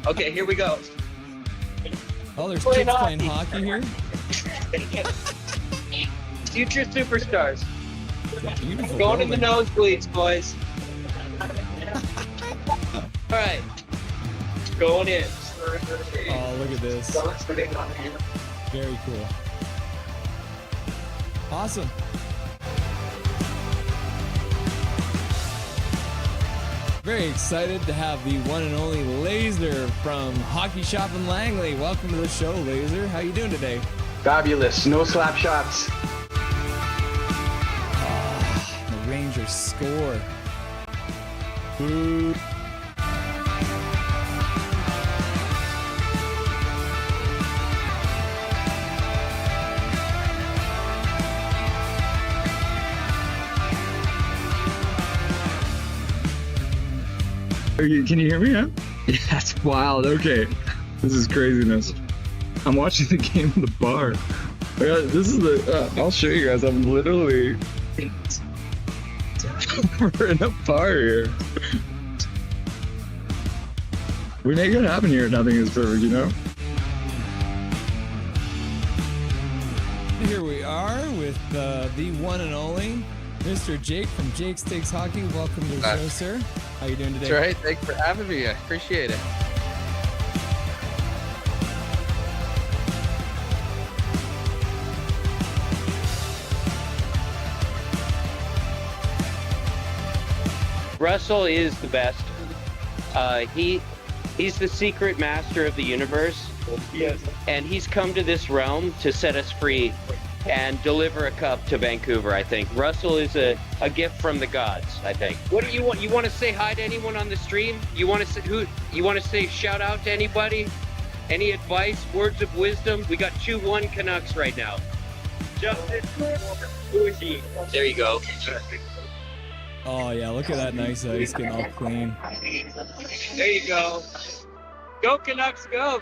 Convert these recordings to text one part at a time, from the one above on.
Okay, here we go. Oh, there's kids playing hockey here. Future superstars. Beautiful. Going in the building. nosebleeds, boys. All right. Going in. Oh, look at this. Very cool. Awesome. Very excited to have the one and only Laser from Hockey Shop in Langley. Welcome to the show, Laser. How you doing today? Fabulous. No slap shots. The Rangers score. Boo. Can you hear me? Yeah? Yeah, that's wild. Okay. This is craziness. I'm watching the game in the bar. This is the, I'll show you guys. I'm literally we're in a bar here. We make it happen here. Nothing is perfect, you know? Here we are with the one and only Mr. Jake from Jake's Takes Hockey. Welcome to the show, sir. How you doing today? That's right. Thanks for having me. I appreciate it. Russell is the best. He's the secret master of the universe. Yes. And he's come to this realm to set us free and deliver a cup to Vancouver, I think. Russell is a gift from the gods, I think. What do you want? You want to say hi to anyone on the stream? You want to say you want to say shout out to anybody? Any advice, words of wisdom? We got 2-1 Canucks right now. Justin, who is he? There you go. Oh yeah, look at that nice ice getting all clean. There you go. Go Canucks, go!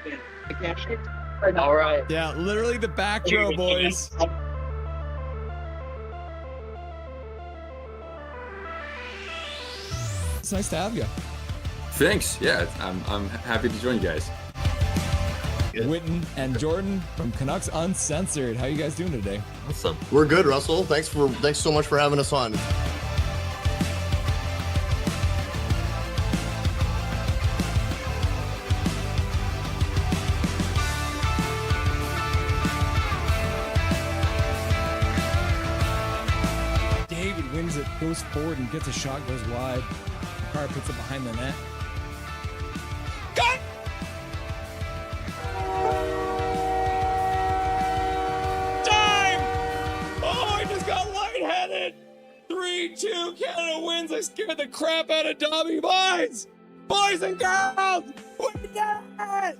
All right. Yeah, literally the back row, boys. It's nice to have you. Thanks. Yeah, I'm happy to join you guys. Witten and Jordan from Canucks Uncensored. How you guys doing today? Awesome. We're good, Russell. Thanks so much for having us on. David wins it, goes forward and gets a shot, goes wide. Carr puts it behind the net. Got! Time! Oh, I just got lightheaded! 3-2, Canada wins. I scared the crap out of Dobby. Boys! Boys and girls! We did it!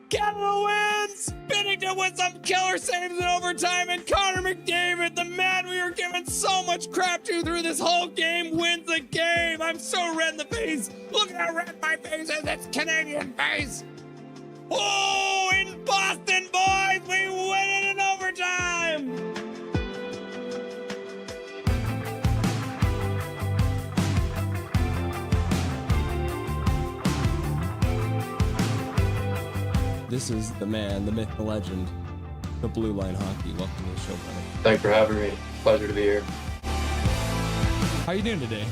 Canada wins! Binnington with some killer saves in overtime, and Connor McDavid, the man we were giving so much crap to through this whole game, wins the game! I'm so red in the face! Look at how red my face is! It's Canadian face! Oh, in Boston, boys! We win it in overtime! This is the man, the myth, the legend, the Blue Line Hockey. Welcome to the show, brother. Thanks for having me. Pleasure to be here. How you doing today?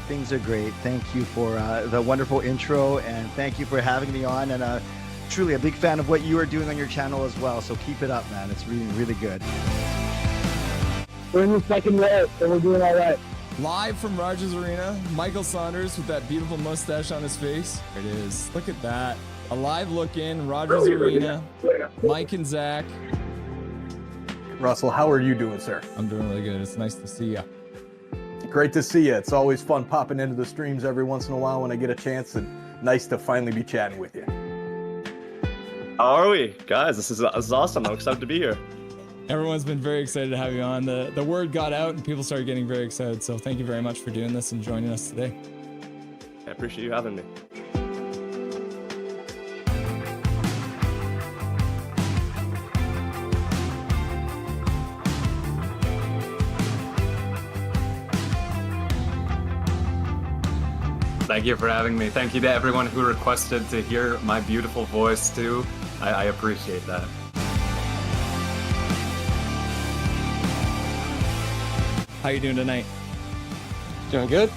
Things are great. Thank you for the wonderful intro, and thank you for having me on. And truly a big fan of what you are doing on your channel as well. So keep it up, man. It's really, really good. We're in the second row, so we're doing all right. Live from Rogers Arena, Michael Saunders with that beautiful mustache on his face. There it is. Look at that. A live look in, Rogers Arena, Mike and Zach. Russell, how are you doing, sir? I'm doing really good. It's nice to see you. Great to see you. It's always fun popping into the streams every once in a while when I get a chance, and nice to finally be chatting with you. How are we? Guys, this is awesome. I'm excited to be here. Everyone's been very excited to have you on. The word got out and people started getting very excited. So thank you very much for doing this and joining us today. I appreciate you having me. Thank you for having me. Thank you to everyone who requested to hear my beautiful voice too. I appreciate that. How you doing tonight? Doing good?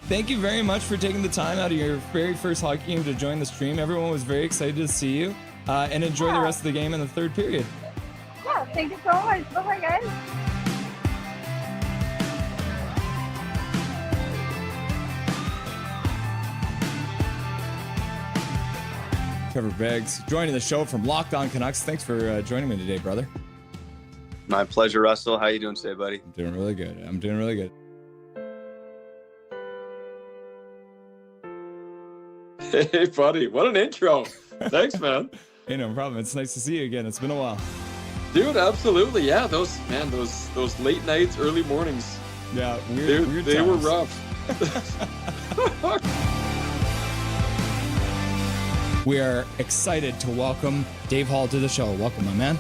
Thank you very much for taking the time out of your very first hockey game to join the stream. Everyone was very excited to see you, and enjoy the rest of the game in the third period. Yeah, thank you so much. Bye-bye, guys. Trevor Beggs joining the show from Locked On Canucks. Thanks for joining me today, brother. My pleasure, Russell. How you doing today, buddy? I'm doing really good. I'm doing really good. Hey, buddy, what an intro. Thanks, man. Hey, no problem. It's nice to see you again. It's been a while. Dude, absolutely. Yeah, those late nights, early mornings. Yeah, weird they were times. rough. We are excited to welcome Dave Hall to the show. Welcome, my man.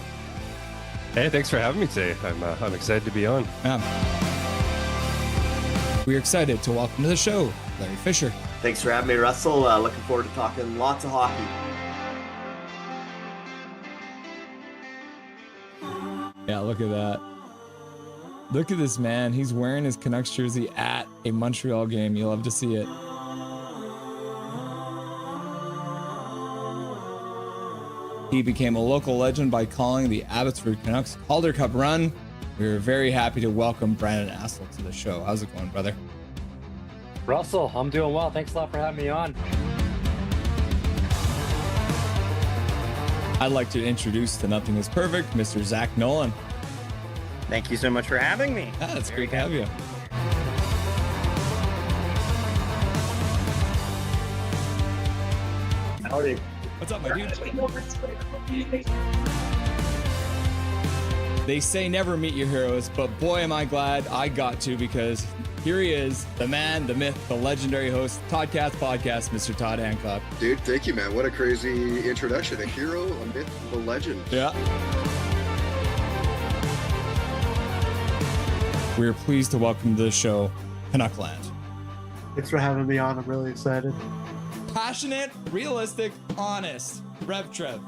Hey, thanks for having me today. I'm excited to be on. We're excited to welcome to the show Larry Fisher. Thanks for having me, Russell. Looking forward to talking lots of hockey. Yeah, look at that. Look at this man. He's wearing his Canucks jersey at a Montreal game. You love to see it. He became a local legend by calling the Abbotsford Canucks Calder Cup run. We were very happy to welcome Brandon Assel to the show. How's it going, brother? Russell, I'm doing well. Thanks a lot for having me on. I'd like to introduce to Nothing is Perfect, Mr. Zach Nolan. Thank you so much for having me. It's great to have you. Howdy. What's up, my dude? They say never meet your heroes, but boy, am I glad I got to, because here he is, the man, the myth, the legendary host, Toddcast Podcast, Mr. Todd Hancock. Dude, thank you, man. What a crazy introduction. A hero, a myth, a legend. Yeah. We're pleased to welcome to the show Canuckland. Thanks for having me on. I'm really excited. Passionate, realistic, honest. Rev Trev.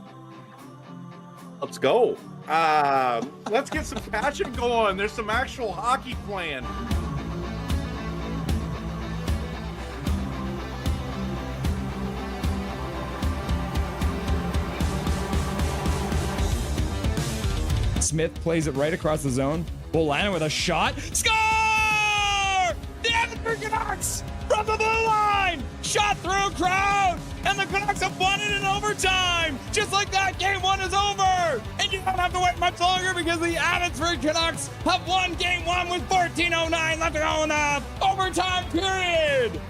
Let's go. Let's get some passion going. There's some actual hockey playing. Smith plays it right across the zone. Bolana with a shot. Score! The Edmonton Canucks from the blue line! Shot through crowd! And the Canucks have won it in overtime! Just like that, game one is over! And you don't have to wait much longer, because the Abbotsford Canucks have won game one with 14:09 left to go in the overtime period!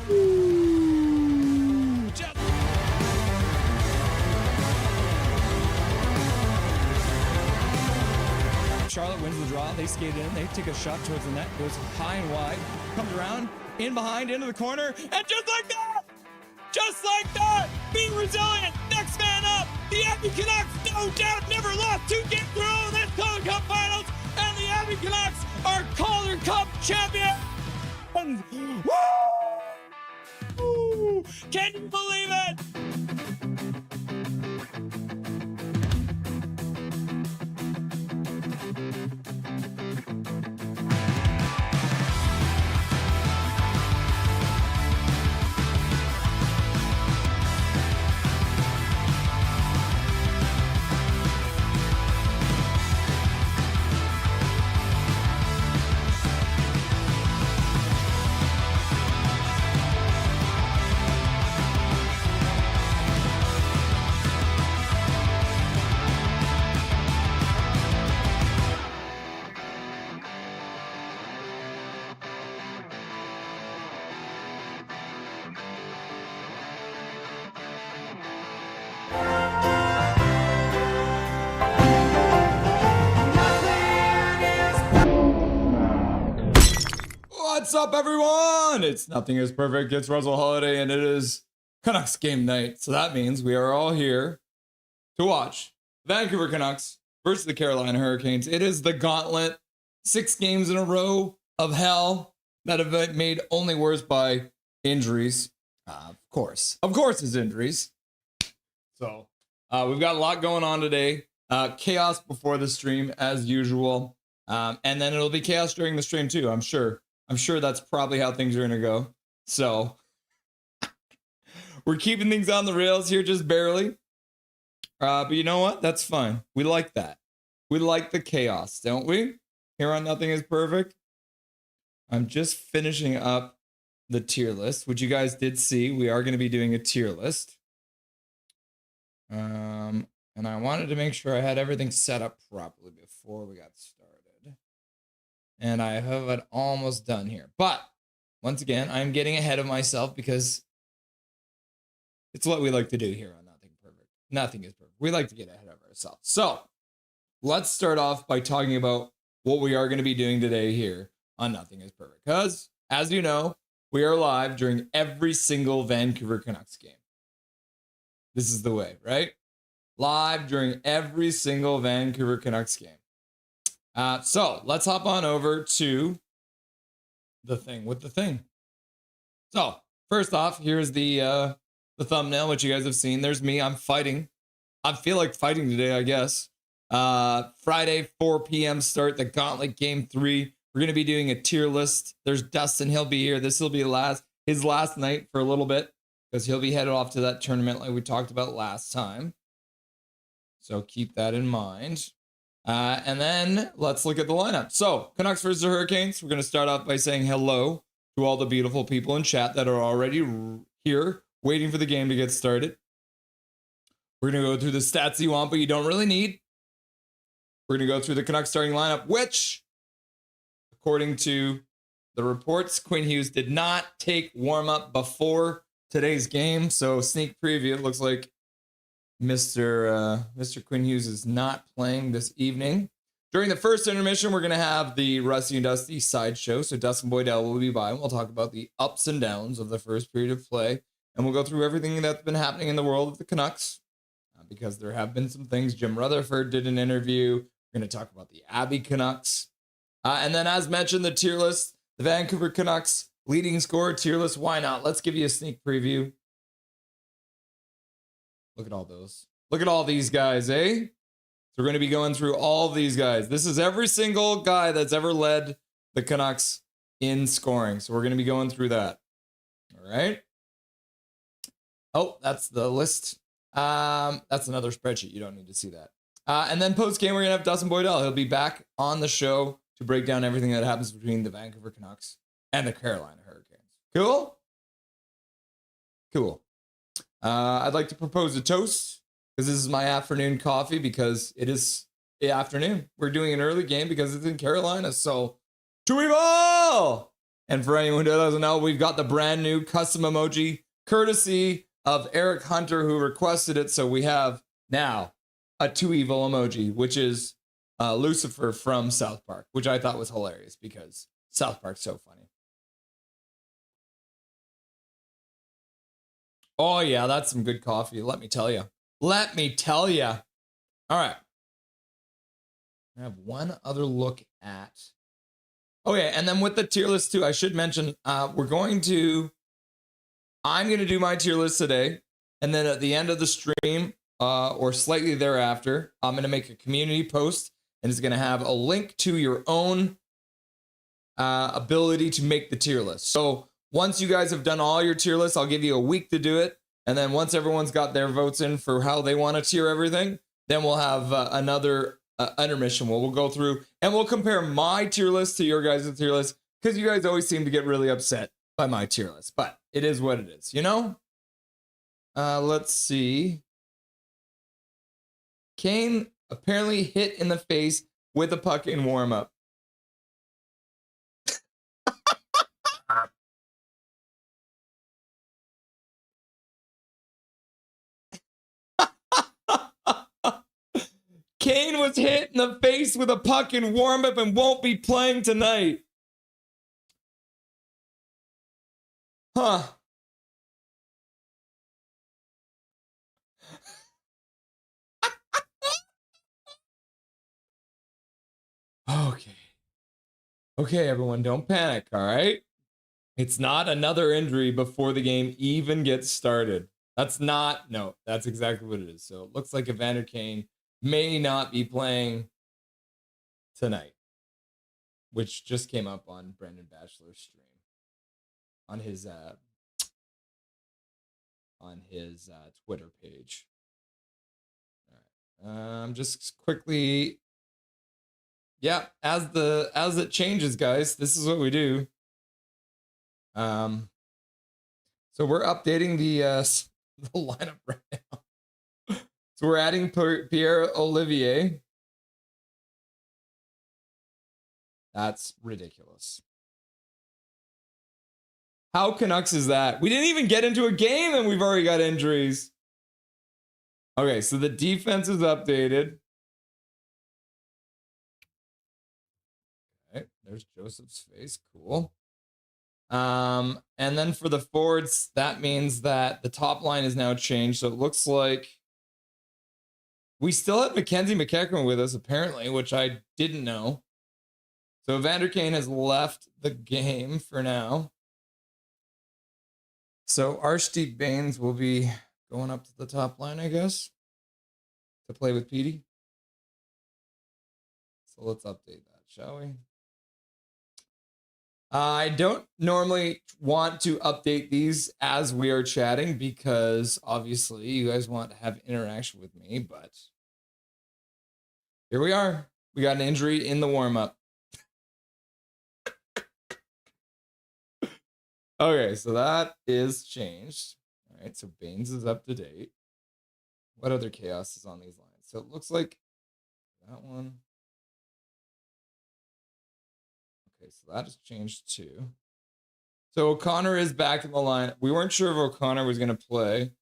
Woo! Just Charlotte wins the draw. They skate in. They take a shot towards the net. Goes high and wide. Comes around. In behind. Into the corner. And just like that! Just like that! Be resilient. Next man up. The Abbey Canucks, no doubt, never lost 2 games in a row in this Calder Cup Finals. And the Abbey Canucks are Calder Cup champions! Woo! Can you believe it? What's up, everyone? It's Nothing is Perfect. It's Russell Holiday, and it is Canucks game night. So that means we are all here to watch Vancouver Canucks versus the Carolina Hurricanes. It is the Gauntlet. 6 games in a row of hell that have been made only worse by injuries. Of course, it's injuries. So we've got a lot going on today. Chaos before the stream as usual. And then it'll be chaos during the stream too, I'm sure. I'm sure that's probably how things are going to go. So we're keeping things on the rails here just barely. But you know what? That's fine. We like that. We like the chaos, don't we? Here on Nothing is Perfect. I'm just finishing up the tier list, which you guys did see. We are going to be doing a tier list. And I wanted to make sure I had everything set up properly before we got started. And I have it almost done here. But once again, I'm getting ahead of myself because it's what we like to do here on Nothing Perfect. Nothing is perfect. We like to get ahead of ourselves. So let's start off by talking about what we are going to be doing today here on Nothing is Perfect. Because, as you know, we are live during every single Vancouver Canucks game. This is the way, right? Live during every single Vancouver Canucks game. So let's hop on over to the thing with the thing. So first off, here's the thumbnail, which you guys have seen. There's me. I'm fighting. I feel like fighting today, I guess. Friday, 4 p.m. start, the Gauntlet Game 3. We're going to be doing a tier list. There's Dustin. He'll be here. This will be his last night for a little bit because he'll be headed off to that tournament like we talked about last time. So keep that in mind. And then let's look at the lineup. So Canucks versus the Hurricanes. We're going to start off by saying hello to all the beautiful people in chat that are already here waiting for the game to get started. We're going to go through the stats you want, but you don't really need. We're going to go through the Canucks starting lineup, which, according to the reports, Quinn Hughes did not take warm-up before today's game. So sneak preview, it looks like Mr. Quinn Hughes is not playing this evening. During the first intermission, we're going to have the Rusty and Dusty Sideshow. So Dustin Boydell will be by, and we'll talk about the ups and downs of the first period of play. And we'll go through everything that's been happening in the world of the Canucks, because there have been some things. Jim Rutherford did an interview. We're going to talk about the Abbey Canucks. And then, as mentioned, the tier list, the Vancouver Canucks leading scorer tier list. Why not? Let's give you a sneak preview. Look at all those. Look at all these guys, eh? So we're going to be going through all of these guys. This is every single guy that's ever led the Canucks in scoring. So we're going to be going through that. All right. Oh, that's the list. That's another spreadsheet. You don't need to see that. And then post-game, we're going to have Dustin Boydell. He'll be back on the show to break down everything that happens between the Vancouver Canucks and the Carolina Hurricanes. Cool? Cool. I'd like to propose a toast because this is my afternoon coffee because it is the afternoon. We're doing an early game because it's in Carolina. So, to evolve! And for anyone who doesn't know, we've got the brand new custom emoji courtesy of Eric Hunter, who requested it. So we have now a 2 evil emoji, which is Lucifer from South Park, which I thought was hilarious because South Park's so funny. Oh yeah, that's some good coffee. Let me tell you. Let me tell you. All right. I have one other look at. Oh yeah, and then with the tier list too, I should mention I'm going to do my tier list today, and then at the end of the stream or slightly thereafter, I'm going to make a community post, and it's going to have a link to your own ability to make the tier list. So once you guys have done all your tier lists, I'll give you a week to do it, and then once everyone's got their votes in for how they want to tier everything, then we'll have another intermission where we'll go through and we'll compare my tier list to your guys' tier list, because you guys always seem to get really upset by my tier list, but it is what it is, you know? Let's see. Kane apparently hit in the face with a puck in warm-up. Kane was hit in the face with a puck in warm-up and won't be playing tonight. Huh. Okay. Okay, everyone, don't panic, all right? It's not another injury before the game even gets started. That's exactly what it is. So it looks like Evander Kane may not be playing tonight, which just came up on Brendan Batchelor's stream on his Twitter page. All right. Just quickly, yeah, as it changes, guys, this is what we do. So we're updating the lineup right now. So we're adding Pierre Olivier. That's ridiculous. How Canucks is that? We didn't even get into a game and we've already got injuries. Okay, so the defense is updated. Okay, there's Joseph's face. Cool. And then for the forwards, that means that the top line is now changed. So it looks like we still have Mackenzie McEachran with us, apparently, which I didn't know. So Evander Kane has left the game for now. So Arshdeep Bains will be going up to the top line, I guess, to play with Petey. So let's update that, shall we? I don't normally want to update these as we are chatting because obviously you guys want to have interaction with me, but here we are. We got an injury in the warm-up. Okay, so that is changed. All right, so Baines is up to date. What other chaos is on these lines? So it looks like that one. Okay, so that has changed too. So O'Connor is back in the line. We weren't sure if O'Connor was going to play,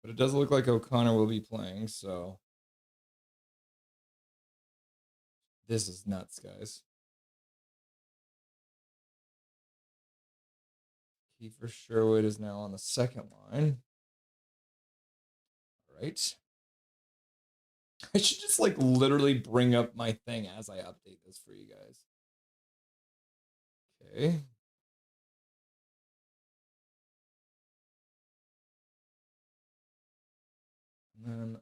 but it does look like O'Connor will be playing, so this is nuts, guys. Kiefer Sherwood is now on the second line. All right. I should just like literally bring up my thing as I update this for you guys. Okay. And then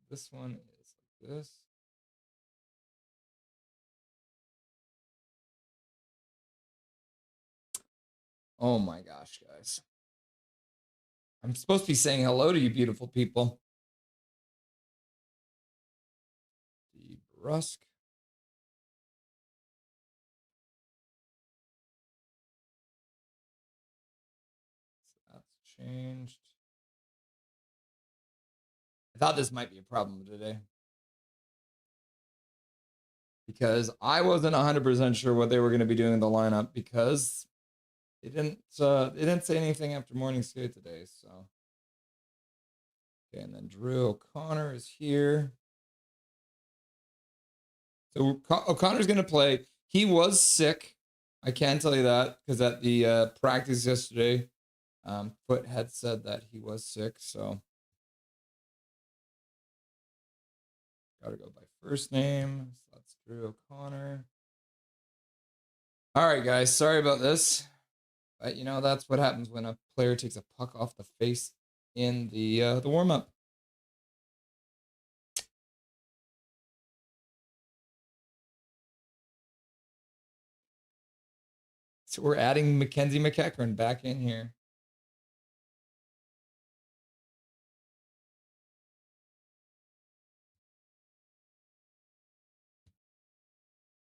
this one is like this. Oh my gosh, guys. I'm supposed to be saying hello to you beautiful people. DeBrusque. So that's changed. I thought this might be a problem today, because I wasn't 100% sure what they were going to be doing in the lineup because they didn't say anything after morning skate today. So okay, and then Drew O'Connor is here. So O'Connor's going to play. He was sick. I can tell you that because at the practice yesterday, Foot had said that he was sick. So got to go by first name. So that's Drew O'Connor. All right, guys. Sorry about this. But, you know, that's what happens when a player takes a puck off the face in the warm-up. So we're adding Mackenzie McEachran back in here.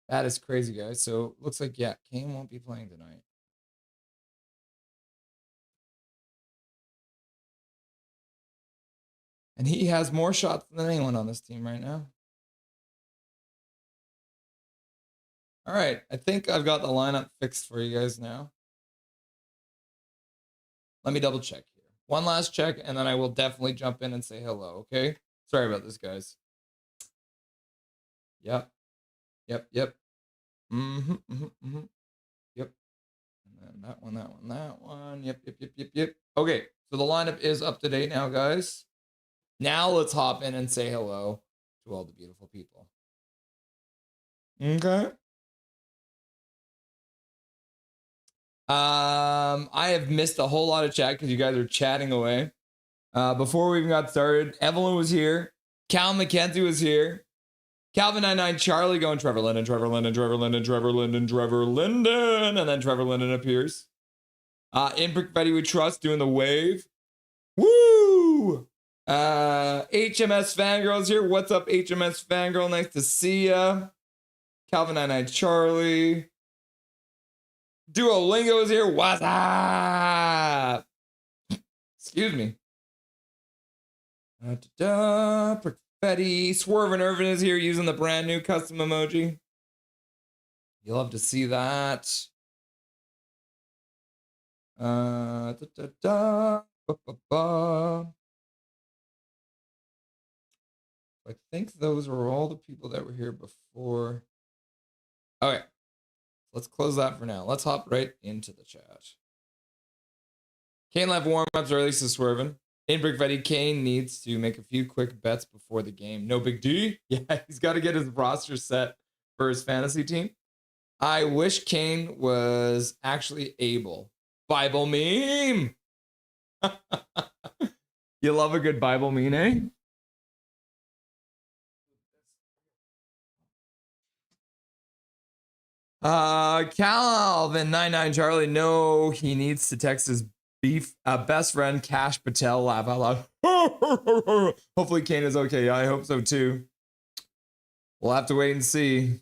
That is crazy, guys. So looks like, yeah, Kane won't be playing tonight. And he has more shots than anyone on this team right now. All right, I think I've got the lineup fixed for you guys now. Let me double check here. One last check, and then I will definitely jump in and say hello, okay? Sorry about this, guys. Yep. Yep. Yep. Yep. And then that one. Yep. Okay, so the lineup is up to date now, guys. Now let's hop in and say hello to all the beautiful people. Okay. I have missed a whole lot of chat because you guys are chatting away. Before we even got started, Evelyn was here. Cal McKenzie was here. Calvin 99 Charlie going Trevor Linden, Trevor Linden, Trevor Linden, Trevor Linden, Trevor Linden, and then Trevor Linden appears. In Betty We Trust doing the wave. Woo! HMS Fangirl's here. What's up, HMS Fangirl? Nice to see ya. Calvin 99 Charlie. Duolingo is here. What's up? Excuse me. Betty. Swerve and Irvin is here using the brand new custom emoji. You'll love to see that. I think those were all the people that were here before. Okay. Let's close that for now. Let's hop right into the chat. Kane left warm-ups early, so Swervin. In Brickvetti, Kane needs to make a few quick bets before the game. No big D. Yeah, he's got to get his roster set for his fantasy team. I wish Kane was actually able. Bible meme. You love a good Bible meme, eh? Calvin 99 Charlie. No, he needs to text his best friend Cash Patel. Laugh out loud. Hopefully Kane is okay. Yeah, I hope so too. We'll have to wait and see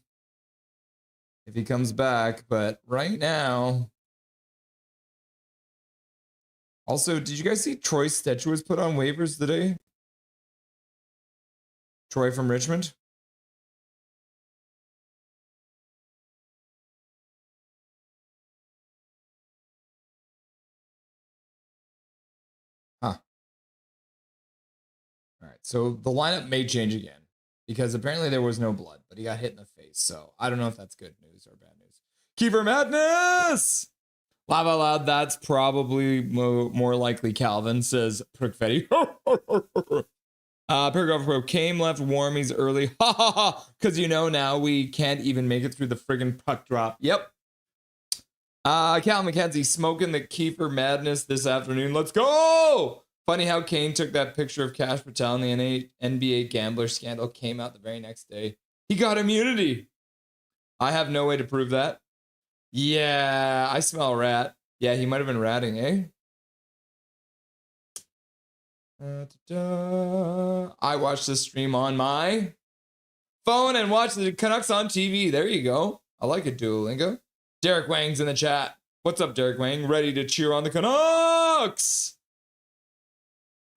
if he comes back. But right now. Also, did you guys see Troy Stetch was put on waivers today? Troy from Richmond. Huh. All right, so the lineup may change again because apparently there was no blood, but he got hit in the face. So I don't know if that's good news or bad news. Kiefer Madness! Laugh out loud, that's probably more likely Calvin, says Prickfetti. Paragraph Pro came left warmies early. Ha ha ha! Because you know now we can't even make it through the friggin' puck drop. Yep. Cal McKenzie smoking the Kiefer Madness this afternoon. Let's go! Funny how Kane took that picture of Cash Patel in the NBA gambler scandal, came out the very next day. He got immunity. I have no way to prove that. Yeah, I smell rat. Yeah, he might have been ratting, eh? I watched this stream on my phone and watched the Canucks on TV. There you go. I like it, Duolingo. Derek Wang's in the chat. What's up, Derek Wang? Ready to cheer on the Canucks?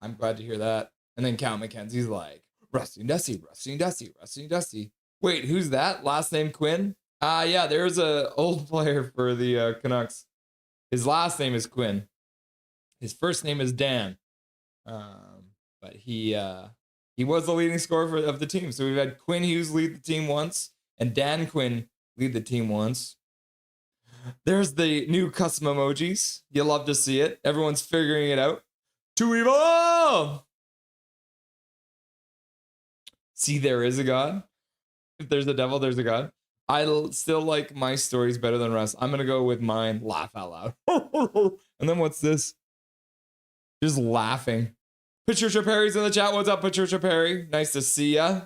I'm glad to hear that. And then Cal McKenzie's like, Rusty Dusty, Rusty Dusty, Rusty Dusty. Wait, who's that? Last name Quinn? Yeah, there's a old player for the Canucks. His last name is Quinn. His first name is Dan. But he was the leading scorer of the team. So we've had Quinn Hughes lead the team once and Dan Quinn lead the team once. There's the new custom emojis. You'll love to see it. Everyone's figuring it out. To evolve! See, there is a God. If there's a devil, there's a God. I still like my stories better than Russ. I'm going to go with mine. Laugh out loud. And then what's this? Just laughing. Patricia Perry's in the chat. What's up, Patricia Perry? Nice to see ya.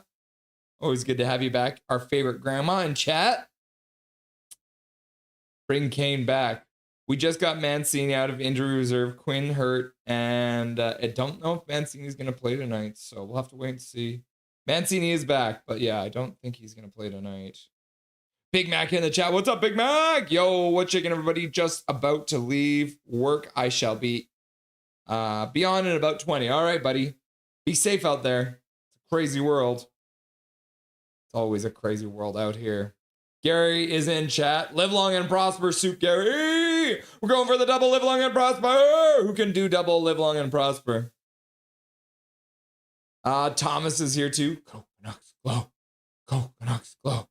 Always good to have you back. Our favorite grandma in chat. Bring Kane back. We just got Mancini out of injury reserve. Quinn hurt. And I don't know if Mancini's going to play tonight. So we'll have to wait and see. Mancini is back. But yeah, I don't think he's going to play tonight. Big Mac in the chat. What's up, Big Mac? Yo, what's shaking, everybody? Just about to leave work. I shall be on in about 20. All right, buddy. Be safe out there. It's a crazy world. It's always a crazy world out here. Gary is in chat. Live long and prosper, Soup Gary. We're going for the double live long and prosper. Who can do double live long and prosper? Thomas is here too. Go Canucks, glow. Go Canucks, glow.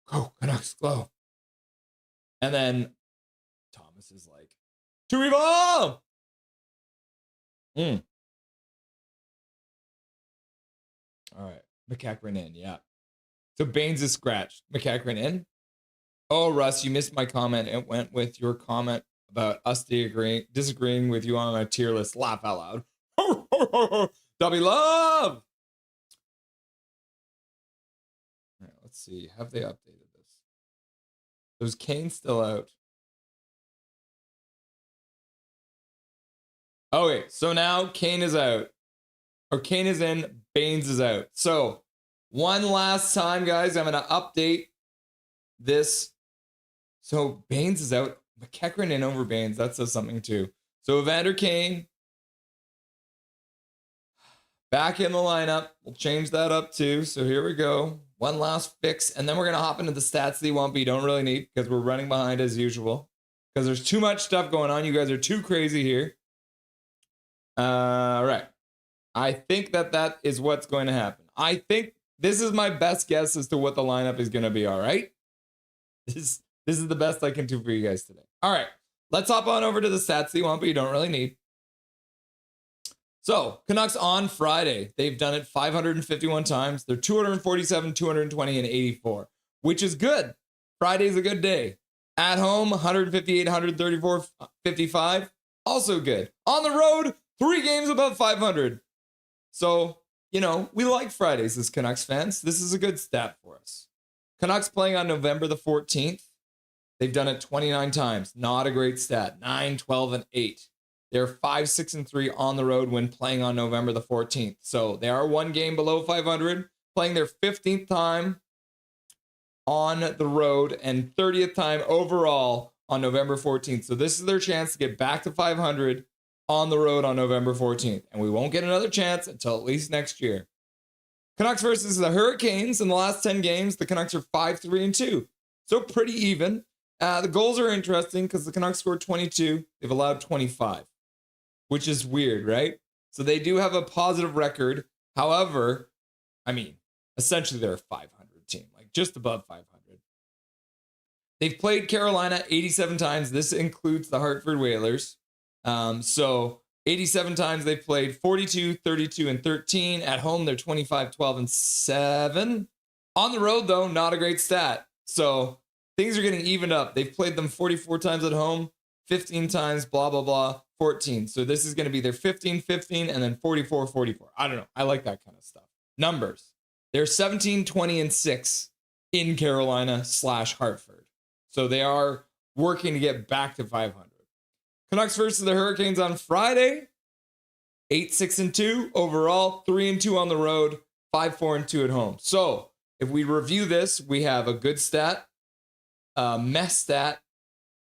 Go Canucks, glow. And then Thomas is like, to evolve. All right. Macaque in, yeah. So Baines is scratched. McEachran in. Oh, Russ, you missed my comment. It went with your comment about us disagreeing with you on a tier list. Laugh out loud. W love. All right, let's see. Have they updated this? Is Kane still out? Okay, so now Kane is out. Or Kane is in, Baines is out. So one last time, guys, I'm going to update this. So Baines is out. McEachran in over Baines. That says something too. So Evander Kane back in the lineup. We'll change that up too. So here we go. One last fix. And then we're going to hop into the stats that you want, but you don't really need because we're running behind as usual. Because there's too much stuff going on. You guys are too crazy here. All right. I think that is what's going to happen. I think this is my best guess as to what the lineup is going to be. All right. This is the best I can do for you guys today. All right. Let's hop on over to the stats that you want, but you don't really need. So Canucks on Friday, they've done it 551 times. They're 247, 220, and 84, which is good. Friday's a good day. At home, 158, 134, 55. Also good. On the road, 3 games above 500. So, you know, we like Fridays as Canucks fans. This is a good stat for us. Canucks playing on November the 14th. They've done it 29 times. Not a great stat. 9, 12, and 8. They're 5, 6, and 3 on the road when playing on November the 14th. So they are 1 game below 500, playing their 15th time on the road and 30th time overall on November 14th. So this is their chance to get back to 500 on the road on November 14th. And we won't get another chance until at least next year. Canucks versus the Hurricanes. In the last 10 games, the Canucks are 5-3-2. So pretty even. The goals are interesting because the Canucks scored 22. They've allowed 25, which is weird, right? So they do have a positive record. However, I mean, essentially they're a 500 team, like just above 500. They've played Carolina 87 times. This includes the Hartford Whalers. So 87 times they've played, 42, 32, and 13. At home, they're 25, 12, and 7. On the road, though, not a great stat. So things are getting evened up. They've played them 44 times at home, 15 times, blah, blah, blah, 14. So this is going to be their 15, 15, and then 44, 44. I don't know. I like that kind of stuff. Numbers. They're 17, 20, and 6 in Carolina / Hartford. So they are working to get back to 500. Canucks versus the Hurricanes on Friday. 8, 6, and 2 overall. 3 and 2 on the road. 5, 4, and 2 at home. So if we review this, we have a good stat, mess stat,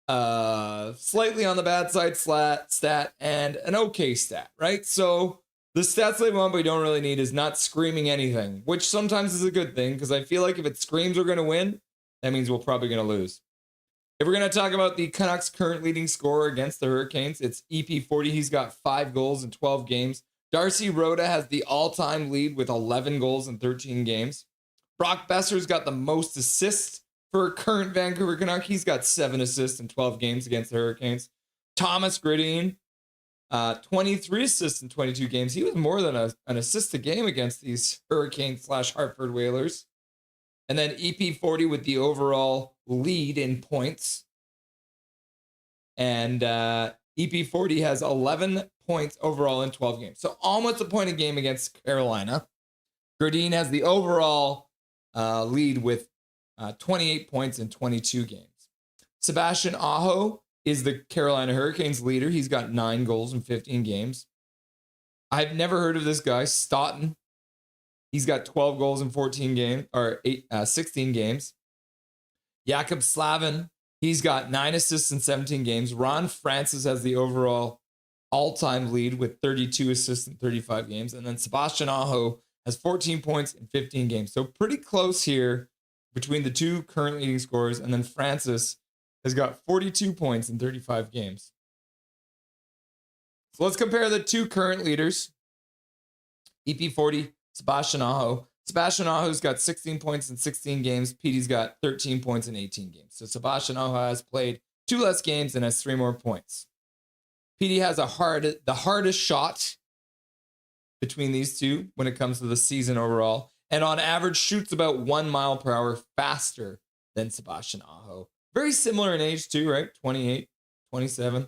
slightly on the bad side stat, and an okay stat, right? So the stats they want but we don't really need is not screaming anything, which sometimes is a good thing because I feel like if it screams we're going to win, that means we're probably going to lose. If we're going to talk about the Canucks' current leading scorer against the Hurricanes, it's EP40. He's got 5 goals in 12 games. Darcy Rhoda has the all-time lead with 11 goals in 13 games. Brock Besser's got the most assists for a current Vancouver Canuck. He's got 7 assists in 12 games against the Hurricanes. Thomas Gradin, 23 assists in 22 games. He was more than an assist a game against these Hurricanes / Hartford Whalers. And then EP40 with the overall lead in points. And EP40 has 11 points overall in 12 games. So almost a point a game against Carolina. Gradin has the overall lead with 28 points in 22 games. Sebastian Aho is the Carolina Hurricanes leader. He's got 9 goals in 15 games. I've never heard of this guy, Stoughton. He's got 12 goals in 14 games, or 16 games. Jakob Slavin, he's got 9 assists in 17 games. Ron Francis has the overall all-time lead with 32 assists in 35 games. And then Sebastian Aho has 14 points in 15 games. So pretty close here between the 2 current leading scorers. And then Francis has got 42 points in 35 games. So let's compare the 2 current leaders. EP40, Sebastian Aho. Sebastian Aho's got 16 points in 16 games. Petey's got 13 points in 18 games. So Sebastian Aho has played 2 less games and has 3 more points. Petey has the hardest shot between these two when it comes to the season overall. and on average shoots about 1 mile per hour faster than Sebastian Aho. Very similar in age too, right? 28, 27.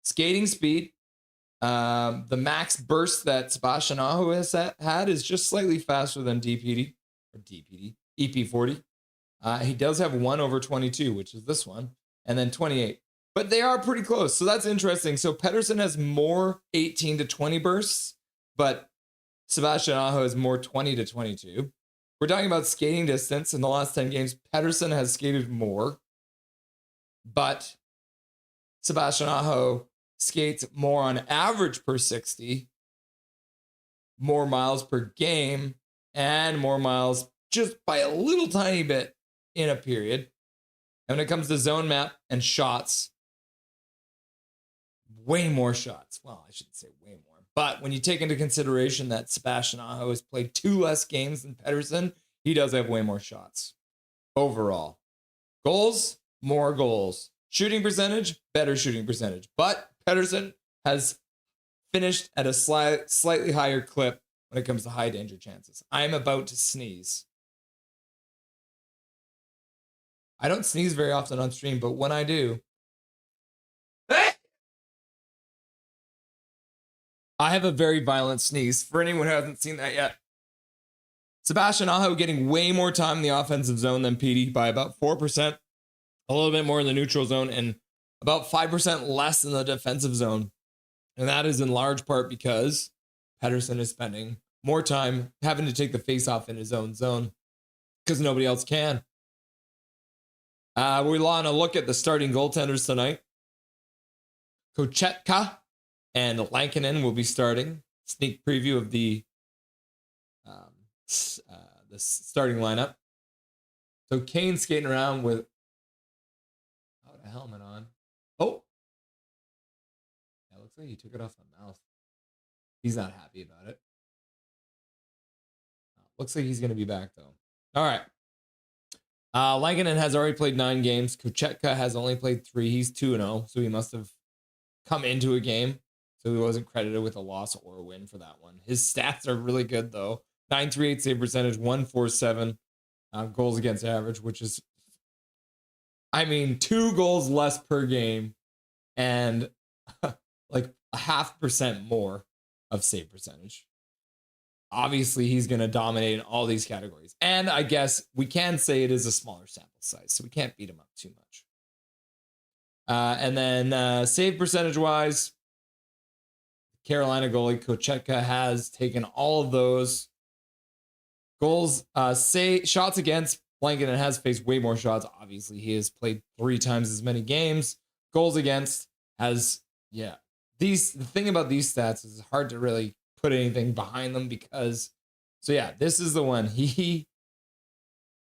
Skating speed. The max burst that Sebastian Aho has had is just slightly faster than EP40. He does have 1 over 22, which is this one, and then 28. But they are pretty close, so that's interesting. So Pettersson has more 18 to 20 bursts, but Sebastian Aho has more 20 to 22. We're talking about skating distance. In the last 10 games, Pettersson has skated more, but Sebastian Aho skates more on average per 60, more miles per game, and more miles just by a little tiny bit in a period. And when it comes to zone map and shots, way more shots. Well, I shouldn't say way more. But when you take into consideration that Sebastian Aho has played 2 less games than Pettersson, he does have way more shots overall. Goals, more goals. Shooting percentage, better shooting percentage. But Pettersson has finished at a slightly higher clip when it comes to high danger chances. I'm about to sneeze. I don't sneeze very often on stream, but when I do, I have a very violent sneeze. For anyone who hasn't seen that yet. Sebastian Aho getting way more time in the offensive zone than PD by about 4%, a little bit more in the neutral zone, and about 5% less in the defensive zone. And that is in large part because Pettersson is spending more time having to take the face-off in his own zone because nobody else can. We want to look at the starting goaltenders tonight. Kochetka and Lankinen will be starting. Sneak preview of the starting lineup. So Kane skating around with a helmet on. Oh, yeah, looks like he took it off the mouth. He's not happy about it. Looks like he's going to be back though. All right. Lankinen has already played 9 games. Kochetka has only played 3. He's 2-0, so he must have come into a game. So he wasn't credited with a loss or a win for that one. His stats are really good, though. 938 save percentage, 147 goals against average, which is, 2 goals less per game and like 0.5% more of save percentage. Obviously, he's going to dominate in all these categories. And I guess we can say it is a smaller sample size, so we can't beat him up too much. And then save percentage-wise, Carolina goalie Kochetka has taken all of those. Goals, shots against, Lankinen has faced way more shots. Obviously, he has played 3 times as many games. Goals against has, the thing about these stats is it's hard to really put anything behind them because, this is the one. He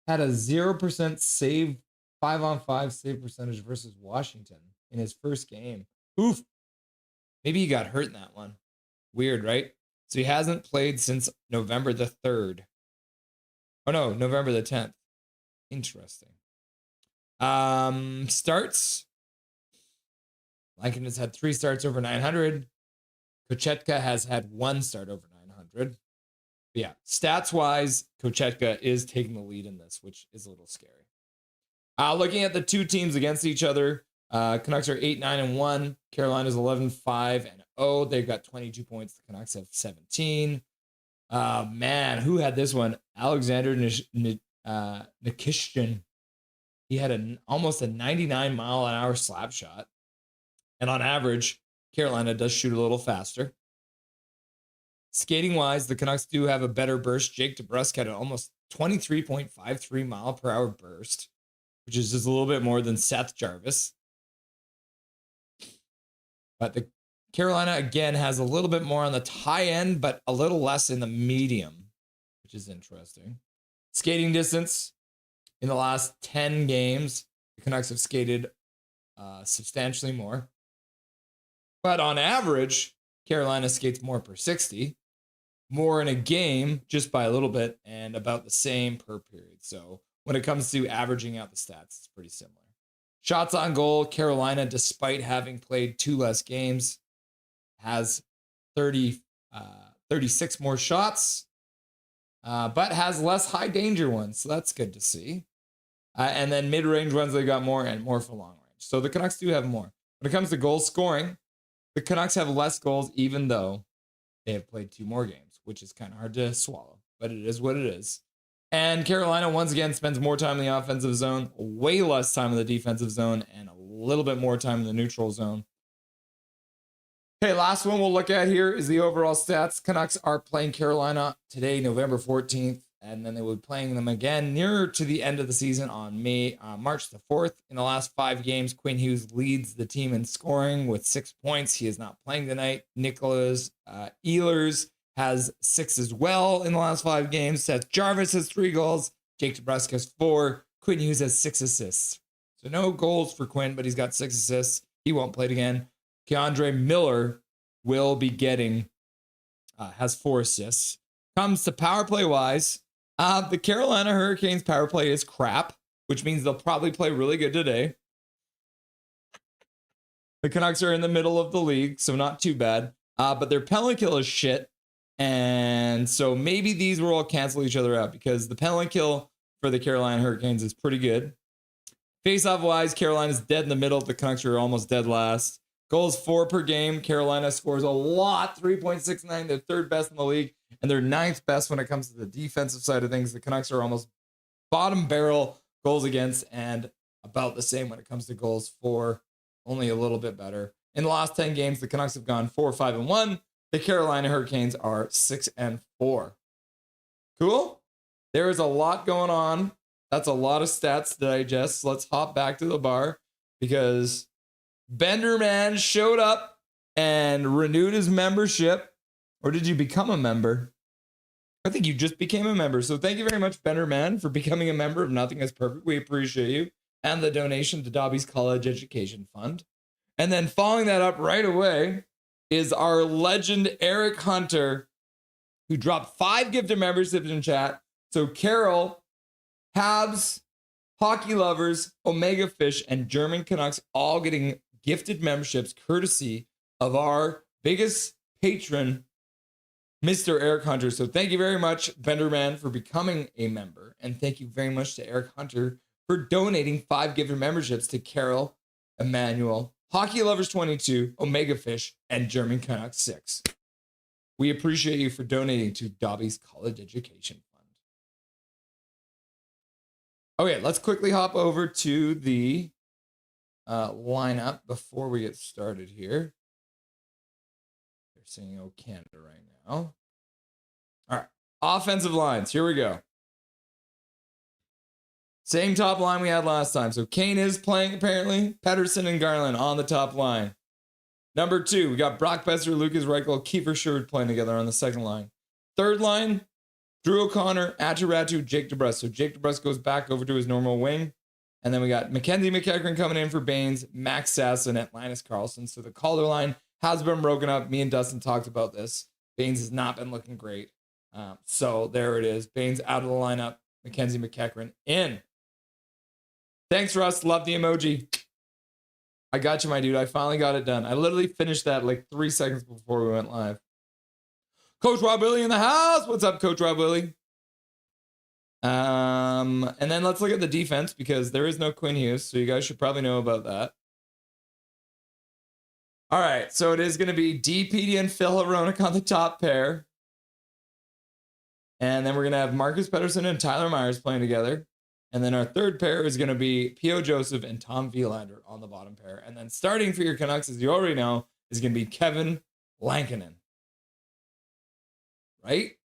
had a 0% save, 5-on-5 save percentage versus Washington in his first game. Oof. Maybe he got hurt in that one. Weird, right? So he hasn't played since November the 3rd. Oh no, November the 10th. Interesting. Starts. Lankinen has had 3 starts over 900. Kochetka has had 1 start over 900. But stats-wise, Kochetka is taking the lead in this, which is a little scary. Looking at the 2 teams against each other, Canucks are 8-9-1. Carolina's 11-5-0. They've got 22 points. The Canucks have 17. Man, who had this one? Alexander Nikishkin. He had almost a 99-mile-an-hour slap shot. And on average, Carolina does shoot a little faster. Skating-wise, the Canucks do have a better burst. Jake DeBrusk had an almost 23.53 mile per hour burst, which is just a little bit more than Seth Jarvis. But the Carolina, again, has a little bit more on the high end, but a little less in the medium, which is interesting. Skating distance, in the last 10 games, the Canucks have skated substantially more. But on average, Carolina skates more per 60, more in a game just by a little bit, and about the same per period. So when it comes to averaging out the stats, it's pretty similar. Shots on goal, Carolina, despite having played 2 less games, has 36 more shots. but has less high danger ones. So that's good to see. And then mid-range ones, they got more and more for long range. So the Canucks do have more. When it comes to goal scoring, the Canucks have less goals, even though they have played 2 more games, which is kind of hard to swallow, but it is what it is. And Carolina, once again, spends more time in the offensive zone, way less time in the defensive zone, and a little bit more time in the neutral zone. Okay, last one we'll look at here is the overall stats. Canucks are playing Carolina today, November 14th, and then they will be playing them again nearer to the end of the season on March the 4th. In the last 5 games, Quinn Hughes leads the team in scoring with 6 points. He is not playing tonight. Nicholas Ehlers has 6 as well in the last 5 games. Seth Jarvis has 3 goals. Jake DeBrusk has 4. Quinn Hughes has 6 assists. So no goals for Quinn, but he's got 6 assists. He won't play it again. Keandre Miller will be getting, has 4 assists. Comes to power play wise, the Carolina Hurricanes power play is crap, which means they'll probably play really good today. The Canucks are in the middle of the league, so not too bad. But their penalty kill is shit. And so maybe these will all cancel each other out because the penalty kill for the Carolina Hurricanes is pretty good. Face-off wise, Carolina's dead in the middle. The Canucks are almost dead last. Goals for per game. Carolina scores a lot, 3.69. They're 3rd best in the league, and they're 9th best when it comes to the defensive side of things. The Canucks are almost bottom barrel goals against and about the same when it comes to goals for, only a little bit better. In the last 10 games, the Canucks have gone 4-5-1. The Carolina Hurricanes are 6-4. Cool? There is a lot going on. That's a lot of stats to digest. Let's hop back to the bar because Benderman showed up and renewed his membership. Or did you become a member? I think you just became a member. So thank you very much, Benderman, for becoming a member of Nothing is Perfect. We appreciate you. And the donation to Dobby's College Education Fund. And then following that up right away is our legend, Eric Hunter, who dropped 5 gifted memberships in chat. So Carol, Habs, Hockey Lovers, Omega Fish, and German Canucks all getting gifted memberships courtesy of our biggest patron, Mr. Eric Hunter. So thank you very much, Benderman, for becoming a member. And thank you very much to Eric Hunter for donating 5 gifted memberships to Carol, Emmanuel, Hockey Lovers 22, Omega Fish, and German Canucks 6. We appreciate you for donating to Dobby's College Education Fund. Okay, let's quickly hop over to the lineup before we get started here. They're saying, oh, Canada right now. All right, offensive lines. Here we go. Same top line we had last time. So Kane is playing, apparently. Pedersen and Garland on the top line. Number 2, we got Brock Besser, Lucas Reichel, Kiefer Sherwood playing together on the second line. Third line, Drew O'Connor, Attiratu, Jake DeBrusk. So Jake DeBrusk goes back over to his normal wing. And then we got Mackenzie McEachran coming in for Baines, Max Sasson, and Linus Carlson. So the Calder line has been broken up. Me and Dustin talked about this. Baines has not been looking great. So there it is. Baines out of the lineup. Mackenzie McEachran in. Thanks, Russ. Love the emoji. I got you, my dude. I finally got it done. I literally finished that like 3 seconds before we went live. Coach Rob Willie in the house. What's up, Coach Rob Willie? And then let's look at the defense because there is no Quinn Hughes, so you guys should probably know about that. All right, so it is going to be DPD and Phil Hronik on the top pair. And then we're going to have Marcus Pedersen and Tyler Myers playing together. And then our third pair is going to be P.O. Joseph and Tom Wielander on the bottom pair. And then starting for your Canucks, as you already know, is going to be Kevin Lankinen. Right?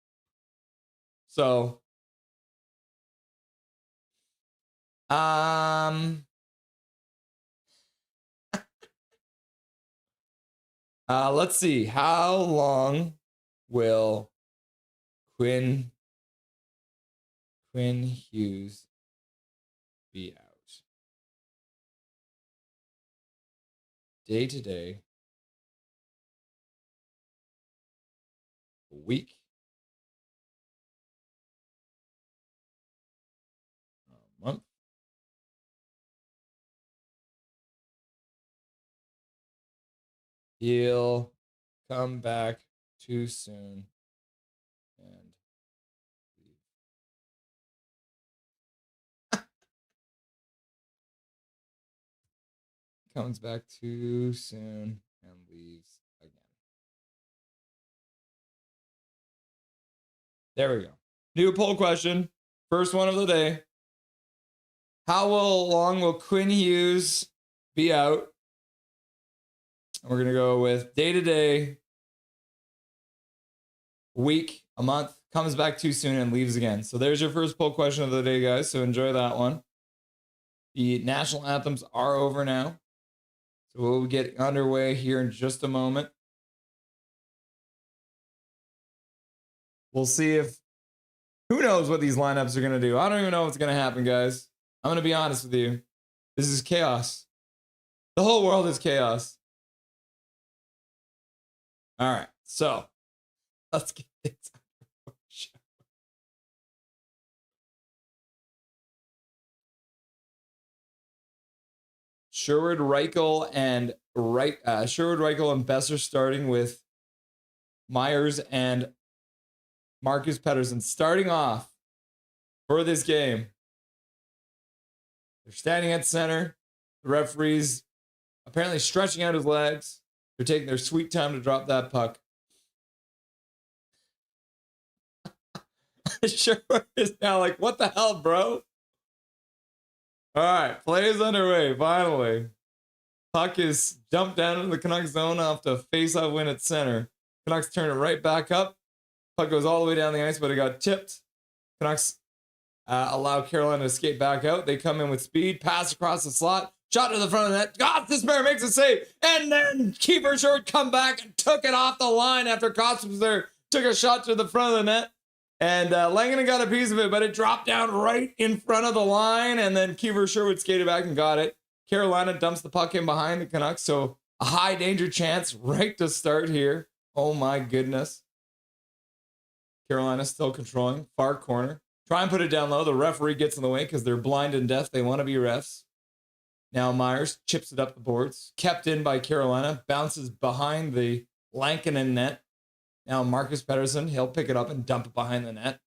So, let's see. How long will Quinn Hughes be out? Day to day, a week, a month, he'll come back too soon and leave. comes back too soon and leaves again. There we go. New poll question. First one of the day. How long will Quinn Hughes be out? And we're going to go with day to day, week, a month, comes back too soon and leaves again. So there's your first poll question of the day, guys. So enjoy that one. The national anthems are over now. So we'll get underway here in just a moment. We'll see if, who knows what these lineups are going to do. I don't even know what's going to happen, guys. I'm going to be honest with you. This is chaos. The whole world is chaos. All right. So let's get things on. Sherwood, Reichel, and Besser starting with Myers and Marcus Pettersson starting off for this game. They're standing at center. The referee's apparently stretching out his legs. They're taking their sweet time to drop that puck. Sherwood is now like, what the hell, bro? All right, play is underway, finally. Puck is dumped down into the Canucks zone off the face-off win at center. Canucks turn it right back up. Puck goes all the way down the ice, but it got tipped. Canucks allow Carolina to skate back out. They come in with speed, pass across the slot, shot to the front of the net. Gostisbehere makes a save, and then Keeper Short come back and took it off the line after Koss was there. Took a shot to the front of the net. And Langinen got a piece of it, but it dropped down right in front of the line. And then Keefer Sherwood skated back and got it. Carolina dumps the puck in behind the Canucks. So a high danger chance right to start here. Oh my goodness. Carolina still controlling. Far corner. Try and put it down low. The referee gets in the way because they're blind and deaf. They want to be refs. Now Myers chips it up the boards. Kept in by Carolina. Bounces behind the Lankinen net. Now Marcus Pettersson, he'll pick it up and dump it behind the net.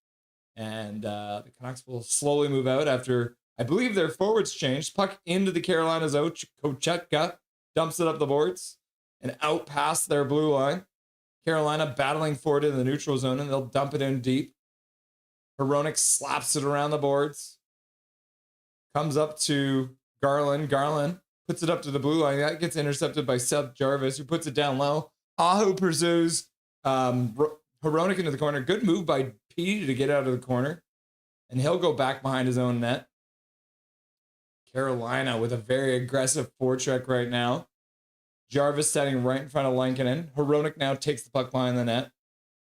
And the Canucks will slowly move out after, I believe, their forwards changed. Puck into the Carolina zone. Kochetka dumps it up the boards and out past their blue line. Carolina battling for it in the neutral zone, and they'll dump it in deep. Hronek slaps it around the boards. Comes up to Garland. Garland puts it up to the blue line. That gets intercepted by Seth Jarvis, who puts it down low. Aho pursues Hronek into the corner. Good move by P to get out of the corner. And he'll go back behind his own net. Carolina with a very aggressive forecheck right now. Jarvis standing right in front of Lankinen. Hronek now takes the puck behind the net.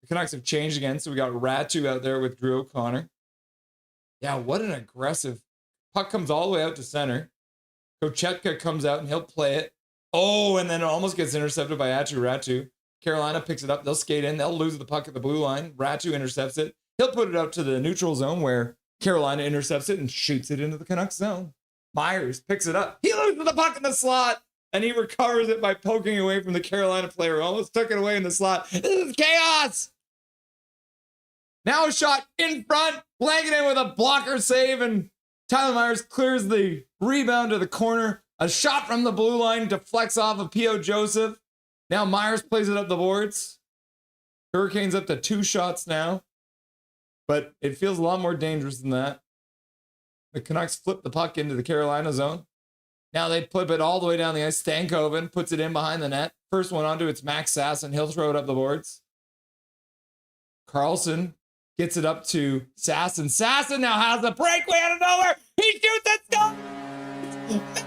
The Canucks have changed again, so we got Ratu out there with Drew O'Connor. Yeah, what an aggressive. Puck comes all the way out to center. Kochetka comes out and he'll play it. Oh, and then it almost gets intercepted by Ratu. Carolina picks it up. They'll skate in. They'll lose the puck at the blue line. Ratu intercepts it. He'll put it out to the neutral zone where Carolina intercepts it and shoots it into the Canucks zone. Myers picks it up. He loses the puck in the slot, and he recovers it by poking away from the Carolina player. Almost took it away in the slot. This is chaos. Now a shot in front. Lankinen with a blocker save, and Tyler Myers clears the rebound to the corner. A shot from the blue line deflects off of P.O. Joseph. Now Myers plays it up the boards. Hurricanes up to 2 shots now. But it feels a lot more dangerous than that. The Canucks flip the puck into the Carolina zone. Now they flip it all the way down the ice. Stankoven puts it in behind the net. First one onto it's Max Sasson. He'll throw it up the boards. Carlson gets it up to Sasson. Sasson now has a breakaway out of nowhere. He shoots and scores!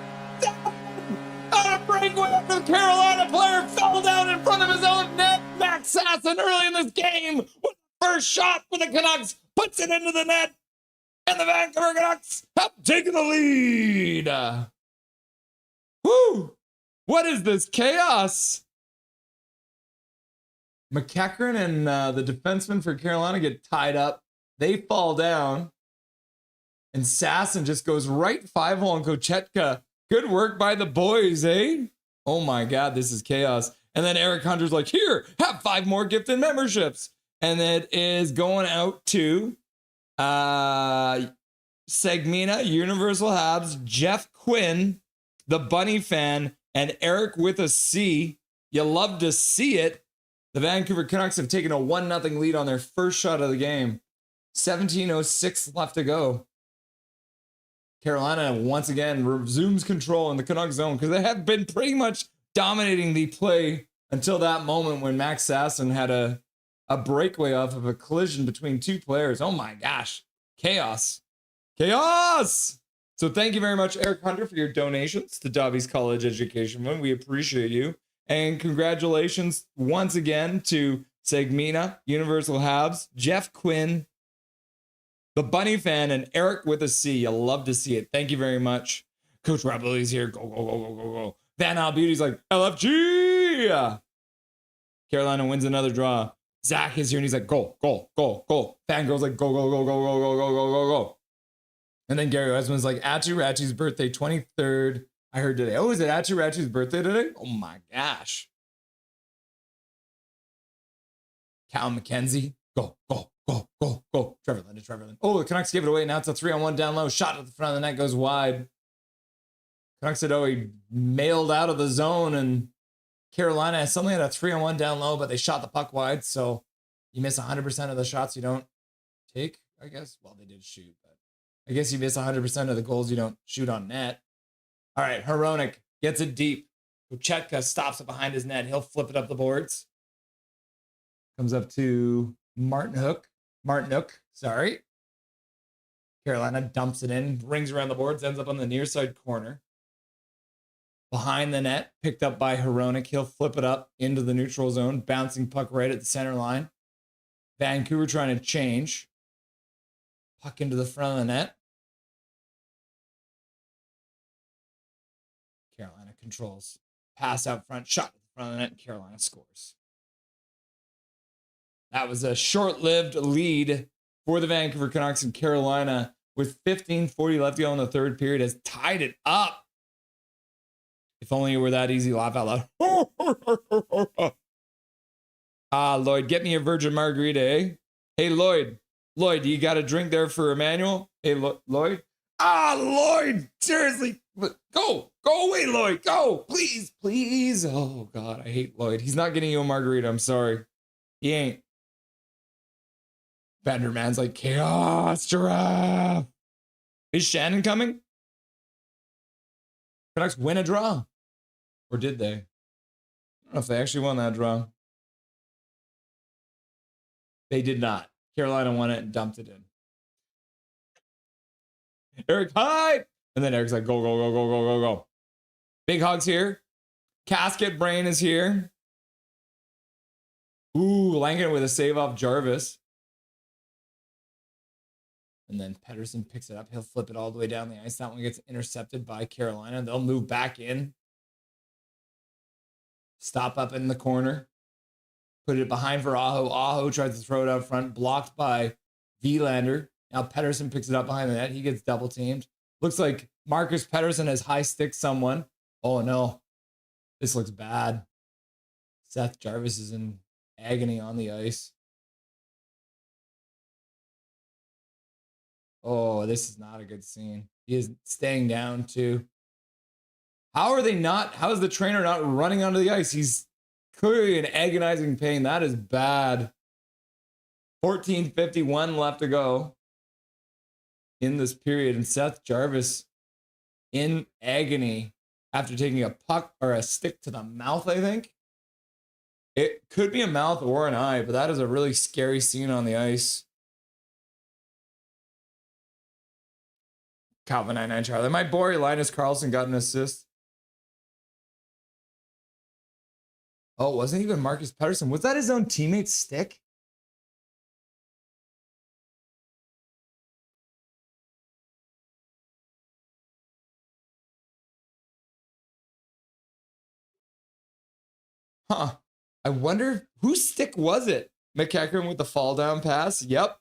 On a breakaway after the Carolina player fell down in front of his own net. Max Sasson early in this game with the first shot for the Canucks. Puts it into the net. And the Vancouver Canucks have taken the lead. Woo! What is this chaos? McEachran and the defenseman for Carolina get tied up. They fall down. And Sasson just goes right 5-hole on Kochetka. Good work by the boys, eh? Oh my God, this is chaos. And then Eric Hunter's like, here, have 5 more gifted memberships. And it is going out to Segmina, Universal Habs, Jeff Quinn, the Bunny Fan, and Eric with a C. You love to see it. The Vancouver Canucks have taken a 1-0 lead on their first shot of the game. 17:06 left to go. Carolina once again resumes control in the Canucks zone because they have been pretty much dominating the play until that moment when Max Sasson had a breakaway off of a collision between two players. Oh my gosh. Chaos. Chaos! So thank you very much, Eric Hunter, for your donations to Dobby's College Education Fund. We appreciate you. And congratulations once again to Segmina, Universal Habs, Jeff Quinn, the Bunny Fan, and Eric with a C. You'll love to see it. Thank you very much. Coach Rabelli's here. Go, go, go, go, go, go. Van Al Beauty's like, LFG! Carolina wins another draw. Zach is here and he's like, go, go, go, go. Fangirl's like, go, go, go, go, go, go, go, go, go, go. And then Gary Westman's like, Atu Ratchi's birthday, 23rd. I heard today. Oh, is it Atu Ratchi's birthday today? Oh my gosh. Cal McKenzie. Go, go, go, go, go. Trevor Linden. Oh, the Canucks give it away. Now it's a 3-on-1 down low. Shot at the front of the net goes wide. Canucks had already mailed out of the zone, and Carolina suddenly had a 3-on-1 down low, but they shot the puck wide. So you miss 100% of the shots you don't take, I guess. Well, they did shoot, but I guess you miss 100% of the goals you don't shoot on net. All right, Hronek gets it deep. Uchetka stops it behind his net. He'll flip it up the boards. Comes up to Martin Hook, sorry. Carolina dumps it in, rings around the boards, ends up on the near side corner. Behind the net, picked up by Hronek. He'll flip it up into the neutral zone, bouncing puck right at the center line. Vancouver trying to change. Puck into the front of the net. Carolina controls. Pass out front, shot at the front of the net, and Carolina scores. That was a short-lived lead for the Vancouver Canucks, and Carolina, with 15:40 left to go in the third period, has tied it up. If only it were that easy, laugh out loud. Lloyd, get me a virgin margarita, eh? Hey, Lloyd, you got a drink there for Emmanuel? Hey, Lloyd? Lloyd, seriously, go away, Lloyd, go, please. Oh, God, I hate Lloyd. He's not getting you a margarita, I'm sorry. He ain't. Vanderman's like, chaos, giraffe. Is Shannon coming? Canucks win a draw. Or did they? I don't know if they actually won that draw. They did not. Carolina won it and dumped it in. Eric, hi! And then Eric's like, go, go, go, go, go, go, go. Big Hog's here. Casket Brain is here. Ooh, Lankin with a save off Jarvis. And then Pedersen picks it up. He'll flip it all the way down the ice. That one gets intercepted by Carolina. They'll move back in. Stop up in the corner. Put it behind for Aho. Aho tries to throw it out front. Blocked by Vilander. Now Pedersen picks it up behind the net. He gets double teamed. Looks like Marcus Pedersen has high sticked someone. Oh no. This looks bad. Seth Jarvis is in agony on the ice. Oh, this is not a good scene. He is staying down too. How is the trainer not running onto the ice? He's clearly in agonizing pain. That is bad. 14:51 left to go in this period. And Seth Jarvis in agony after taking a puck or a stick to the mouth, I think. It could be a mouth or an eye, but that is a really scary scene on the ice. Calvin 99 Charlie. My boy Linus Carlson got an assist. Oh, it wasn't even Marcus Pedersen. Was that his own teammate's stick? Huh. I wonder whose stick was it? McEachran with the fall down pass. Yep.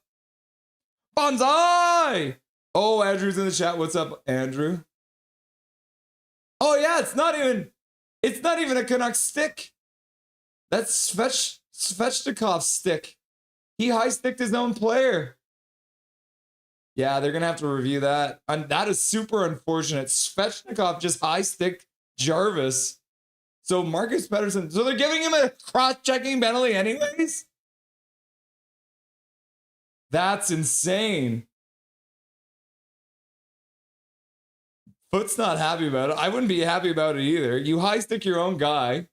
Bonsai! Oh, Andrew's in the chat. What's up, Andrew? Oh yeah, it's not even a Canucks stick. That's Svechnikov's stick. He high sticked his own player. Yeah, they're going to have to review that. And that is super unfortunate. Svechnikov just high stick Jarvis. So Marcus Pettersson, so they're giving him a cross-checking penalty anyways? That's insane. Foot's not happy about it. I wouldn't be happy about it either. You high stick your own guy.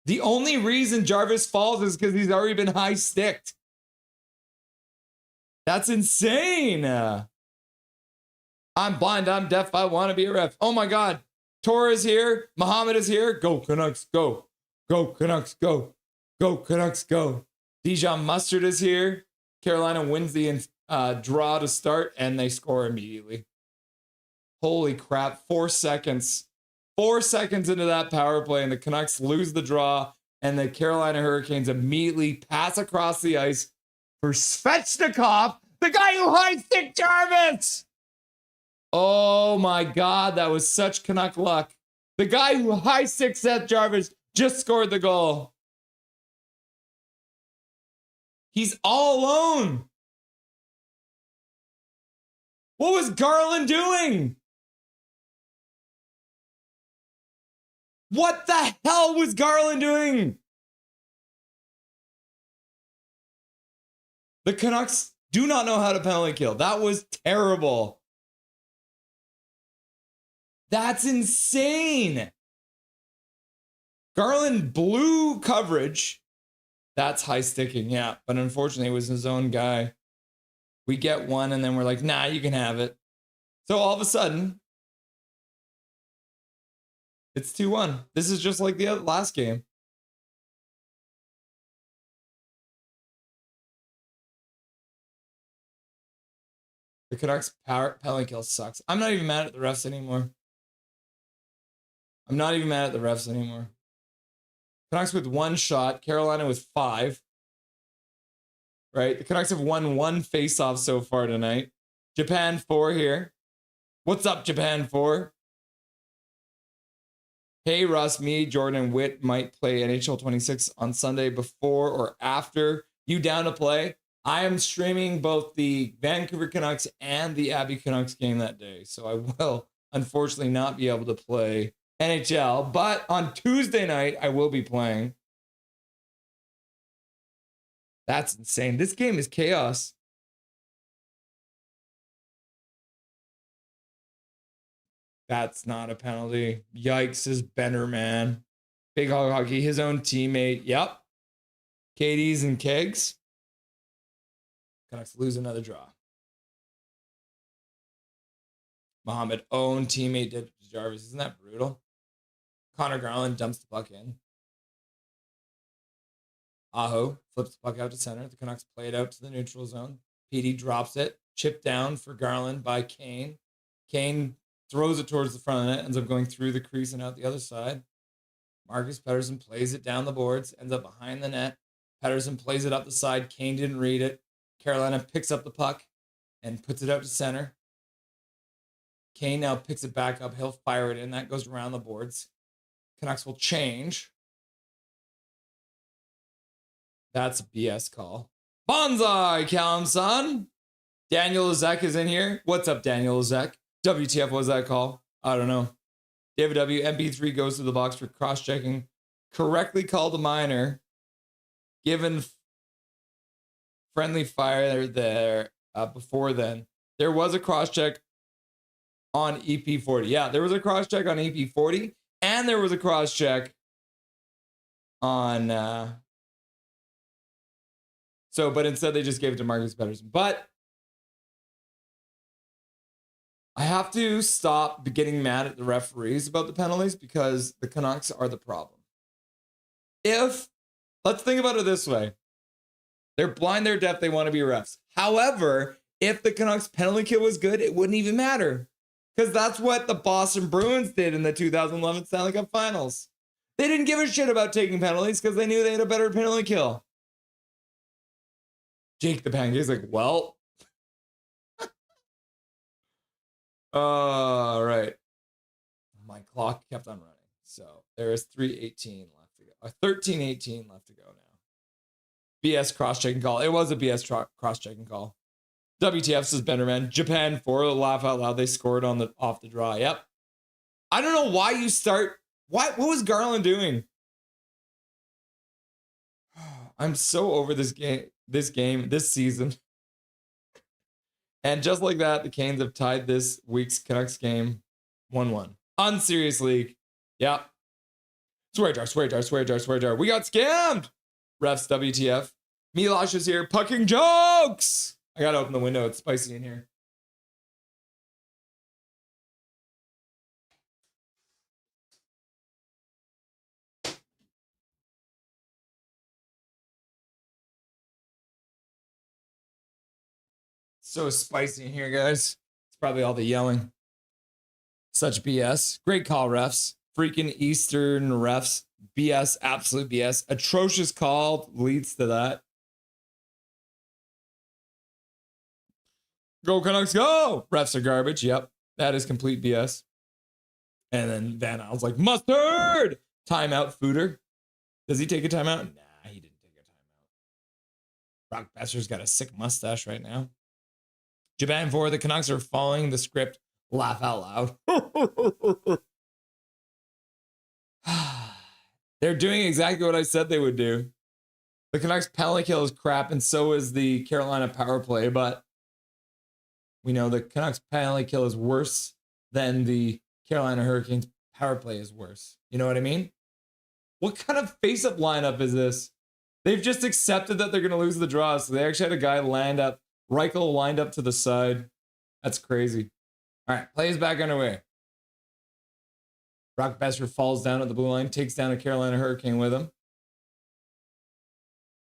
The only reason Jarvis falls is because he's already been high sticked. That's insane. I'm blind, I'm deaf, I want to be a ref. Oh my God. Tora is here. Muhammad is here. Go Canucks, go. Go Canucks, go. Go Canucks, go. Dijon Mustard is here. Carolina wins the draw to start, and they score immediately. Holy crap, 4 seconds. 4 seconds into that power play, and the Canucks lose the draw, and the Carolina Hurricanes immediately pass across the ice for Svechnikov, the guy who high-stick Jarvis! Oh my God, that was such Canuck luck. The guy who high-stick Seth Jarvis just scored the goal. He's all alone. What was Garland doing? What the hell was Garland doing? The Canucks do not know how to penalty kill. That was terrible. That's insane. Garland blew coverage. That's high sticking, yeah. But unfortunately, it was his own guy. We get one, and then we're like, nah, you can have it. So all of a sudden, it's 2-1. This is just like the last game. The Canucks penalty kill sucks. I'm not even mad at the refs anymore. I'm not even mad at the refs anymore. Canucks with 1 shot, Carolina with 5. Right? The Canucks have won 1 faceoff so far tonight. Japan 4 here. What's up, Japan 4? Hey, Russ, me, Jordan, and Witt might play NHL 26 on Sunday before or after. You down to play? I am streaming both the Vancouver Canucks and the Abbey Canucks game that day. So I will, unfortunately, not be able to play NHL, but on Tuesday night, I will be playing. That's insane. This game is chaos. That's not a penalty. Yikes is Benner, man. Big Hog Hockey, his own teammate. Yep. Katie's and Kegs. Canucks lose another draw. Muhammad own teammate did to Jarvis. Isn't that brutal? Connor Garland dumps the puck in. Aho flips the puck out to center. The Canucks play it out to the neutral zone. Petey drops it. Chipped down for Garland by Kane. Kane throws it towards the front of the net. Ends up going through the crease and out the other side. Marcus Pettersson plays it down the boards. Ends up behind the net. Pettersson plays it up the side. Kane didn't read it. Carolina picks up the puck and puts it out to center. Kane now picks it back up. He'll fire it in. That goes around the boards. Canucks will change. That's a BS call. Bonsai, Callum-son. Daniel Lezek is in here. What's up, Daniel Lezek? WTF was that call? I don't know. David W. MP3 goes to the box for cross-checking. Correctly called a minor. Given friendly fire there before then. There was a cross-check on EP40. Yeah, there was a cross-check on EP40. And there was a cross-check on... but instead they just gave it to Marcus Pettersson. But I have to stop getting mad at the referees about the penalties because the Canucks are the problem. Let's think about it this way. They're blind, they're deaf, they want to be refs. However, if the Canucks penalty kill was good, it wouldn't even matter. Because that's what the Boston Bruins did in the 2011 Stanley Cup Finals. They didn't give a shit about taking penalties because they knew they had a better penalty kill. Jake the Pancake's like, well. All right. My clock kept on running. So there is 3:18 left to go. 13:18 left to go now. BS cross-checking call. It was a BS cross-checking call. WTF says Benderman. Japan 4, laugh out loud. They scored on the off the draw. Yep. I don't know why you start. What was Garland doing? I'm so over this game, this season. And just like that, the Canes have tied this week's Canucks game 1-1. Unserious league. Yep. Swear jar. We got scammed. Refs, WTF. Milosh is here. Pucking jokes. I gotta open the window. It's spicy in here. So spicy in here, guys. It's probably all the yelling. Such BS. Great call, refs. Freaking Eastern refs. BS, absolute BS. Atrocious call leads to that. Go Canucks, go! Refs are garbage. Yep, that is complete BS. And then Van Al's like, mustard! Timeout, Footer. Does he take a timeout? Nah, he didn't take a timeout. Brock Besser's got a sick mustache right now. Japan 4, the Canucks are following the script. Laugh out loud. They're doing exactly what I said they would do. The Canucks penalty kill is crap, and so is the Carolina power play, but we know the Canucks penalty kill is worse than the Carolina Hurricanes power play is worse. You know what I mean? What kind of face-up lineup is this? They've just accepted that they're going to lose the draw, so they actually had a guy land up. Reichel lined up to the side. That's crazy. All right, play is back underway. Brock Besser falls down at the blue line, takes down a Carolina Hurricane with him.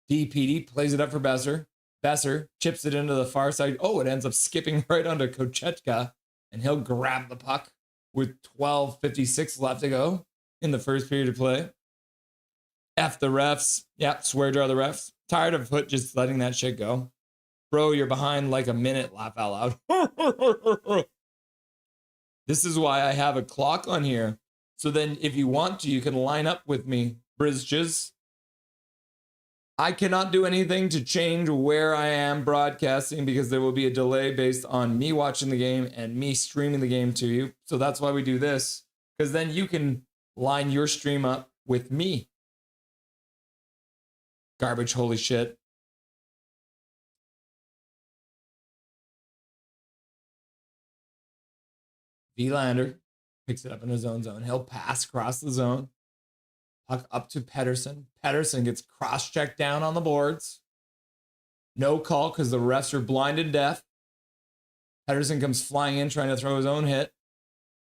DPD plays it up for Besser. Besser chips it into the far side. Oh, it ends up skipping right onto Kochetka, and he'll grab the puck with 12:56 left to go in the first period of play. F the refs. Yep, swear jar the refs. Tired of Foot just letting that shit go. Bro, you're behind like a minute. Laugh out loud. This is why I have a clock on here. So then if you want to, you can line up with me, Brizges. I cannot do anything to change where I am broadcasting because there will be a delay based on me watching the game and me streaming the game to you. So that's why we do this, because then you can line your stream up with me. Garbage, holy shit. Vilander picks it up in his own zone. He'll pass across the zone. Puck up to Pettersson. Pettersson gets cross-checked down on the boards. No call because the refs are blind and deaf. Pettersson comes flying in trying to throw his own hit.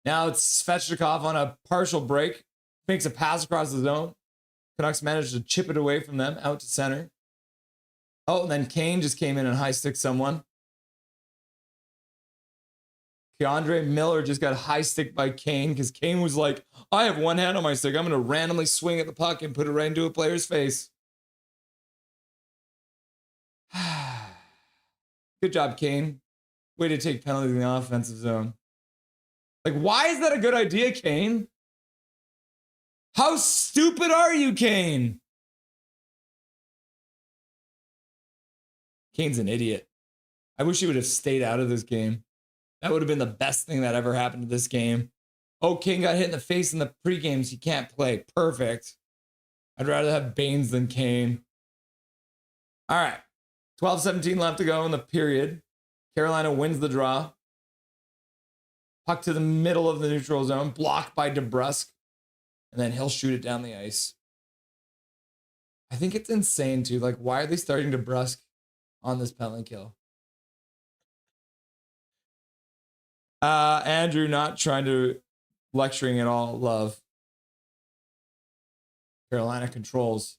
Now it's Svechnikov on a partial break. Makes a pass across the zone. Canucks managed to chip it away from them out to center. Oh, and then Kane just came in and high-sticked someone. Keandre Miller just got high stick by Kane because Kane was like, I have one hand on my stick. I'm going to randomly swing at the puck and put it right into a player's face. Good job, Kane. Way to take penalties in the offensive zone. Like, why is that a good idea, Kane? How stupid are you, Kane? Kane's an idiot. I wish he would have stayed out of this game. That would have been the best thing that ever happened to this game. Oh, Kane got hit in the face in the pre-games. He can't play. Perfect. I'd rather have Baines than Kane. All right. 12:17 left to go in the period. Carolina wins the draw. Puck to the middle of the neutral zone. Blocked by DeBrusk. And then he'll shoot it down the ice. I think it's insane, too. Like, why are they starting DeBrusk on this penalty kill? Andrew not trying to lecturing at all. Love. Carolina controls.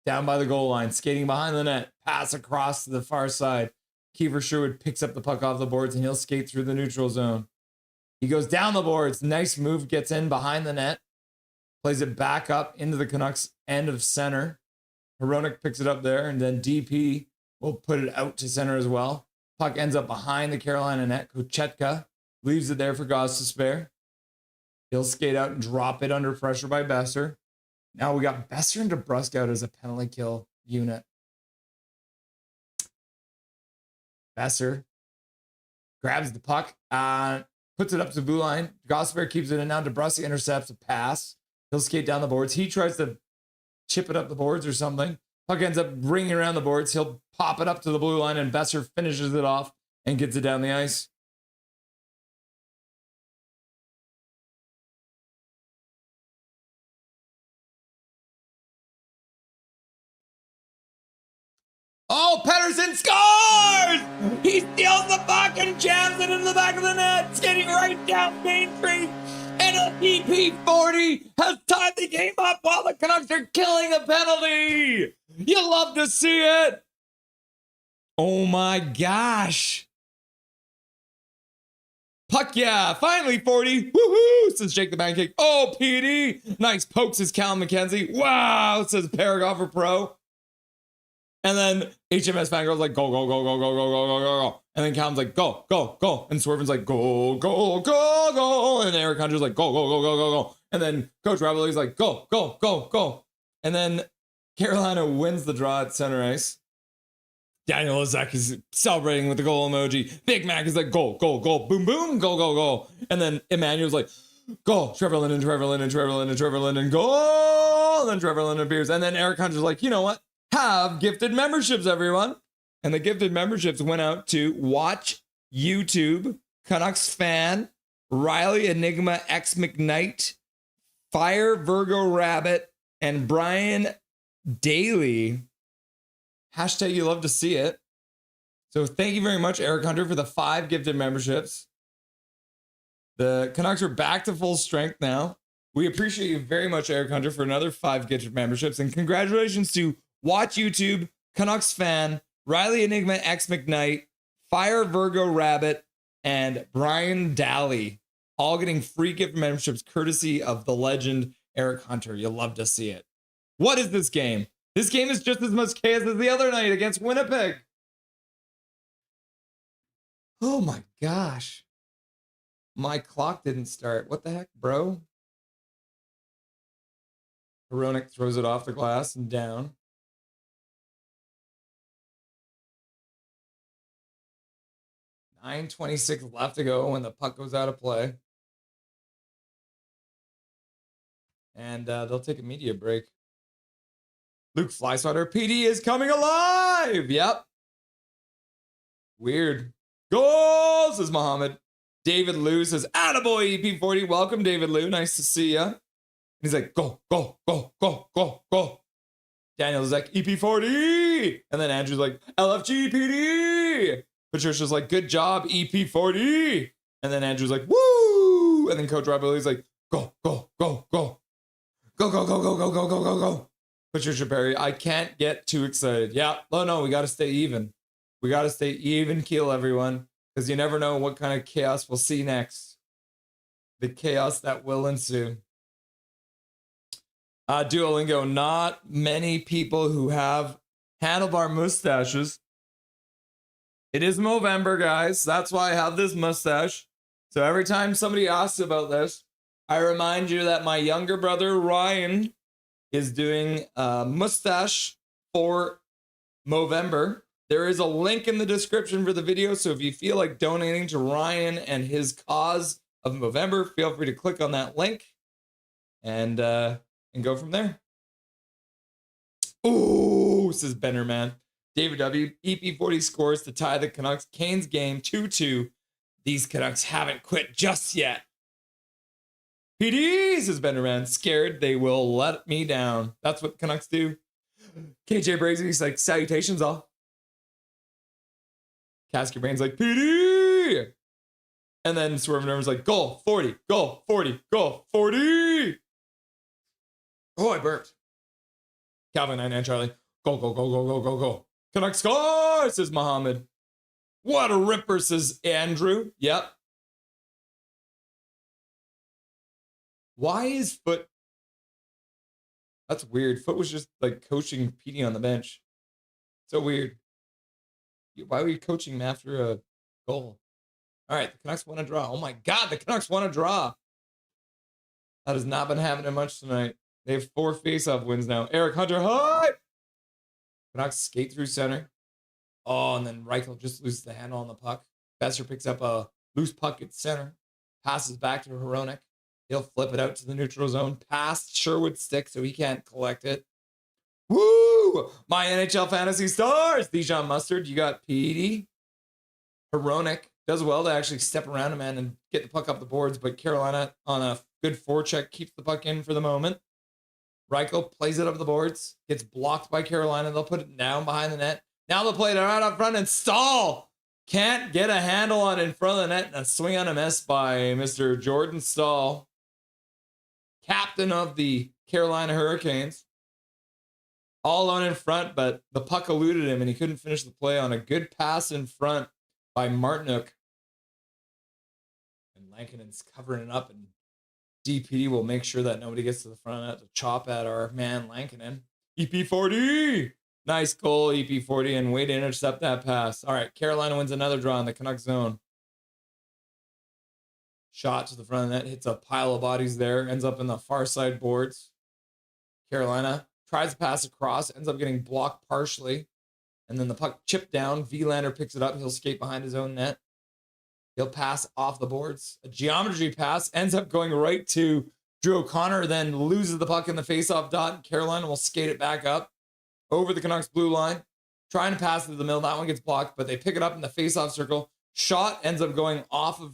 Down by the goal line. Skating behind the net. Pass across to the far side. Kiefer Sherwood picks up the puck off the boards and he'll skate through the neutral zone. He goes down the boards. Nice move. Gets in behind the net. Plays it back up into the Canucks end of center. Hronek picks it up there. And then DP will put it out to center as well. Puck ends up behind the Carolina net. Kochetka leaves it there for Gauss to spare. He'll skate out and drop it under pressure by Besser. Now we got Besser and DeBrusk out as a penalty kill unit. Besser grabs the puck, puts it up to the blue line. Gosper keeps it in. Now DeBrussi intercepts a pass. He'll skate down the boards. He tries to chip it up the boards or something. Puck ends up ringing around the boards. He'll pop it up to the blue line, and Besser finishes it off and gets it down the ice. Oh, Pettersson scores! He steals the puck and jams it in the back of the net, skating right down Main Street. And a EP40 has tied the game up while the Canucks are killing a penalty. You love to see it. Oh my gosh. Puck yeah, finally 40. Woohoo, says Jake the Pancake. Oh, PD. Nice poke, says Cal McKenzie. Wow, says Paragrapher Pro. And then HMS Fangirl's like, go, go, go, go, go, go, go, go, go, go. And then Calum's like, go, go, go. And Swerven's like, go, go, go, go. And Eric Hunter's like, go, go, go, go, go, go. And then Coach Ravelli's like, go, go, go, go. And then Carolina wins the draw at center ice. Daniel Lezak is celebrating with the goal emoji. Big Mac is like, go, go, go, boom, boom, go, go, go. And then Emmanuel's like, go, Trevor Linden, Trevor Linden, Trevor Linden, Trevor Linden, go. And then Trevor Linden appears. And then Eric Hunter's like, you know what? Have gifted memberships, everyone. And the gifted memberships went out to Watch YouTube, Canucks Fan, Riley Enigma X McKnight, Fire Virgo Rabbit, and Brian Daly. Hashtag you love to see it. So thank you very much, Eric Hunter, for the 5 gifted memberships. The Canucks are back to full strength now. We appreciate you very much, Eric Hunter, for another 5 gifted memberships. And congratulations to Watch YouTube, Canucks Fan, Riley Enigma X McKnight, Fire Virgo Rabbit, and Brian Daly, all getting free gift memberships courtesy of the legend Eric Hunter. You'll love to see it. What is this game? This game is just as much chaos as the other night against Winnipeg. Oh my gosh. My clock didn't start. What the heck, bro? Hronik throws it off the glass and down. 9:26 left to go when the puck goes out of play. And they'll take a media break. Luke Flyswatter, PD is coming alive. Yep. Weird. Goal, says Mohammed. David Lou says, attaboy, EP40. Welcome, David Lou. Nice to see ya. He's like, go, go, go, go, go, go. Daniel's like, EP40. And then Andrew's like, LFG, PD. Patricia's like, good job, EP40. And then Andrew's like, woo! And then Coach Robilly's like, go, go, go, go. Go, go, go, go, go, go, go, go, go. Patricia Perry, I can't get too excited. Yeah, oh no, we got to stay even. We got to stay even keel, everyone, because you never know what kind of chaos we'll see next. The chaos that will ensue. Duolingo, not many people who have handlebar mustaches. It is Movember, guys. That's why I have this mustache. So every time somebody asks about this, I remind you that my younger brother, Ryan, is doing a mustache for Movember. There is a link in the description for the video. So if you feel like donating to Ryan and his cause of Movember, feel free to click on that link and go from there. Ooh, says Benderman. David W. EP40 scores to tie the Canucks Canes game 2-2. These Canucks haven't quit just yet. PD, says Benderman. Scared they will let me down. That's what Canucks do. KJ Brazy's like, salutations all. Casky Brain's like, PD. And then Swerve Nerve's like, goal 40, goal 40, goal 40. Oh, I burped. Calvin 99 Charlie. Go, go, go, go, go, go, go. Canucks score, says Mohammed. What a ripper, says Andrew. Yep. Why is Foot? That's weird. Foot was just like coaching PD on the bench. So weird. Why were you coaching him after a goal? All right, the Canucks won a draw. Oh my God, the Canucks won a draw. That has not been happening much tonight. They have 4 face-off wins now. Eric Hunter, hi! Canucks skate through center. Oh, and then Reichel just loses the handle on the puck. Besser picks up a loose puck at center, passes back to Hronek. He'll flip it out to the neutral zone, past Sherwood's stick so he can't collect it. Woo! My NHL fantasy stars! Dijon Mustard, you got Petey. Hronek does well to actually step around a man and get the puck up the boards, but Carolina on a good forecheck keeps the puck in for the moment. Reichel plays it up the boards, gets blocked by Carolina. They'll put it down behind the net. Now they'll play it right up front and Stahl can't get a handle on it in front of the net. And a swing on a miss by Mr. Jordan Stahl, captain of the Carolina Hurricanes. All alone in front, but the puck eluded him and he couldn't finish the play on a good pass in front by Martinook. And Lankinen's covering it up, and DPD will make sure that nobody gets to the front of that to chop at our man Lankinen. EP40! Nice goal, EP40, and way to intercept that pass. All right, Carolina wins another draw in the Canucks zone. Shot to the front of the net, hits a pile of bodies there, ends up in the far side boards. Carolina tries to pass across, ends up getting blocked partially, and then the puck chipped down. Vilander picks it up. He'll skate behind his own net. He'll pass off the boards. A geometry pass ends up going right to Drew O'Connor, then loses the puck in the faceoff dot. Carolina will skate it back up over the Canucks blue line, trying to pass it to the middle. That one gets blocked, but they pick it up in the faceoff circle. Shot ends up going off of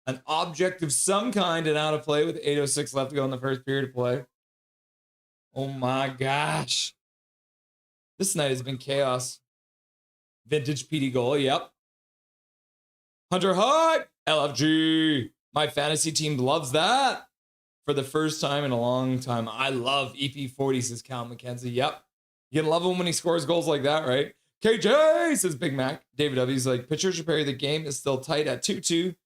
an object of some kind and out of play with 8:06 left to go in the first period of play. Oh my gosh. This night has been chaos. Vintage PD goal, yep. Hunter Hart, LFG. My fantasy team loves that for the first time in a long time. I love EP40, says Cal McKenzie. Yep. You gotta love him when he scores goals like that, right? KJ, says Big Mac. David W's like, Patricia Perry, the game is still tight at 2-2,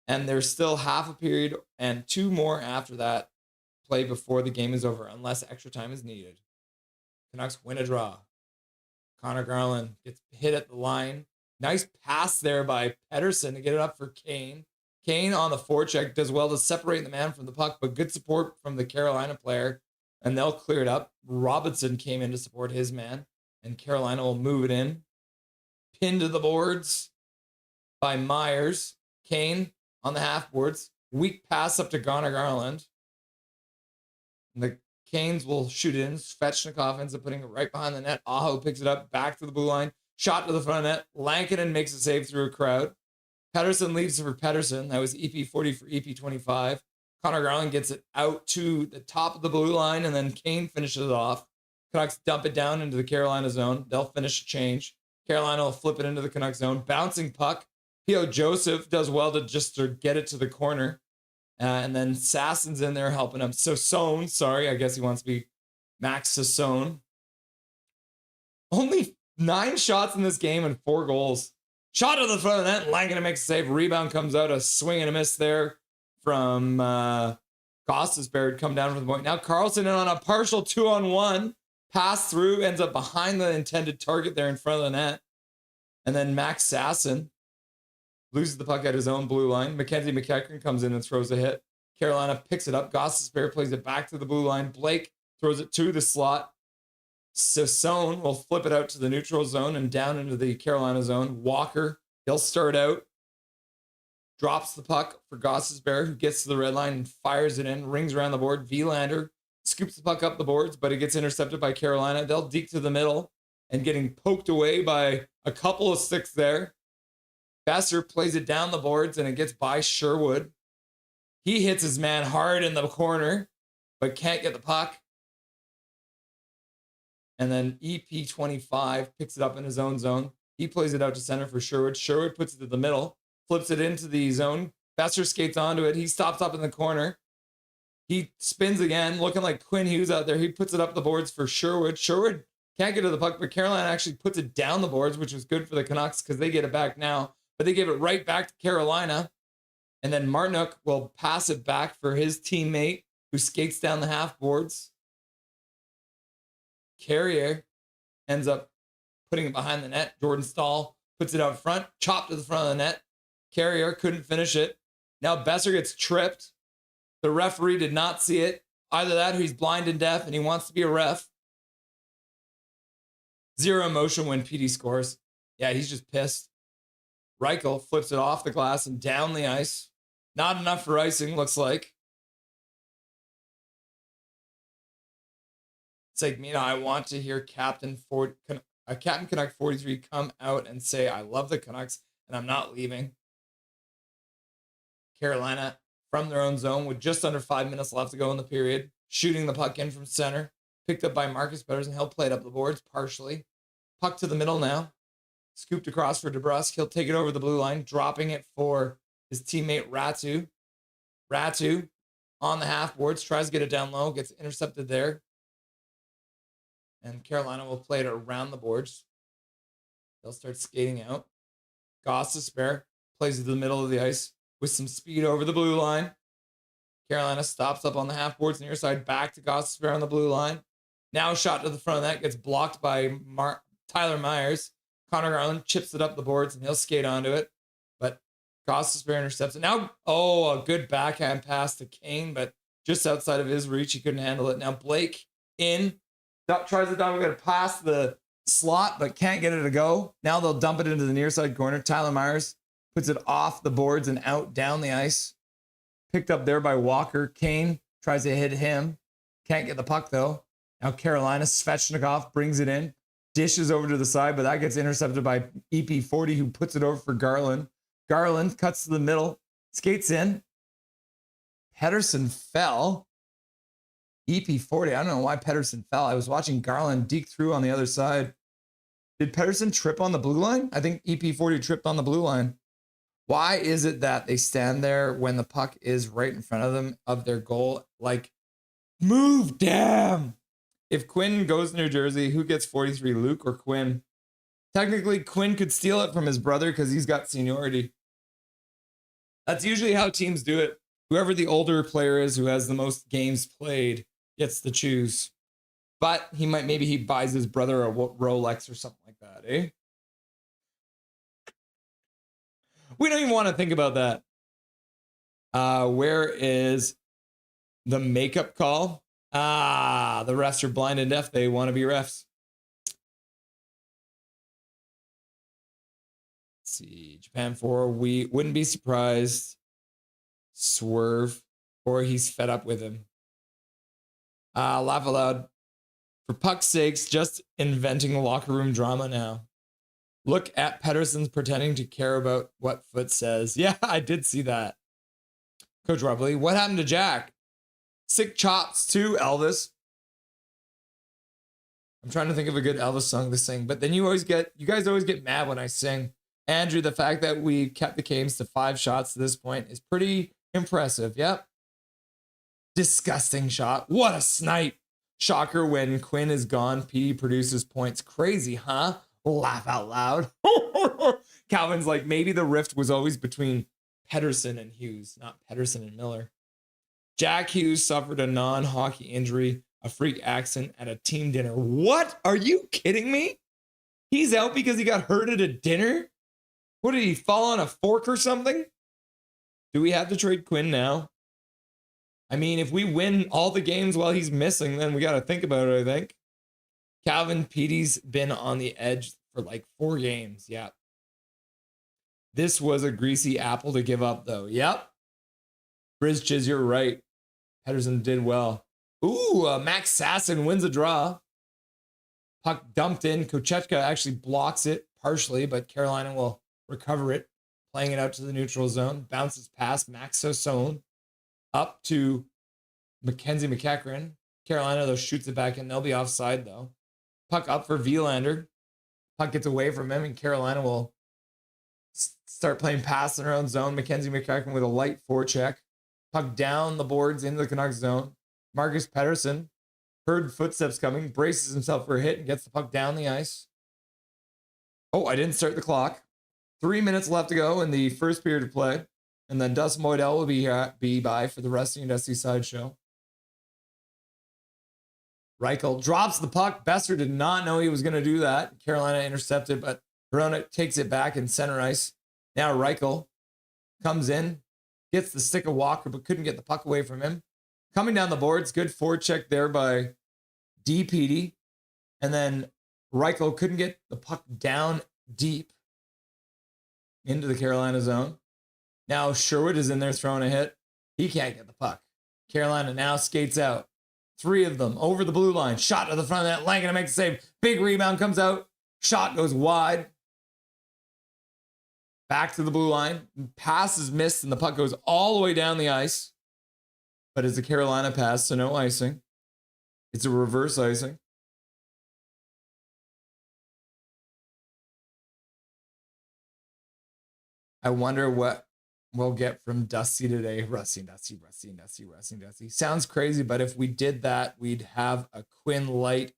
and there's still half a period and 2 more after that play before the game is over, unless extra time is needed. Canucks win a draw. Connor Garland gets hit at the line. Nice pass there by Pedersen to get it up for Kane. Kane on the forecheck does well to separate the man from the puck, but good support from the Carolina player, and they'll clear it up. Robinson came in to support his man, and Carolina will move it in. Pinned to the boards by Myers. Kane on the half boards. Weak pass up to Connor Garland. And the Canes will shoot it in. Svechnikov ends up putting it right behind the net. Aho picks it up back to the blue line. Shot to the front of net. Lankinen makes a save through a crowd. Pedersen leaves for Pedersen. That was EP40 for EP25. Connor Garland gets it out to the top of the blue line, and then Kane finishes it off. Canucks dump it down into the Carolina zone. They'll finish a change. Carolina will flip it into the Canucks zone. Bouncing puck. P.O. Joseph does well to just get it to the corner. And then Sasson's in there helping him. Sassone, sorry, I guess he wants to be Max Sassone. Only 9 shots in this game and 4 goals. Shot to the front of the net. Lankinen makes a save. Rebound comes out. A swing and a miss there from Gostisbehere come down from the point. Now Carlson in on a partial 2-on-1. Pass through. Ends up behind the intended target there in front of the net. And then Max Sasson loses the puck at his own blue line. Mackenzie McEachran comes in and throws a hit. Carolina picks it up. Gostisbehere plays it back to the blue line. Blake throws it to the slot. Sassone will flip it out to the neutral zone and down into the Carolina zone. Walker, he'll start out. Drops the puck for Gostisbehere, who gets to the red line and fires it in. Rings around the board. Vilander scoops the puck up the boards, but it gets intercepted by Carolina. They'll deke to the middle and getting poked away by a couple of sticks there. Besser plays it down the boards and it gets by Sherwood. He hits his man hard in the corner, but can't get the puck. And then EP25 picks it up in his own zone. He plays it out to center for Sherwood. Sherwood puts it to the middle, flips it into the zone. Besser skates onto it. He stops up in the corner. He spins again, looking like Quinn Hughes out there. He puts it up the boards for Sherwood. Sherwood can't get to the puck, but Carolina actually puts it down the boards, which is good for the Canucks because they get it back now. But they give it right back to Carolina. And then Martinook will pass it back for his teammate who skates down the half boards. Carrier ends up putting it behind the net. Jordan Stahl puts it out front, chopped to the front of the net. Carrier couldn't finish it. Now Besser gets tripped. The referee did not see it. Either that or he's blind and deaf and he wants to be a ref. 0 emotion when PD scores. Yeah, he's just pissed. Reichel flips it off the glass and down the ice. Not enough for icing, looks like. It's like, I want to hear Captain Canuck 43 come out and say, I love the Canucks and I'm not leaving. Carolina from their own zone with just under 5 minutes left to go in the period. Shooting the puck in from center. Picked up by Marcus Pettersson. He'll play it up the boards partially. Puck to the middle now. Scooped across for DeBrusque. He'll take it over the blue line, dropping it for his teammate Ratu. Ratu on the half boards, tries to get it down low, gets intercepted there. And Carolina will play it around the boards. They'll start skating out. Goss to spare. Plays it to the middle of the ice with some speed over the blue line. Carolina stops up on the half boards near side. Back to Goss to spare on the blue line. Now a shot to the front of that. Gets blocked by Tyler Myers. Connor Garland chips it up the boards and he'll skate onto it. But Goss to spare intercepts it. Now, a good backhand pass to Kane, but just outside of his reach. He couldn't handle it. Now Blake in. Tries to dump it past the slot, but can't get it to go. Now they'll dump it into the near side corner. Tyler Myers puts it off the boards and out down the ice. Picked up there by Walker. Kane tries to hit him. Can't get the puck though. Now Carolina, Svechnikov brings it in. Dishes over to the side, but that gets intercepted by EP40, who puts it over for Garland. Garland cuts to the middle, skates in. Pettersson fell. EP40, I don't know why Pettersson fell. I was watching Garland deke through on the other side. Did Pettersson trip on the blue line? I think EP40 tripped on the blue line. Why is it that they stand there when the puck is right in front of them, of their goal? Like, move, damn! If Quinn goes to New Jersey, who gets 43, Luke or Quinn? Technically, Quinn could steal it from his brother because he's got seniority. That's usually how teams do it. Whoever the older player is who has the most games played gets to choose. But maybe he buys his brother a Rolex or something like that, eh? We don't even want to think about that. Where is the makeup call? The refs are blind and deaf. They want to be refs. Let's see. Japan 4. We wouldn't be surprised. Swerve. Or he's fed up with him. Laugh aloud. For puck's sakes, just inventing locker room drama now. Look at Pettersson's pretending to care about what Foot says. Yeah, I did see that. Coach Rubley, what happened to Jack? Sick chops too, Elvis. I'm trying to think of a good Elvis song to sing, but then you guys always get mad when I sing. Andrew, the fact that we kept the Canes to 5 shots to this point is pretty impressive. Yep. Disgusting shot. What a snipe. Shocker when Quinn is gone. P produces points. Crazy, huh? Laugh out loud. Calvin's like, maybe the rift was always between Pettersson and Hughes, not Pettersson and Miller. Jack Hughes suffered a non-hockey injury, a freak accident at a team dinner. What? Are you kidding me? He's out because he got hurt at a dinner? What, did he fall on a fork or something? Do we have to trade Quinn now? I mean, if we win all the games while he's missing, then we got to think about it, I think. Calvin Petey's been on the edge for like 4 games. Yeah. This was a greasy apple to give up, though. Yep. Bridges, you're right. Pettersson did well. Ooh, Max Sasson wins a draw. Puck dumped in. Kochetka actually blocks it partially, but Carolina will recover it. Playing it out to the neutral zone. Bounces past Max Sasson. Up to Mackenzie McEachran. Carolina, though, shoots it back in. They'll be offside, though. Puck up for Vilander. Puck gets away from him, and Carolina will start playing pass in their own zone. Mackenzie McEachran with a light forecheck. Puck down the boards into the Canucks zone. Marcus Pettersson heard footsteps coming, braces himself for a hit, and gets the puck down the ice. Oh, I didn't start the clock. 3 minutes left to go in the first period of play. And then Dustin Boydell will be by for the rest of the Dusty Sideshow. Reichel drops the puck. Besser did not know he was going to do that. Carolina intercepted, but Verona takes it back in center ice. Now Reichel comes in, gets the stick of Walker, but couldn't get the puck away from him. Coming down the boards, good forecheck there by DPD. And then Reichel couldn't get the puck down deep into the Carolina zone. Now Sherwood is in there throwing a hit. He can't get the puck. Carolina now skates out. 3 of them over the blue line. Shot to the front of that. Lankin makes the save. Big rebound comes out. Shot goes wide. Back to the blue line. Pass is missed and the puck goes all the way down the ice. But it's a Carolina pass, so no icing. It's a reverse icing. I wonder what we'll get from Dusty today. Dusty. Sounds crazy, but if we did that, we'd have a Quinn Light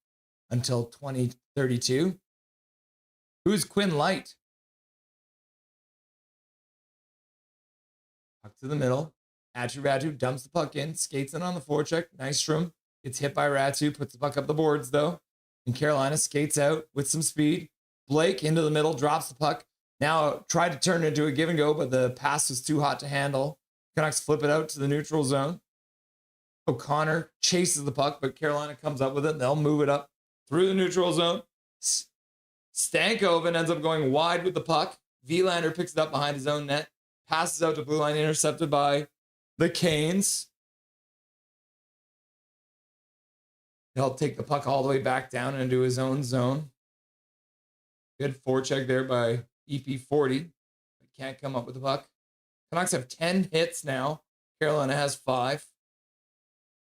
until 2032. Who's Quinn Light? Puck to the middle. Ratu dumps the puck in, skates in on the forecheck. Nystrom gets hit by Ratu, puts the puck up the boards though. And Carolina skates out with some speed. Blake into the middle, drops the puck. Now tried to turn it into a give and go, but the pass was too hot to handle. Canucks flip it out to the neutral zone. O'Connor chases the puck, but Carolina comes up with it. They'll move it up through the neutral zone. Stankoven ends up going wide with the puck. Vilander picks it up behind his own net. Passes out to blue line, intercepted by the Canes. He'll take the puck all the way back down into his own zone. Good forecheck there by EP40. Can't come up with the puck. Canucks have 10 hits now. Carolina has 5.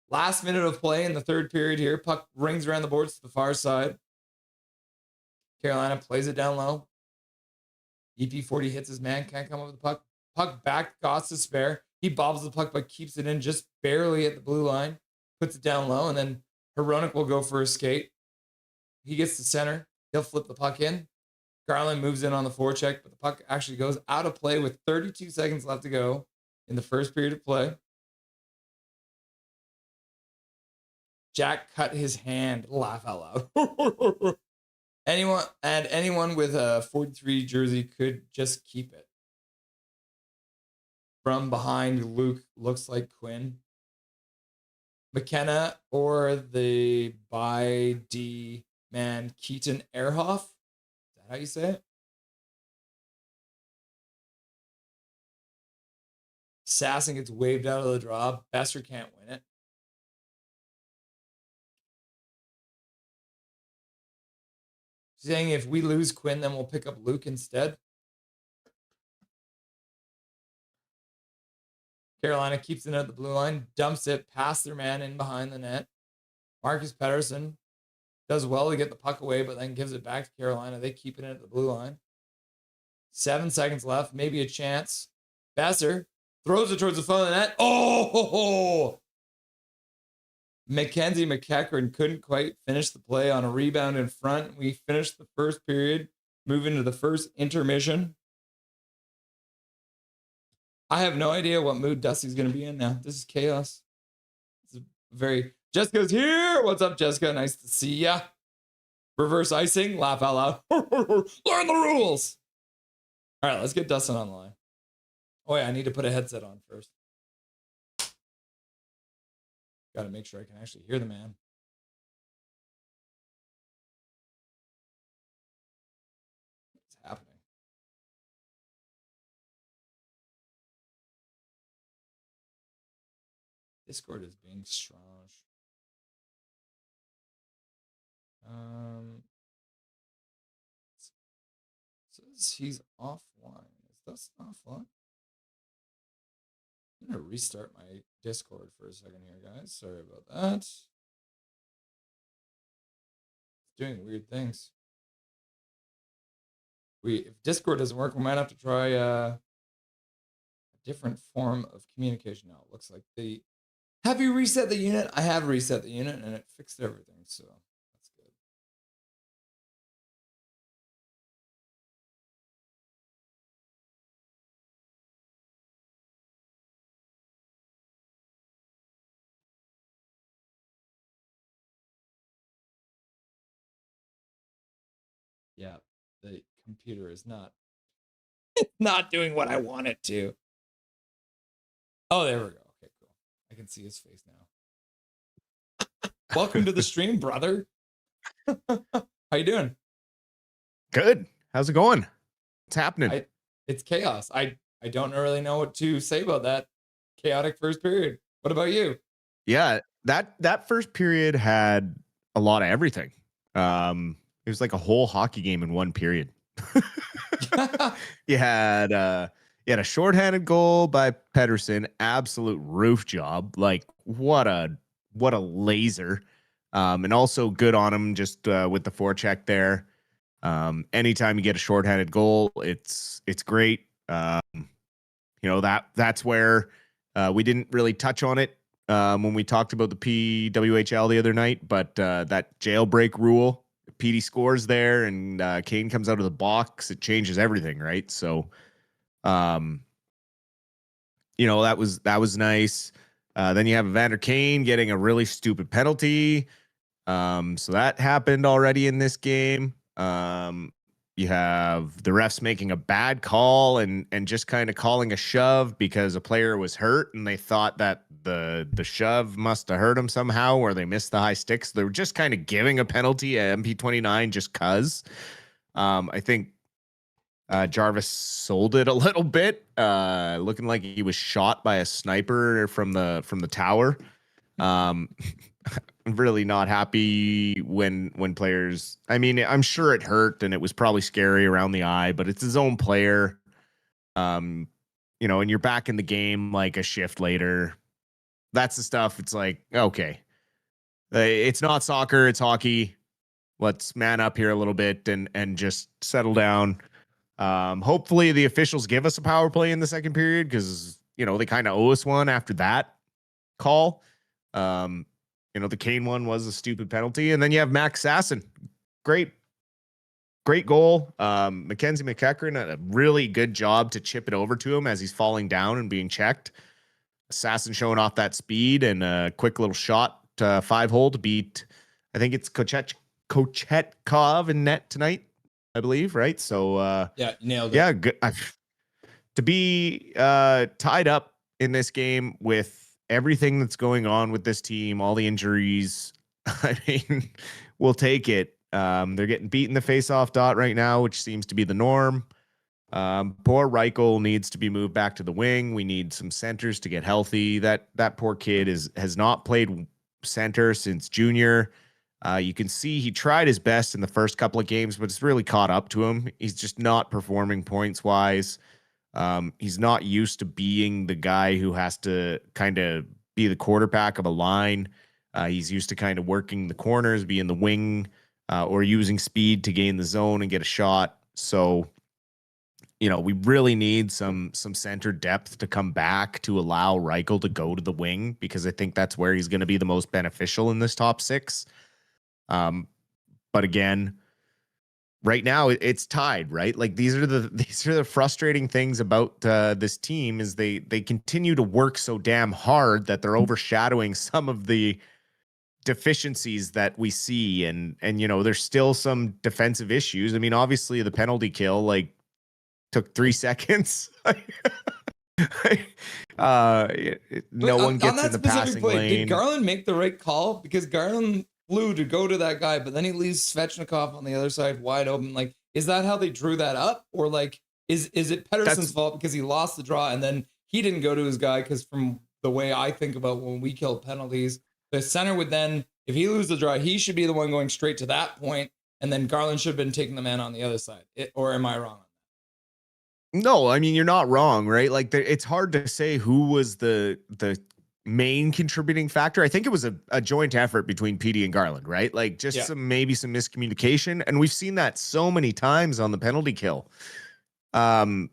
Last minute of play in the third period here. Puck rings around the boards to the far side. Carolina plays it down low. EP40 hits his man. Can't come up with the puck. Puck back. Goss to spare. He bobbles the puck but keeps it in just barely at the blue line. Puts it down low and then Hronek will go for a skate. He gets to center. He'll flip the puck in. Garland moves in on the forecheck, but the puck actually goes out of play with 32 seconds left to go in the first period of play. Jack cut his hand. Laugh out loud. Anyone with a 43 jersey could just keep it. From behind, Luke looks like Quinn. McKenna or the by D man Keaton Ehrhoff. Is that how you say it? Sasson gets waved out of the draw. Besser can't win it. Saying if we lose Quinn, then we'll pick up Luke instead. Carolina keeps it at the blue line, dumps it past their man in behind the net. Marcus Pettersson does well to get the puck away, but then gives it back to Carolina. They keep it in at the blue line. 7 seconds left, maybe a chance. Besser throws it towards the front of the net. Oh! Mackenzie McEachern couldn't quite finish the play on a rebound in front. We finished the first period, move into the first intermission. I have no idea what mood Dusty's going to be in now. This is chaos. It's Jessica's here. What's up, Jessica? Nice to see ya. Reverse icing. Laugh out loud. Learn the rules. All right, let's get Dustin on the line. Oh, yeah, I need to put a headset on first. Got to make sure I can actually hear the man. What's happening? Discord is being strange. Says he's offline. Is Dustin offline? I'm gonna restart my Discord for a second here, guys. Sorry about that. It's doing weird things. If Discord doesn't work, we might have to try a different form of communication. Now it looks like have you reset the unit? I have reset the unit and it fixed everything, so that's good. Yeah, the computer is not doing what I want it to. Oh, there we go. Okay, cool. I can see his face now. Welcome to the stream, brother. How you doing? Good. How's it going? What's happening? It's chaos. I don't really know what to say about that chaotic first period. What about you? Yeah, that first period had a lot of everything. It was like a whole hockey game in one period. You had a shorthanded goal by Pedersen, absolute roof job. Like what a laser. And also good on him just with the forecheck there. Anytime you get a shorthanded goal, it's great. That's where we didn't really touch on it when we talked about the PWHL the other night, but that jailbreak rule, PD scores there and Kane comes out of the box, it changes everything, right? So, that was nice. Then you have Evander Kane getting a really stupid penalty. So that happened already in this game. You have the refs making a bad call and just kind of calling a shove because a player was hurt and they thought that the shove must have hurt him somehow, or they missed the high sticks. They were just kind of giving a penalty at MP29 just cause. I think Jarvis sold it a little bit, looking like he was shot by a sniper from the tower. I'm really not happy when players, I mean, I'm sure it hurt and it was probably scary around the eye, but it's his own player. And you're back in the game like a shift later. That's the stuff. It's like, okay, it's not soccer, it's hockey. Let's man up here a little bit and just settle down. Hopefully the officials give us a power play in the second period because, they kind of owe us one after that call. The Kane one was a stupid penalty. And then you have Max Sasson. Great goal. Mackenzie McEachran, a really good job to chip it over to him as he's falling down and being checked. Sasson showing off that speed and a quick little shot, 5-hole to beat, I think it's Kochetkov in net tonight, I believe, right? So, yeah, nailed it. Yeah, good. To be tied up in this game with everything that's going on with this team, all the injuries, I mean, we'll take it. They're getting beat in the face-off dot right now, which seems to be the norm. Poor Reichel needs to be moved back to the wing. We need some centers to get healthy. That poor kid has not played center since junior. You can see he tried his best in the first couple of games, but it's really caught up to him. He's just not performing points-wise. He's not used to being the guy who has to kind of be the quarterback of a line. He's used to kind of working the corners, being the wing, or using speed to gain the zone and get a shot. So, we really need some center depth to come back to allow Reichel to go to the wing, because I think that's where he's going to be the most beneficial in this top six. But again, right now it's tied, right? Like these are the frustrating things about this team is they continue to work so damn hard that they're overshadowing some of the deficiencies that we see, and there's still some defensive issues. I mean, obviously the penalty kill took 3 seconds. No one gets in the passing lane. Did Garland make the right call? Because Garland flew to go to that guy, but then he leaves Svechnikov on the other side wide open. Like, is that how they drew that up? Or is it Pedersen's fault because he lost the draw and then he didn't go to his guy? Because from the way I think about when we kill penalties, the center would then, if he loses the draw, he should be the one going straight to that point, and then Garland should have been taking the man on the other side. Or am I wrong? No, I mean, you're not wrong, right? Like, it's hard to say who was the main contributing factor. I think it was a joint effort between PD and Garland, right? Like, just maybe some miscommunication, and we've seen that so many times on the penalty kill. Again,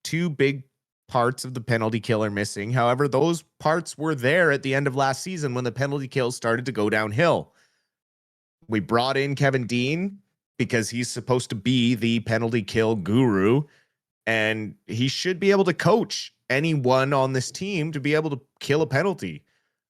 2 big parts of the penalty kill are missing. However, those parts were there at the end of last season when the penalty kill started to go downhill. We brought in Kevin Dean because he's supposed to be the penalty kill guru, and he should be able to coach anyone on this team to be able to kill a penalty.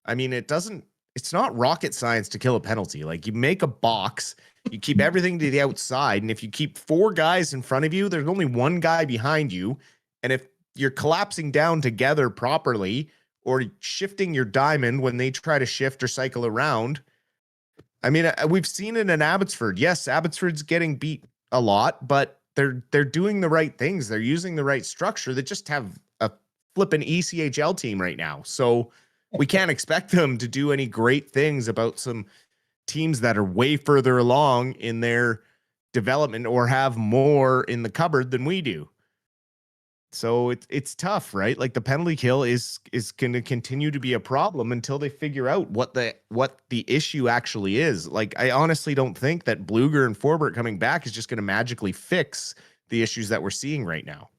I mean, it's not rocket science to kill a penalty. Like, you make a box, you keep everything to the outside, and if you keep 4 guys in front of you, there's only 1 guy behind you. And if you're collapsing down together properly or shifting your diamond when they try to shift or cycle around, I mean, we've seen it in Abbotsford. Yes, Abbotsford's getting beat a lot, but they're doing the right things. They're using the right structure. They just have a flippin' ECHL team right now. So we can't expect them to do any great things about some teams that are way further along in their development or have more in the cupboard than we do. So it's tough, right? Like the penalty kill is going to continue to be a problem until they figure out what the issue actually is. Like I honestly don't think that Bluger and Forbert coming back is just going to magically fix the issues that we're seeing right now.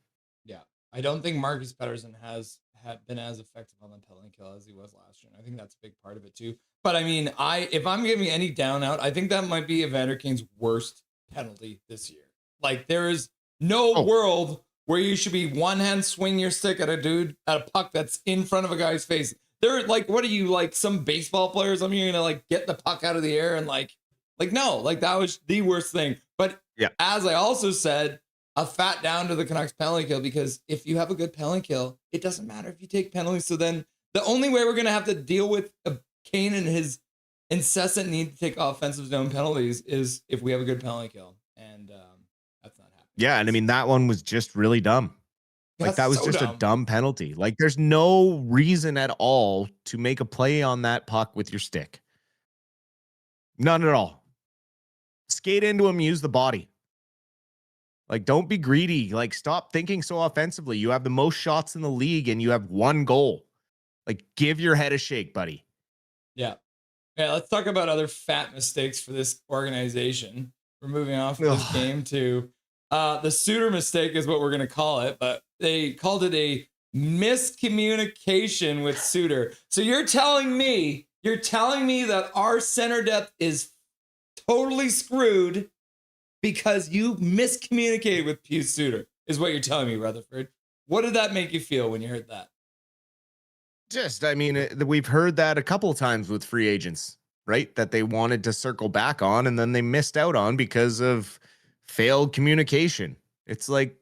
Yeah, I don't think Marcus Pettersson has been as effective on the penalty kill as he was last year. And I think that's a big part of it too. But I mean, if I'm giving any down out, I think that might be Evander Kane's worst penalty this year. Like there is no world where you should be one hand swing your stick at a puck that's in front of a guy's face. They're like, what are you, like some baseball players? I mean, you're gonna like get the puck out of the air and like no, like that was the worst thing. But yeah, as I also said, a fat down to the Canucks penalty kill, because if you have a good penalty kill, it doesn't matter if you take penalties. So then the only way we're gonna have to deal with Kane and his incessant need to take offensive zone penalties is if we have a good penalty kill, and that's not happening. Yeah, and I mean that one was just really dumb. Like that was so just a dumb penalty. Like there's no reason at all to make a play on that puck with your stick. None at all. Skate into him, use the body. Like don't be greedy. Like stop thinking so offensively. You have the most shots in the league and you have one goal. Like give your head a shake, buddy. Yeah. Yeah, let's talk about other fat mistakes for this organization. We're moving off of this game to the Suter mistake is what we're going to call it, but they called it a miscommunication with Suter. So you're telling me that our center depth is totally screwed because you miscommunicated with Pius Suter, is what you're telling me, Rutherford. What did that make you feel when you heard that? Just, I mean, we've heard that a couple of times with free agents, right? That they wanted to circle back on and then they missed out on because of failed communication. It's like,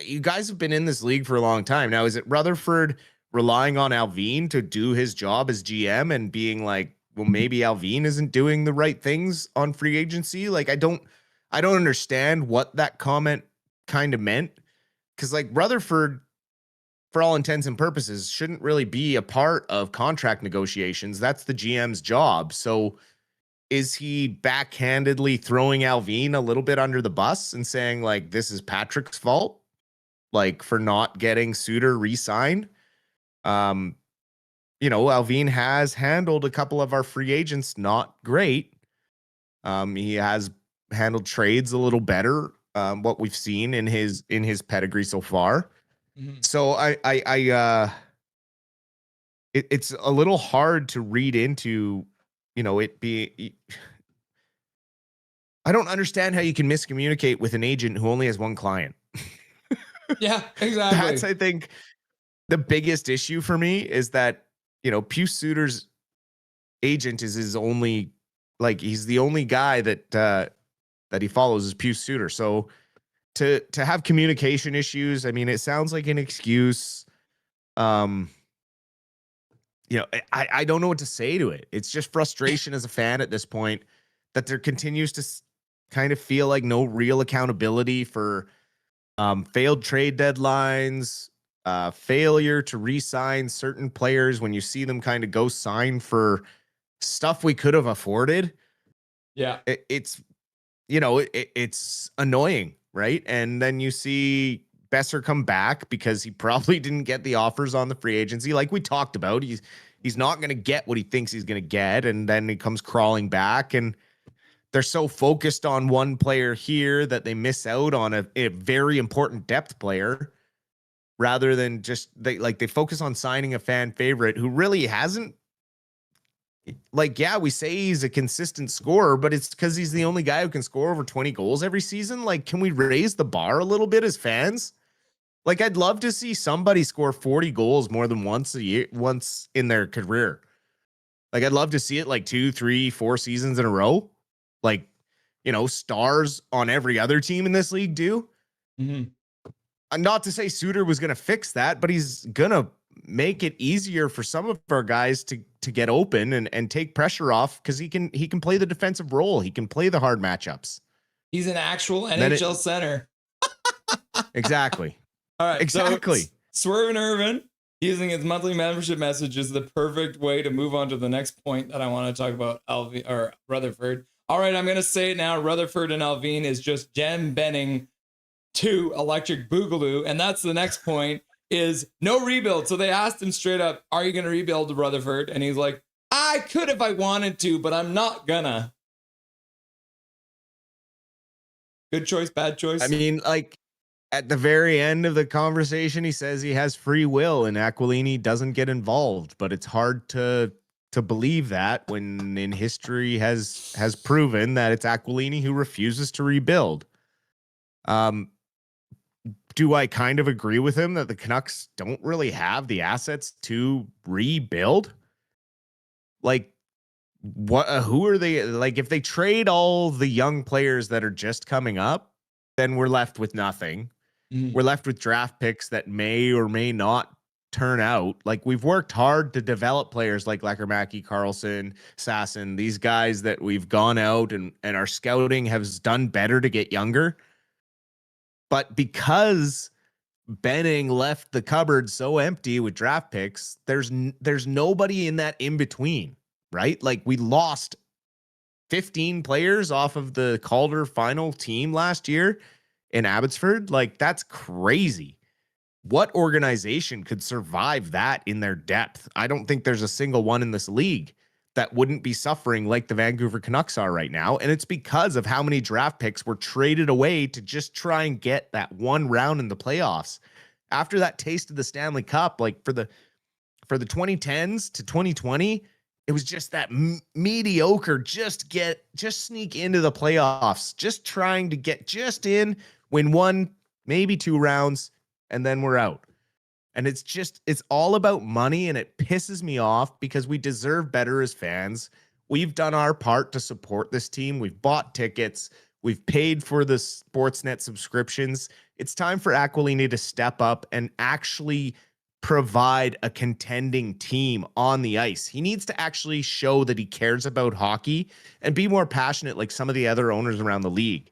you guys have been in this league for a long time. Now, is it Rutherford relying on Alvin to do his job as GM and being like, well, maybe Alvin isn't doing the right things on free agency? Like, I don't understand what that comment kind of meant. Because like Rutherford, for all intents and purposes, shouldn't really be a part of contract negotiations. That's the GM's job. So is he backhandedly throwing Alvin a little bit under the bus and saying like, this is Patrick's fault, like for not getting Suter re-signed? Alvin has handled a couple of our free agents not great. He has handled trades a little better, what we've seen in his pedigree so far. So it's a little hard to read into, it be. I don't understand how you can miscommunicate with an agent who only has one client. Yeah, exactly. That's, I think, the biggest issue for me is that, Pius Suter's agent is his only, like, he's the only guy that he follows is Pius Suter. So to have communication issues, I mean, it sounds like an excuse. I don't know what to say to it. It's just frustration as a fan at this point that there continues to kind of feel like no real accountability for failed trade deadlines, failure to re-sign certain players when you see them kind of go sign for stuff we could have afforded. Yeah. It's annoying, right? And then you see Besser come back because he probably didn't get the offers on the free agency. Like we talked about, he's not going to get what he thinks he's going to get. And then he comes crawling back, and they're so focused on one player here that they miss out on a very important depth player, rather than just they focus on signing a fan favorite who really hasn't. Like, yeah, we say he's a consistent scorer, but it's because he's the only guy who can score over 20 goals every season. Like, can we raise the bar a little bit as fans? Like, I'd love to see somebody score 40 goals more than once in their career. Like, I'd love to see it like 2, 3, 4 seasons in a row. Like, stars on every other team in this league do. Mm-hmm. Not to say Suter was going to fix that, but he's going to make it easier for some of our guys to get open and take pressure off, because he can play the defensive role. He can play the hard matchups. He's an actual NHL center. Exactly. All right. Exactly. So Swerve and Irvin using his monthly membership message is the perfect way to move on to the next point that I want to talk about. Rutherford. All right, I'm going to say it now. Rutherford and Alvin is just Jen Benning to Electric Boogaloo. And that's the next point, is no rebuild. So they asked him straight up, are you going to rebuild Rutherford? And he's like, I could if I wanted to, but I'm not gonna. Good choice, bad choice? I mean, like, at the very end of the conversation, he says he has free will and Aquilini doesn't get involved, but it's hard to believe that when in history has proven that it's Aquilini who refuses to rebuild. Do I kind of agree with him that the Canucks don't really have the assets to rebuild? Like, what? Who are they? Like, if they trade all the young players that are just coming up, then we're left with nothing. We're left with draft picks that may or may not turn out. Like, we've worked hard to develop players like Lekermacki, Carlson, Sasson, these guys that we've gone out and our scouting has done better to get younger. But because Benning left the cupboard so empty with draft picks, there's nobody in that in between, right? Like, we lost 15 players off of the Calder final team last year in Abbotsford. Like, that's crazy. What organization could survive that in their depth? I don't think there's a single one in this league that wouldn't be suffering like the Vancouver Canucks are right now. And it's because of how many draft picks were traded away to just try and get that one round in the playoffs. After that taste of the Stanley Cup, like for the 2010s to 2020, it was just that mediocre, just sneak into the playoffs, just trying to get just in, win one, maybe two rounds, and then we're out. And it's all about money, and it pisses me off because we deserve better as fans. We've done our part to support this team. We've bought tickets. We've paid for the Sportsnet subscriptions. It's time for Aquilini to step up and actually provide a contending team on the ice. He needs to actually show that he cares about hockey and be more passionate like some of the other owners around the league.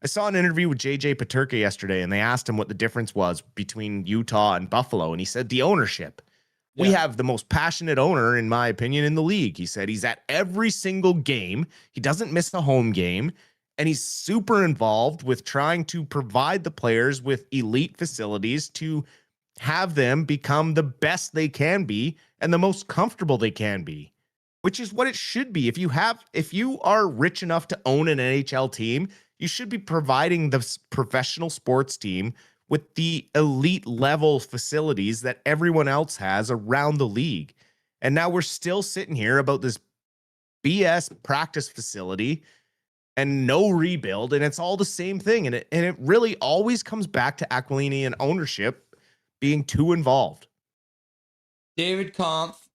I saw an interview with JJ Peterka yesterday, and they asked him what the difference was between Utah and Buffalo, and he said the ownership. Yeah. We have the most passionate owner, in my opinion, in the league. He said he's at every single game. He doesn't miss a home game, and he's super involved with trying to provide the players with elite facilities to have them become the best they can be and the most comfortable they can be, which is what it should be. If you are rich enough to own an NHL team, you should be providing the professional sports team with the elite level facilities that everyone else has around the league. And now we're still sitting here about this BS practice facility and no rebuild, and it's all the same thing. And it really always comes back to Aquilini and ownership being too involved. David Kampf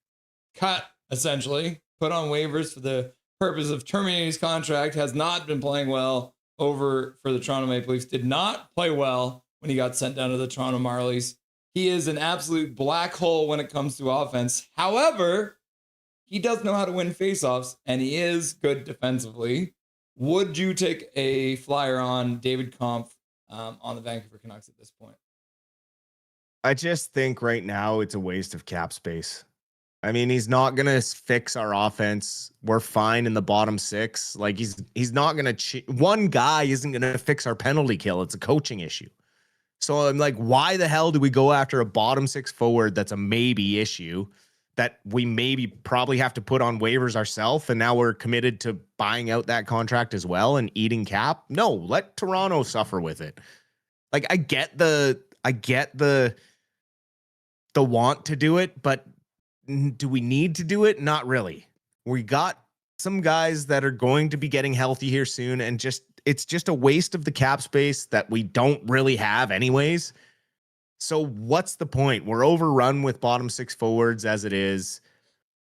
cut, essentially, put on waivers for the purpose of terminating his contract, has not been playing well over for the Toronto Maple Leafs, did not play well when he got sent down to the Toronto Marlies. He is an absolute black hole when it comes to offense. However, he does know how to win faceoffs, and he is good defensively. Would you take a flyer on David Kampf on the Vancouver Canucks at this point? I just think right now it's a waste of cap space. I mean, he's not going to fix our offense. We're fine in the bottom six. Like, he's not going to one guy isn't going to fix our penalty kill. It's a coaching issue. So I'm like, why the hell do we go after a bottom six forward that's a maybe issue that we maybe probably have to put on waivers ourselves, and now we're committed to buying out that contract as well and eating cap? No, let Toronto suffer with it. Like, I get the want to do it, but do we need to do it? Not really. We got some guys that are going to be getting healthy here soon, and it's just a waste of the cap space that we don't really have anyways. So what's the point? We're overrun with bottom six forwards as it is.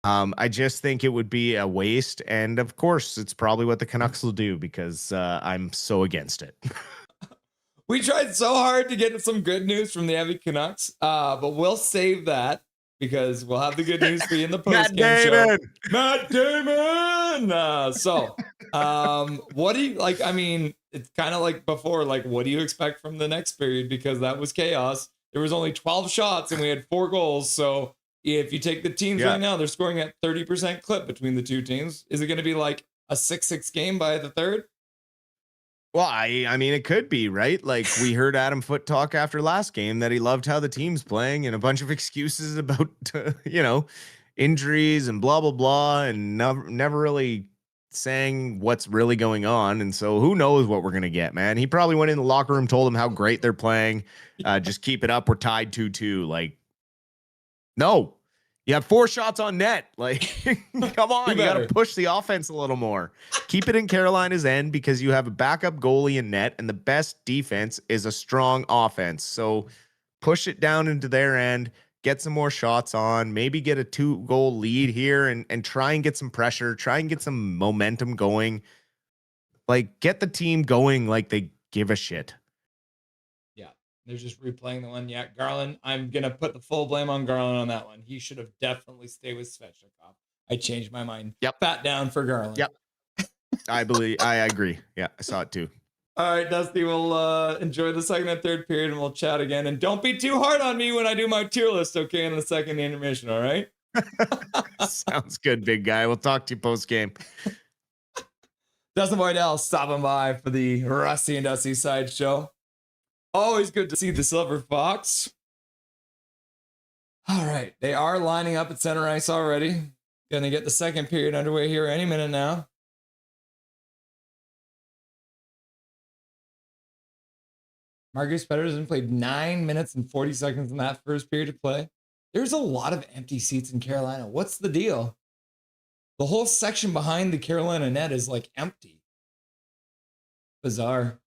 I just think it would be a waste, and of course, it's probably what the Canucks will do because I'm so against it. We tried so hard to get some good news from the Heavy Canucks, but we'll save that because we'll have the good news for you in the post-game show. Matt Damon! What do you, like, I mean, it's kind of like before, like, what do you expect from the next period? Because that was chaos. There was only 12 shots and we had 4 goals. So if you take the teams right now, they're scoring at 30% clip between the two teams. Is it going to be like a 6-6 game by the third? Well, I mean, it could be, right? Like, we heard Adam Foote talk after last game that he loved how the team's playing and a bunch of excuses about, injuries and blah, blah, blah, and never really saying what's really going on. And so who knows what we're going to get, man. He probably went in the locker room, told them how great they're playing. Just keep it up. We're tied 2-2. Like, no. You have 4 shots on net. Like, come on. You got to push the offense a little more. Keep it in Carolina's end because you have a backup goalie in net, and the best defense is a strong offense. So push it down into their end, get some more shots on, maybe get a 2-goal lead here and try and get some pressure, try and get some momentum going. Like, get the team going like they give a shit. They're just replaying the one. Yeah, Garland. I'm going to put the full blame on Garland on that one. He should have definitely stayed with Svechnikov. I changed my mind. Yep. Fat down for Garland. Yep. I agree. Yeah, I saw it too. All right, Dusty, we'll enjoy the second and third period and we'll chat again. And don't be too hard on me when I do my tier list, okay, in the second intermission, all right? Sounds good, big guy. We'll talk to you post-game. Dustin Boydell stopping by for the Rusty and Dusty Sideshow. Always good to see the Silver Fox. All right, they are lining up at center ice already. Gonna get the second period underway here any minute now. Marcus Pettersson played 9 minutes and 40 seconds in that first period of play. There's a lot of empty seats in Carolina. What's the deal? The whole section behind the Carolina net is like empty. Bizarre.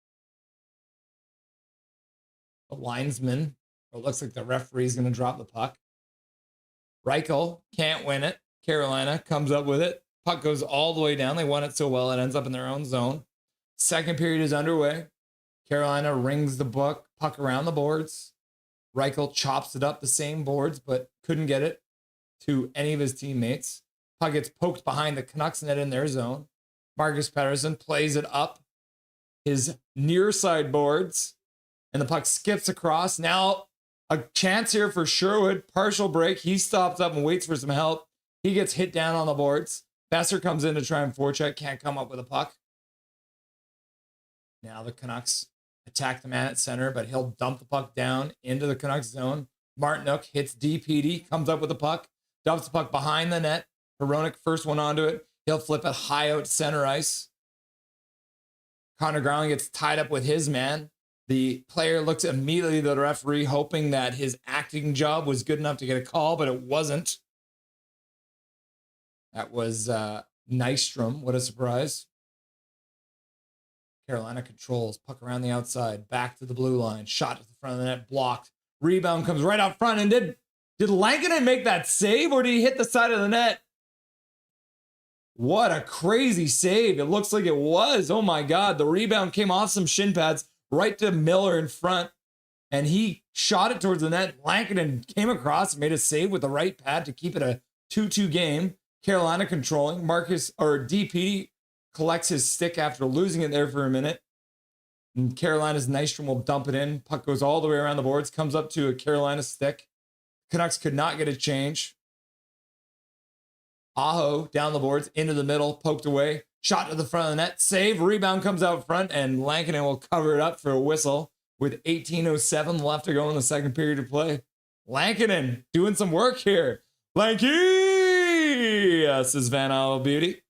The linesman, or it looks like the referee's going to drop the puck. Reichel can't win it. Carolina comes up with it. Puck goes all the way down. They won it so well, it ends up in their own zone. Second period is underway. Carolina rings the puck around the boards. Reichel chops it up the same boards, but couldn't get it to any of his teammates. Puck gets poked behind the Canucks net in their zone. Marcus Pettersson plays it up his near side boards. And the puck skips across. Now a chance here for Sherwood. Partial break. He stops up and waits for some help. He gets hit down on the boards. Besser comes in to try and forecheck. Can't come up with a puck. Now the Canucks attack the man at center, but he'll dump the puck down into the Canucks zone. Martinook hits DPD. Comes up with the puck. Dumps the puck behind the net. Hronek first one onto it. He'll flip it high out center ice. Connor Garland gets tied up with his man. The player looks immediately to the referee, hoping that his acting job was good enough to get a call, but it wasn't. That was Nystrom. What a surprise. Carolina controls. Puck around the outside. Back to the blue line. Shot to the front of the net. Blocked. Rebound comes right out front. And did Lankinen make that save, or did he hit the side of the net? What a crazy save. It looks like it was. Oh, my God. The rebound came off some shin pads right to Miller in front, and he shot it towards the net. Lankinen came across and made a save with the right pad to keep it a 2-2 game. Carolina controlling. DP collects his stick after losing it there for a minute. And Carolina's Nystrom will dump it in. Puck goes all the way around the boards, comes up to a Carolina stick. Canucks could not get a change. Aho down the boards, into the middle, poked away. Shot to the front of the net, save, rebound comes out front, and Lankinen will cover it up for a whistle with 18:07 left to go in the second period of play. Lankinen doing some work here. Lanky! Says Van Isle Beauty.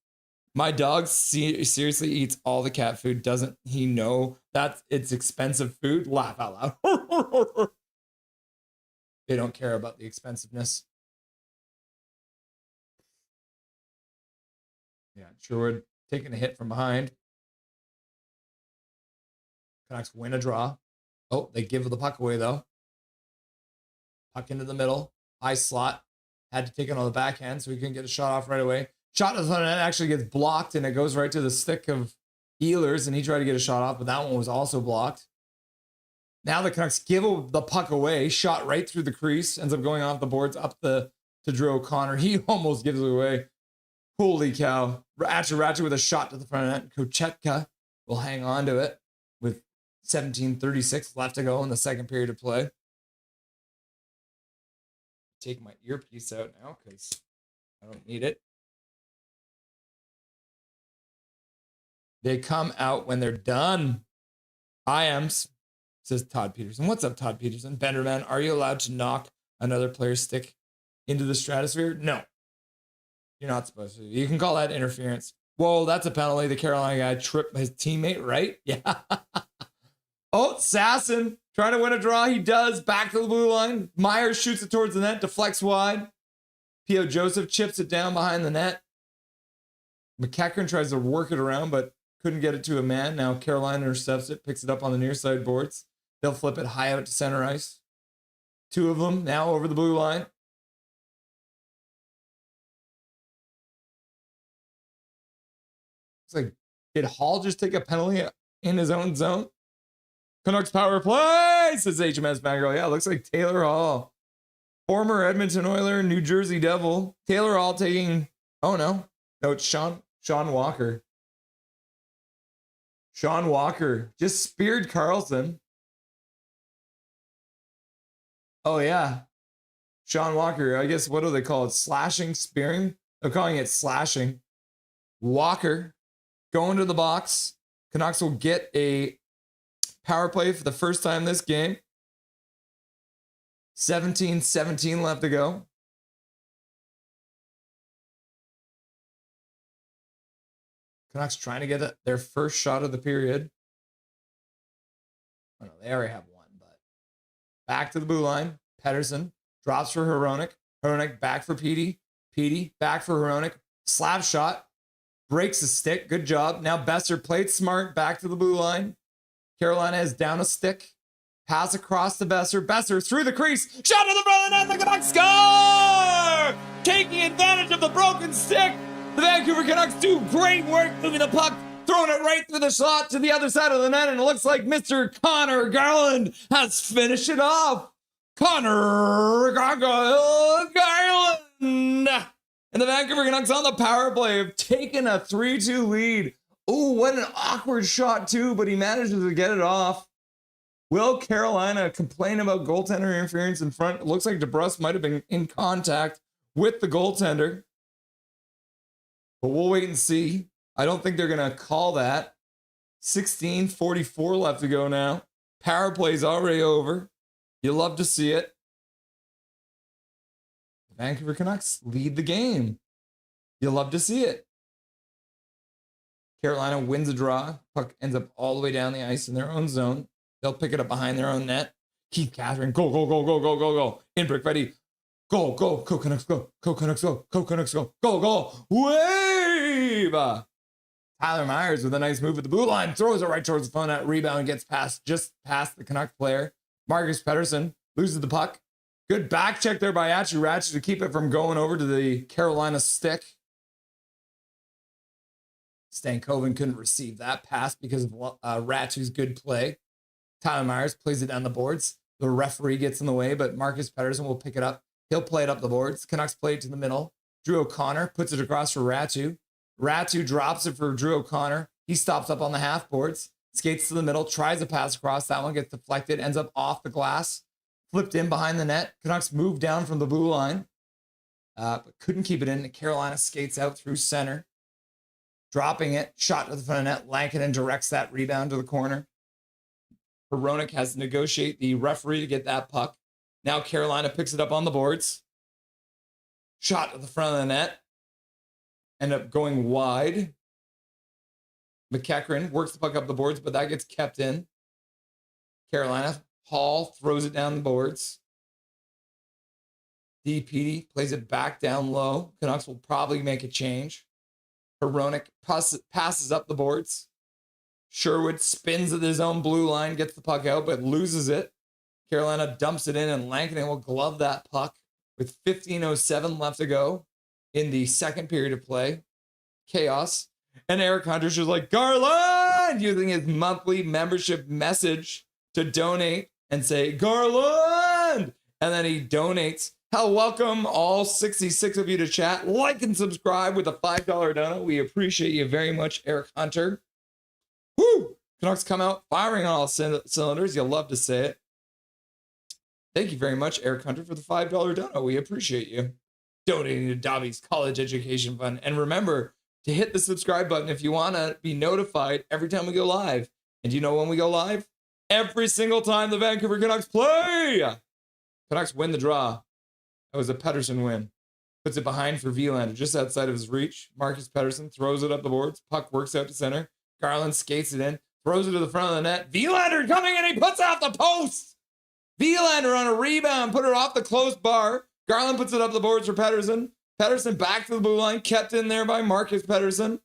My dog seriously eats all the cat food. Doesn't he know that it's expensive food? Laugh out loud. They don't care about the expensiveness. Yeah, Sherwood taking a hit from behind. Canucks win a draw. Oh, they give the puck away, though. Puck into the middle. High slot. Had to take it on the backhand, so he couldn't get a shot off right away. Shot to the front of the net actually gets blocked, and it goes right to the stick of Ehlers, and he tried to get a shot off, but that one was also blocked. Now the Canucks give the puck away, shot right through the crease, ends up going off the boards up to Drew O'Connor. He almost gives it away. Holy cow. Ratchet with a shot to the front of net. Kochetka will hang on to it with 17:36 left to go in the second period of play. Take my earpiece out now because I don't need it. They come out when they're done. I am, says Todd Peterson. What's up, Todd Peterson? Benderman, are you allowed to knock another player's stick into the stratosphere? No. You're not supposed to. You can call that interference. Whoa, that's a penalty. The Carolina guy tripped his teammate, right? Yeah. Oh, Sasson trying to win a draw. He does. Back to the blue line. Myers shoots it towards the net. Deflects wide. P.O. Joseph chips it down behind the net. McEachran tries to work it around, but couldn't get it to a man. Now Carolina intercepts it. Picks it up on the near side boards. They'll flip it high out to center ice. Two of them now over the blue line. It's like, did Hall just take a penalty in his own zone? Canucks power play, says HMS Magro. Yeah, looks like Taylor Hall. Former Edmonton Oiler, New Jersey Devil. Taylor Hall taking, oh no. No, it's Sean Walker. Sean Walker just speared Carlson. Oh yeah. Sean Walker, I guess, what do they call it? Slashing, spearing? They're calling it slashing. Walker going to the box. Canucks will get a power play for the first time this game. 17-17 left to go. Canucks trying to get their first shot of the period. Oh no, they already have one, but back to the blue line. Pedersen drops for Hronek. Hronek back for Petey. Petey back for Hronek. Slap shot. Breaks the stick. Good job. Now Besser played smart. Back to the blue line. Carolina is down a stick. Pass across to Besser. Besser through the crease. Shot to the front of the net. The Canucks score! Taking advantage of the broken stick. The Vancouver Canucks do great work moving the puck, throwing it right through the slot to the other side of the net, and it looks like Mr. Connor Garland has finished it off. Connor Garland! And the Vancouver Canucks on the power play have taken a 3-2 lead. Oh, what an awkward shot too, but he manages to get it off. Will Carolina complain about goaltender interference in front? It looks like DeBrusk might have been in contact with the goaltender. But we'll wait and see. I don't think they're going to call that. 16:44 left to go now. Power play's already over. You love to see it. The Vancouver Canucks lead the game. You love to see it. Carolina wins a draw. Puck ends up all the way down the ice in their own zone. They'll pick it up behind their own net. Keith Catherine, go, go, go, go, go, go, go. Inbrick ready. Go, go, go, Canucks, go. Go, Canucks, go. Go, Canucks, go. Go, go. Wave! Tyler Myers with a nice move at the blue line. Throws it right towards the phone net. Rebound gets just past the Canucks player. Marcus Pedersen loses the puck. Good back check there by Ratchet to keep it from going over to the Carolina stick. Stankoven couldn't receive that pass because of Ratchet's good play. Tyler Myers plays it down the boards. The referee gets in the way, but Marcus Pedersen will pick it up. He'll play it up the boards. Canucks play it to the middle. Drew O'Connor puts it across for Ratu. Ratu drops it for Drew O'Connor. He stops up on the half boards, skates to the middle, tries a pass across. That one gets deflected, ends up off the glass, flipped in behind the net. Canucks move down from the blue line, but couldn't keep it in. Carolina skates out through center, dropping it, shot to the front of net. Lankinen directs that rebound to the corner. Hronek has to negotiate the referee to get that puck. Now Carolina picks it up on the boards. Shot to the front of the net. End up going wide. McEachran works the puck up the boards, but that gets kept in. Carolina. Hall throws it down the boards. DPD plays it back down low. Canucks will probably make a change. Hronek passes up the boards. Sherwood spins at his own blue line, gets the puck out, but loses it. Carolina dumps it in, and Lankinen will glove that puck with 15:07 left to go in the second period of play. Chaos. And Eric Hunter's just like, Garland, using his monthly membership message to donate and say, Garland! And then he donates. Hell, welcome all 66 of you to chat. Like and subscribe with a $5 donut. We appreciate you very much, Eric Hunter. Woo! Canucks come out firing on all cylinders. You'll love to say it. Thank you very much, Eric Hunter, for the $5 donut. We appreciate you donating to Dobby's College Education Fund. And remember to hit the subscribe button if you want to be notified every time we go live. And do you know when we go live? Every single time the Vancouver Canucks play. Canucks win the draw. That was a Pettersson win. Puts it behind for Vilander, just outside of his reach. Marcus Pettersson throws it up the boards. Puck works out to center. Garland skates it in, throws it to the front of the net. Vilander coming in, he puts out the post. Vilander on a rebound, put it off the closed bar. Garland puts it up the boards for Pettersson. Pettersson back to the blue line, kept in there by Marcus Pettersson.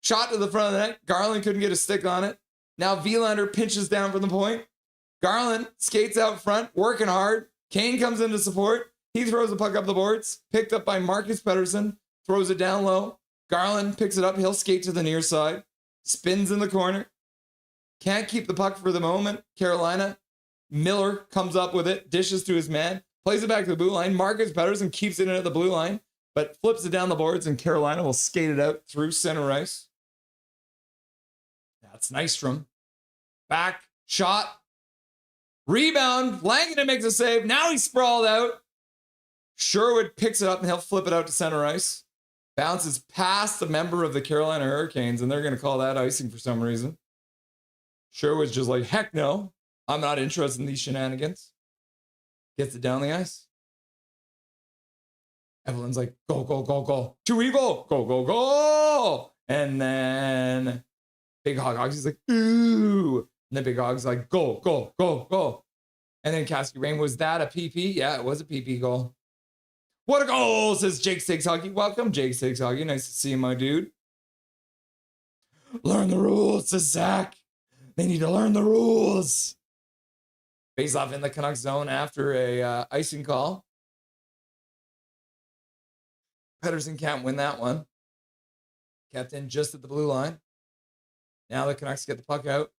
Shot to the front of the net. Garland couldn't get a stick on it. Now Vilander pinches down from the point. Garland skates out front, working hard. Kane comes in to support. He throws the puck up the boards, picked up by Marcus Pettersson, throws it down low. Garland picks it up. He'll skate to the near side, spins in the corner. Can't keep the puck for the moment. Carolina. Miller comes up with it, dishes to his man, plays it back to the blue line. Marcus Pettersson keeps it in at the blue line, but flips it down the boards, and Carolina will skate it out through center ice. That's Nystrom. Back, shot, rebound. Langdon makes a save. Now he's sprawled out. Sherwood picks it up, and he'll flip it out to center ice. Bounces past the member of the Carolina Hurricanes, and they're going to call that icing for some reason. Sherwood's just like, heck no. I'm not interested in these shenanigans. Gets it down the ice. Evelyn's like, go, go, go, go. Too evil. Go, go, go. And then Big Hog's like, ooh. And then Big Hog's like, go, go, go, go. And then Kasky Rain, was that a PP? Yeah, it was a PP goal. What a goal, says Jake Stakes Hockey. Welcome, Jake Stakes Hockey. Nice to see you, my dude. Learn the rules, says Zach. They need to learn the rules. Face off in the Canucks zone after a icing call. Pettersson can't win that one. Kept in just at the blue line. Now the Canucks get the puck out.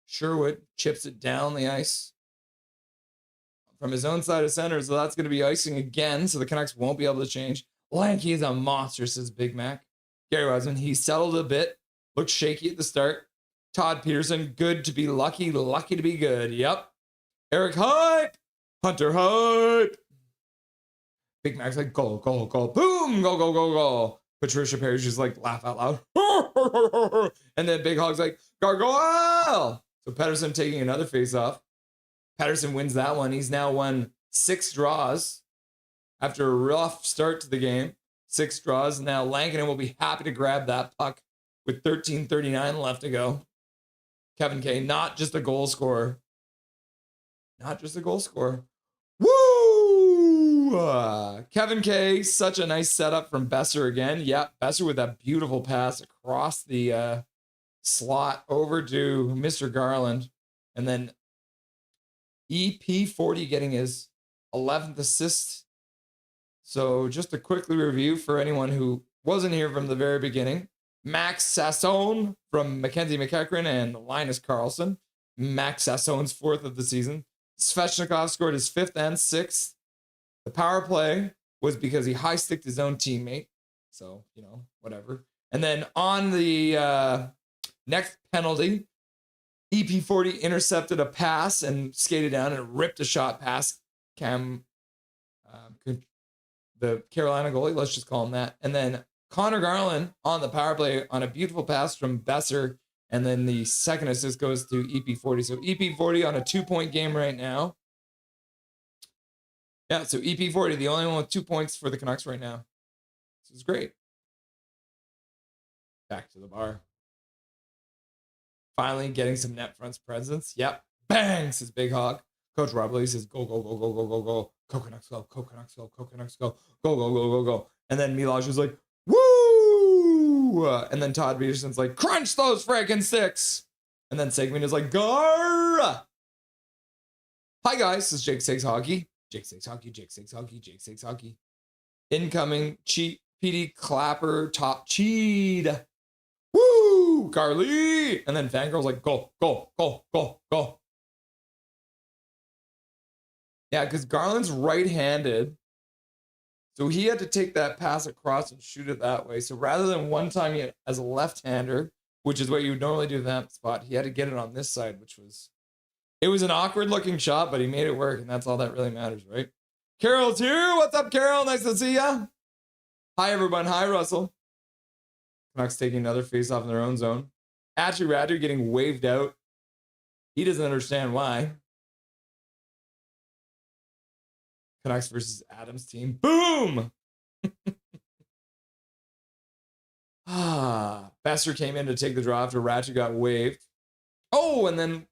Sherwood chips it down the ice from his own side of center, so that's going to be icing again, so the Canucks won't be able to change. Lanky is a monster, says Big Mac. Gary Wiseman, he settled a bit, looked shaky at the start. Todd Peterson, good to be lucky, lucky to be good. Yep. Eric Hype, Hunter Hype. Big Mac's like, go, go, go, boom, go, go, go, go. Patricia Perry's just like, laugh out loud. And then Big Hog's like, gargoyle. So Pettersson taking another face off. Pettersson wins that one. He's now won 6 draws after a rough start to the game. 6 draws. Now Lankinen will be happy to grab that puck with 13:39 left to go. Kevin Kay, not just a goal scorer. Not just a goal scorer. Woo! Kevin Kay, such a nice setup from Besser again. Yep, Besser with that beautiful pass across the slot over to Mr. Garland. And then EP40 getting his 11th assist. So just to quickly review for anyone who wasn't here from the very beginning. Max Sasson from Mackenzie McEachran and Linus Karlsson. Max Sasson's 4th of the season. Svechnikov scored his 5th and 6th. The power play was because he high-sticked his own teammate. So, you know, whatever. And then on the next penalty, EP40 intercepted a pass and skated down and ripped a shot past the Carolina goalie. Let's just call him that. And then Connor Garland on the power play on a beautiful pass from Besser. And then the second assist goes to EP40. So EP40 on a 2-point game right now. Yeah, so EP40, the only one with 2 points for the Canucks right now. This is great. Back to the bar. Finally getting some net fronts presence. Yep. Bang, says Big Hog. Coach Rob Lee says, go, go, go, go, go, go, go. Go Canucks, go, go Canucks, go, go Canucks, go. Go, go, go, go, go. And then Miloš is like, woo! And then Todd Peterson's like, crunch those frickin' sticks. And then Segman is like, gar! Hi guys, this is Jake Six Hockey. Jake Six Hockey, Jake Six Hockey, Jake Six Hockey. Incoming cheat, PD Clapper, top cheat. Woo! Carly! And then Fangirl's like, go, go, go, go, go. Yeah, because Garland's right-handed. So he had to take that pass across and shoot it that way. So rather than one time he, as a left-hander, which is what you would normally do in that spot, he had to get it on this side, which was... It was an awkward-looking shot, but he made it work, and that's all that really matters, right? Carol's here. What's up, Carol? Nice to see ya. Hi, everyone. Hi, Russell. Canucks taking another face-off in their own zone. Atri Radri getting waved out. He doesn't understand why. Canucks versus Adams team. Boom! Besser came in to take the draw after Ratchet got waved. Oh, and then...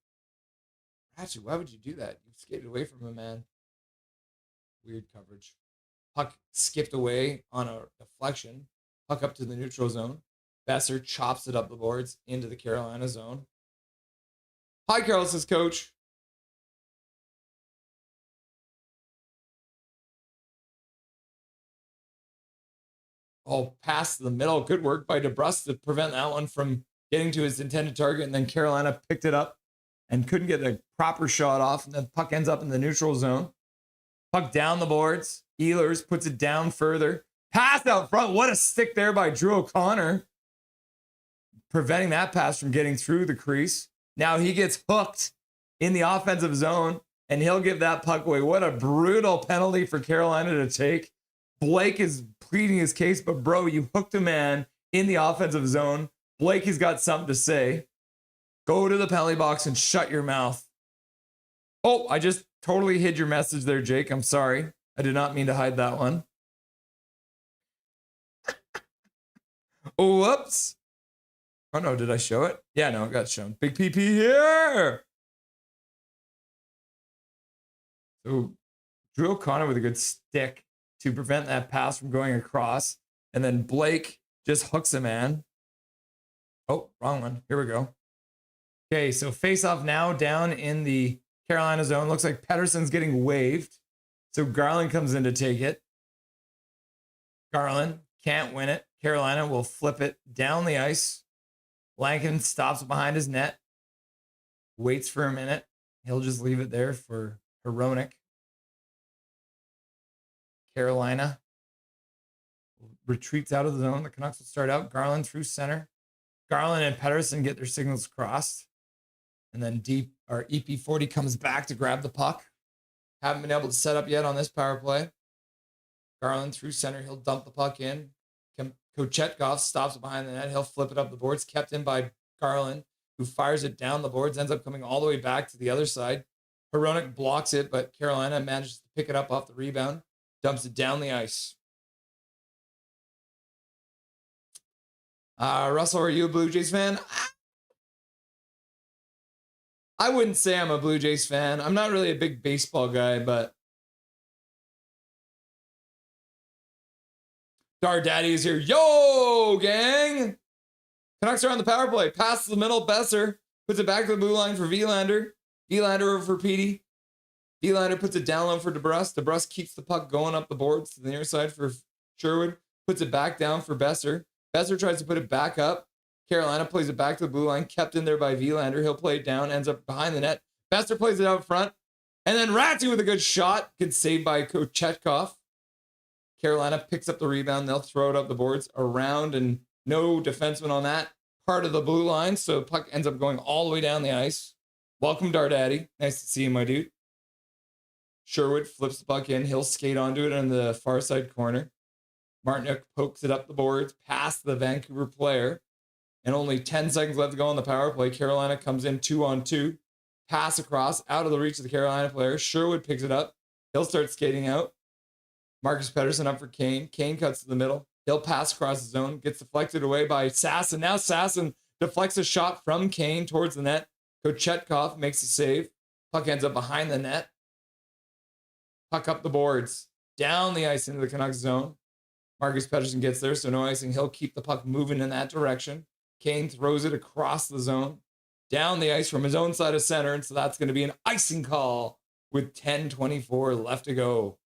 Ratchet, why would you do that? You skated away from him, man. Weird coverage. Puck skipped away on a deflection. Puck up to the neutral zone. Besser chops it up the boards into the Carolina zone. Hi, Carol, says coach. Oh, pass to the middle. Good work by DeBrus to prevent that one from getting to his intended target. And then Carolina picked it up and couldn't get a proper shot off. And then puck ends up in the neutral zone. Puck down the boards. Ehlers puts it down further. Pass out front. What a stick there by Drew O'Connor. Preventing that pass from getting through the crease. Now he gets hooked in the offensive zone, and he'll give that puck away. What a brutal penalty for Carolina to take. Blake is pleading his case, but bro, you hooked a man in the offensive zone. Blake has got something to say. Go to the penalty box and shut your mouth. Oh, I just totally hid your message there, Jake. I'm sorry. I did not mean to hide that one. Whoops. Oh no, did I show it? Yeah, no, it got shown. Big PP here. So Drew O'Connor with a good stick to prevent that pass from going across. And then Blake just hooks a man. Oh, wrong one. Here we go. Okay, so face off now down in the Carolina zone. Looks like Pettersson's getting waved. So Garland comes in to take it. Garland can't win it. Carolina will flip it down the ice. Lankin stops behind his net. Waits for a minute. He'll just leave it there for Hronek. Carolina retreats out of the zone. The Canucks will start out. Garland through center. Garland and Pettersson get their signals crossed. And then EP40 comes back to grab the puck. Haven't been able to set up yet on this power play. Garland through center. He'll dump the puck in. Kochetkov stops behind the net. He'll flip it up the boards. Kept in by Garland, who fires it down the boards. Ends up coming all the way back to the other side. Hronek blocks it, but Carolina manages to pick it up off the rebound. Dumps it down the ice. Russell, are you a Blue Jays fan? I wouldn't say I'm a Blue Jays fan. I'm not really a big baseball guy, but Dar Daddy is here. Yo, gang! Canucks are on the power play. Pass to the middle. Besser puts it back to the blue line for Vilander. Vilander over for Petey. Vilander puts it down low for DeBrus. DeBrus keeps the puck going up the boards to the near side for Sherwood. Puts it back down for Besser. Besser tries to put it back up. Carolina plays it back to the blue line. Kept in there by Vilander. He'll play it down. Ends up behind the net. Besser plays it out front. And then Ratty with a good shot. Gets saved by Kochetkov. Carolina picks up the rebound. They'll throw it up the boards around, and no defenseman on that part of the blue line. So the puck ends up going all the way down the ice. Welcome, Dar Daddy. Nice to see you, my dude. Sherwood flips the puck in. He'll skate onto it on the far side corner. Martinook pokes it up the boards past the Vancouver player. And only 10 seconds left to go on the power play. Carolina comes in 2-on-2. Pass across out of the reach of the Carolina player. Sherwood picks it up. He'll start skating out. Marcus Pettersson up for Kane. Kane cuts to the middle. He'll pass across the zone. Gets deflected away by Sasson. Now Sasson deflects a shot from Kane towards the net. Kochetkov makes a save. Puck ends up behind the net. Puck up the boards. Down the ice into the Canucks zone. Marcus Pettersson gets there, so no icing. He'll keep the puck moving in that direction. Kane throws it across the zone. Down the ice from his own side of center. And so that's going to be an icing call with 10:24 left to go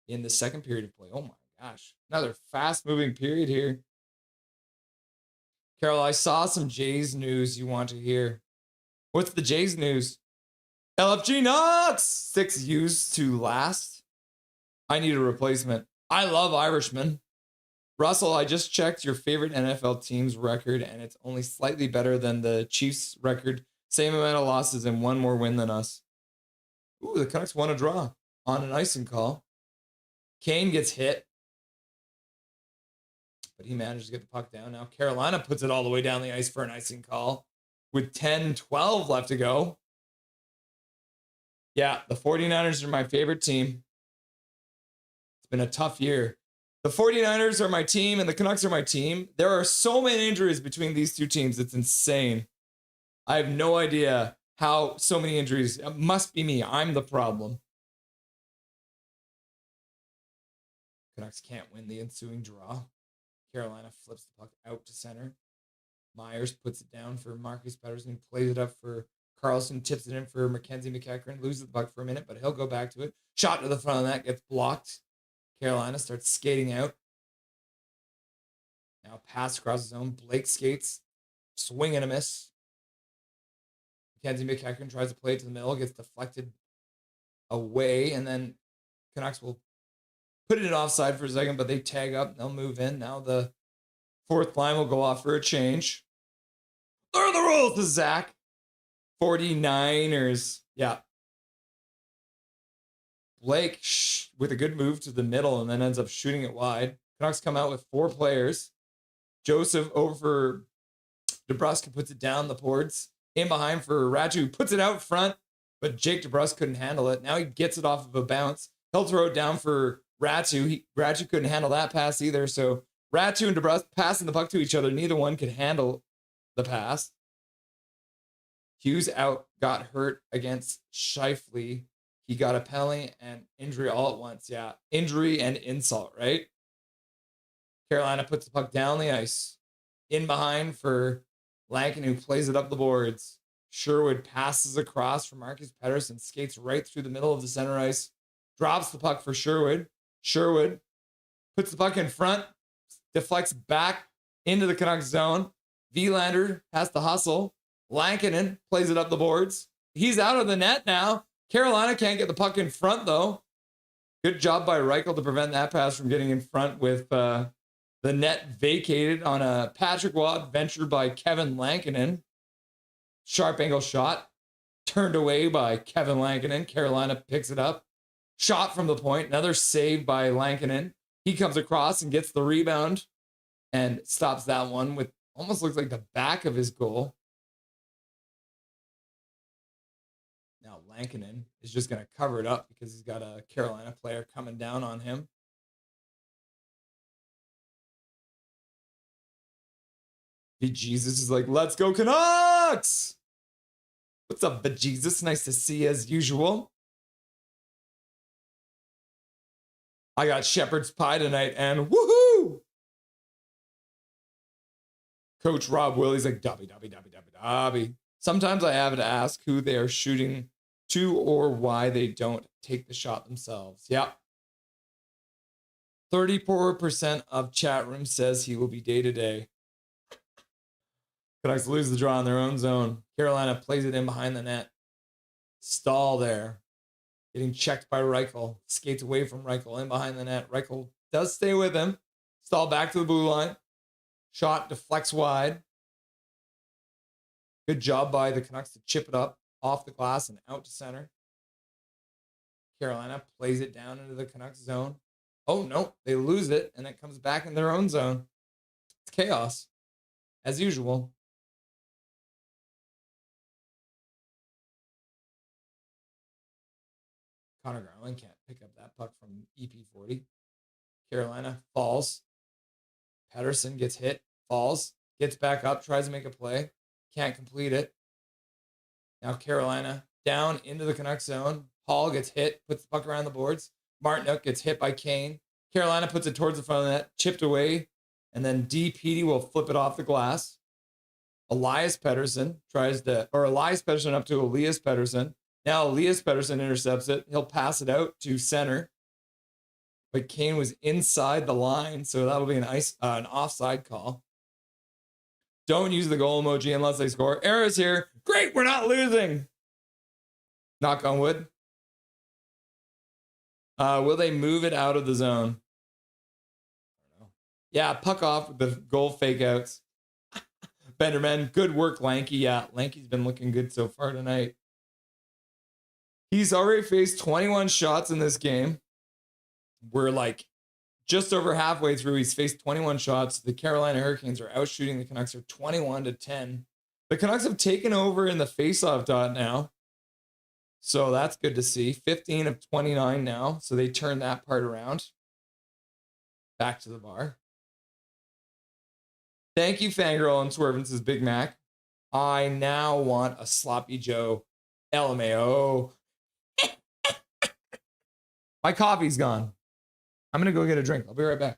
in the second period of play. Oh my gosh. Another fast-moving period here. Carol, I saw some Jays news you want to hear. What's the Jays news? LFG Knox! 6 used to last. I need a replacement. I love Irishmen. Russell, I just checked your favorite NFL team's record, and it's only slightly better than the Chiefs' record. Same amount of losses and one more win than us. Ooh, the Canucks won a draw on an icing call. Kane gets hit, but he manages to get the puck down. Now Carolina puts it all the way down the ice for an icing call with 10-12 left to go. Yeah, the 49ers are my favorite team. It's been a tough year. The 49ers are my team and the Canucks are my team. There are so many injuries between these two teams. It's insane. I have no idea how so many injuries. It must be me. I'm the problem. Canucks can't win the ensuing draw. Carolina flips the puck out to center. Myers puts it down for Marcus Pettersson, plays it up for Carlson, tips it in for Mackenzie McEachran, loses the puck for a minute, but he'll go back to it. Shot to the front of the net, gets blocked. Carolina starts skating out. Now pass across the zone. Blake skates. Swing and a miss. Mackenzie McEachran tries to play it to the middle, gets deflected away, and then Canucks will put it offside for a second, but they tag up and they'll move in. Now the fourth line will go off for a change. Learn the rules to Zach. 49ers. Yeah. Blake with a good move to the middle and then ends up shooting it wide. Canucks come out with 4 players. Joseph over for DeBrusk, puts it down the boards. In behind for Ratu, who puts it out front, but Jake DeBrusk couldn't handle it. Now he gets it off of a bounce. He'll throw it down for Ratu. Ratu couldn't handle that pass either. So Ratu and DeBrusk passing the puck to each other. Neither one could handle the pass. Hughes out, got hurt against Scheifele. He got a penalty and injury all at once. Yeah, injury and insult, right? Carolina puts the puck down the ice. In behind for Lankin, who plays it up the boards. Sherwood passes across for Marcus Pettersson, skates right through the middle of the center ice, drops the puck for Sherwood. Sherwood puts the puck in front, deflects back into the Canucks zone. Vilander has to hustle. Lankinen plays it up the boards. He's out of the net now. Carolina can't get the puck in front, though. Good job by Reichel to prevent that pass from getting in front with the net vacated on a Patrick Waugh venture by Kevin Lankinen. Sharp angle shot. Turned away by Kevin Lankinen. Carolina picks it up. Shot from the point. Another save by Lankinen. He comes across and gets the rebound and stops that one with almost looks like the back of his goal. Now Lankinen is just going to cover it up because he's got a Carolina player coming down on him. Jesus is like, let's go Canucks! What's up, Jesus? Nice to see you as usual. I got shepherd's pie tonight and woohoo! Coach Rob Willie's like, Dobby. Sometimes I have to ask who they are shooting to or why they don't take the shot themselves. Yeah. 34% of chat room says he will be day-to-day. Canucks lose the draw in their own zone. Carolina plays it in behind the net. Stall there. Getting checked by Reichel. Skates away from Reichel in behind the net. Reichel does stay with him. Stall back to the blue line. Shot deflects wide. Good job by the Canucks to chip it up off the glass and out to center. Carolina plays it down into the Canucks zone. Oh, no. They lose it, and it comes back in their own zone. It's chaos, as usual. Connor Garland can't pick up that puck from EP40. Carolina falls. Pettersson gets hit, falls, gets back up, tries to make a play. Can't complete it. Now Carolina down into the Canucks zone. Hall gets hit, puts the puck around the boards. Martinook gets hit by Kane. Carolina puts it towards the front of the net, chipped away, and then D. Petey will flip it off the glass. Elias Pettersson up to Elias Pettersson. Now Elias Pettersson intercepts it. He'll pass it out to center. But Kane was inside the line, so that'll be an offside call. Don't use the goal emoji unless they score. Errors here. Great, we're not losing. Knock on wood. Will they move it out of the zone? I don't know. Yeah, puck off with the goal fake outs. Benderman, good work, Lanky. Yeah, Lanky's been looking good so far tonight. He's already faced 21 shots in this game. We're like just over halfway through. He's faced 21 shots. The Carolina Hurricanes are outshooting the Canucks for 21-10. The Canucks have taken over in the faceoff dot now. So that's good to see. 15 of 29 now. So they turned that part around. Back to the bar. Thank you, Fangirl and Swervin, says Big Mac. I now want a Sloppy Joe LMAO. My coffee's gone. I'm going to go get a drink. I'll be right back.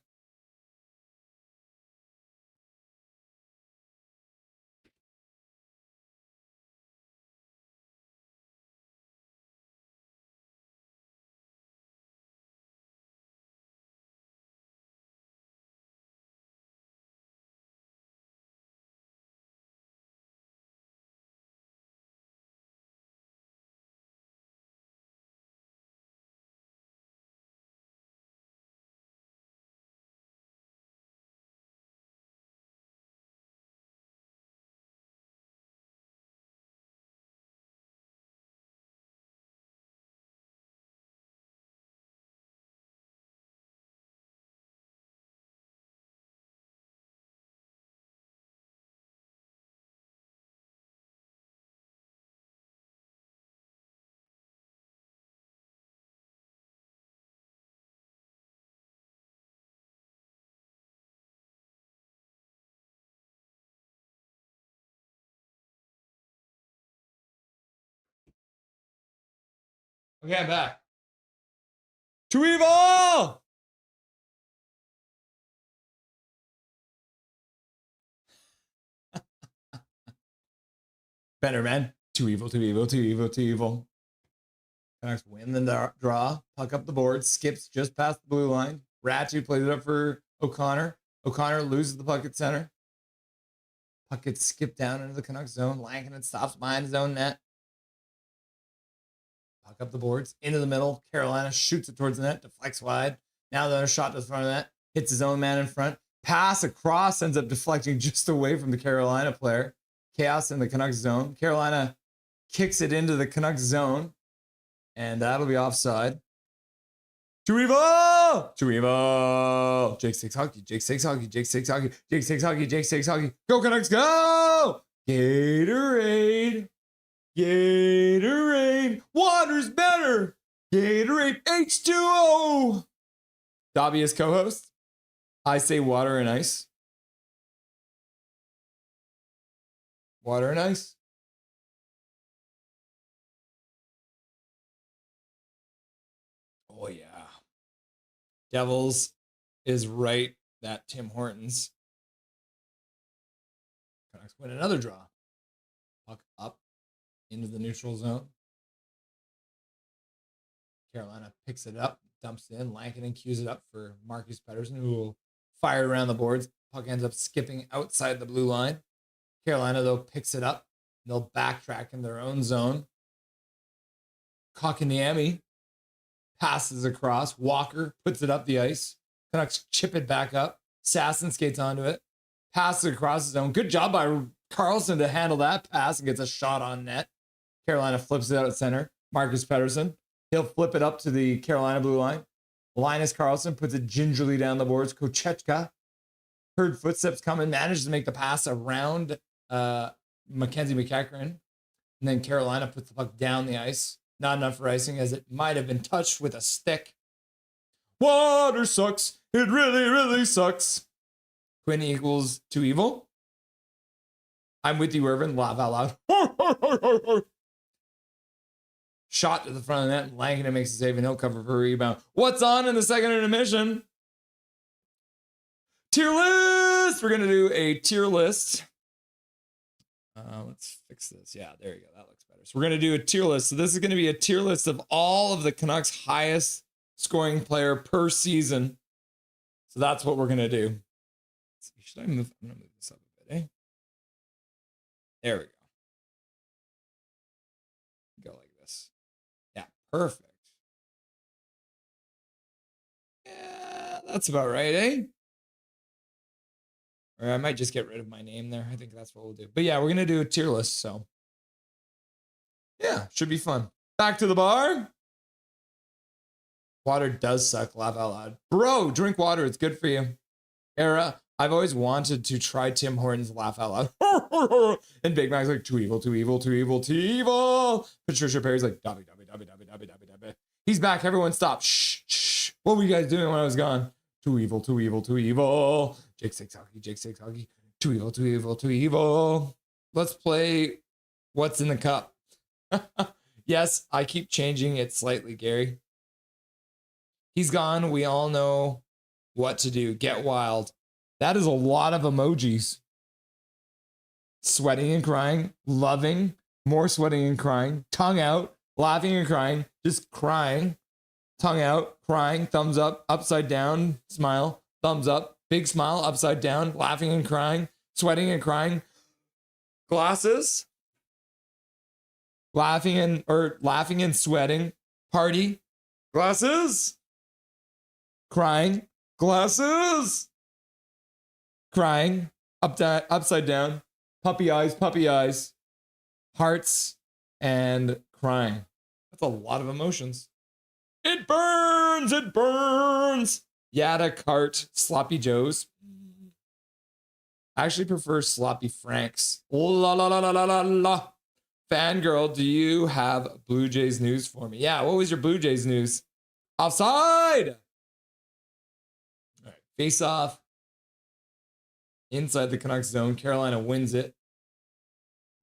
Okay, I'm back. To evil! Better, man. Too evil, too evil, too evil, too evil. Canucks win the draw. Puck up the board. Skips just past the blue line. Ratu plays it up for O'Connor. O'Connor loses the puck at center. Puck gets skipped down into the Canucks zone. Lankinen stops behind his own net. Puck up the boards. Into the middle. Carolina shoots it towards the net. Deflects wide. Now another shot to the front of the net. Hits his own man in front. Pass across. Ends up deflecting just away from the Carolina player. Chaos in the Canucks zone. Carolina kicks it into the Canucks zone. And that'll be offside. To evil! To evil! Jake Six Hockey. Jake Six Hockey. Jake Six Hockey. Jake Six Hockey. Jake Six Hockey. Go Canucks, go! Gatorade. Gatorade. Water's better. Gatorade H2O. Dobby is co-host. I say water and ice. Water and ice. Oh, yeah. Devils is right. That Tim Hortons. Canucks win another draw. Puck up into the neutral zone. Carolina picks it up, dumps it in. Lankinen cues it up for Marcus Pettersson, who will fire around the boards. Puck ends up skipping outside the blue line. Carolina, though, picks it up. They'll backtrack in their own zone. Kotkaniemi passes across. Walker puts it up the ice. Canucks chip it back up. Sasson skates onto it. Passes across the zone. Good job by Carlson to handle that pass and gets a shot on net. Carolina flips it out at center. Marcus Pettersson. He'll flip it up to the Carolina blue line. Linus Carlson puts it gingerly down the boards. Kochetka heard footsteps coming, manages to make the pass around Mackenzie McEachran. And then Carolina puts the puck down the ice. Not enough for icing, as it might have been touched with a stick. Water sucks. It really, really sucks. Quinn equals to evil. I'm with you, Irvin. Laugh out loud. Shot to the front of the net. Lankinen makes a save and he'll cover for a rebound. What's on in the second intermission? Tier list. We're going to do a tier list. Let's fix this. Yeah, there you go. That looks better. So we're going to do a tier list. So this is going to be a tier list of all of the Canucks' highest scoring player per season. So that's what we're going to do. Should I move? I'm going to move this up a bit, eh? There we go. Go like this. Perfect. Yeah, that's about right, eh? Or I might just get rid of my name there. I think that's what we'll do. But yeah, we're going to do a tier list. So yeah, should be fun. Back to the bar. Water does suck. Laugh out loud. Bro, drink water. It's good for you. Era, I've always wanted to try Tim Hortons laugh out loud. And Big Mac's like, too evil, too evil, too evil, too evil. Patricia Perry's like, dobby, dobby, dobby, dobby, dobby, dobby, dobby. He's back. Everyone stop. Shh, shh. What were you guys doing when I was gone? Too evil, too evil, too evil. Jake Six Hockey, Jake Six Hockey. Too evil, too evil, too evil. Let's play What's in the Cup. Yes, I keep changing it slightly, Gary. He's gone. We all know what to do. Get wild. That is a lot of emojis. Sweating and crying, loving, more sweating and crying, tongue out, laughing and crying, just crying, tongue out, crying, thumbs up, upside down, smile, thumbs up, big smile, upside down, laughing and crying, sweating and crying, glasses, laughing and sweating, party, glasses, crying, glasses, crying, upside down, puppy eyes, hearts, and crying. That's a lot of emotions. It burns, it burns. Yada cart, sloppy joes. I actually prefer sloppy franks. La la la la la la la. Fangirl, do you have Blue Jays news for me? Yeah, what was your Blue Jays news? Offside! All right, face off. Inside the Canucks zone, Carolina wins it.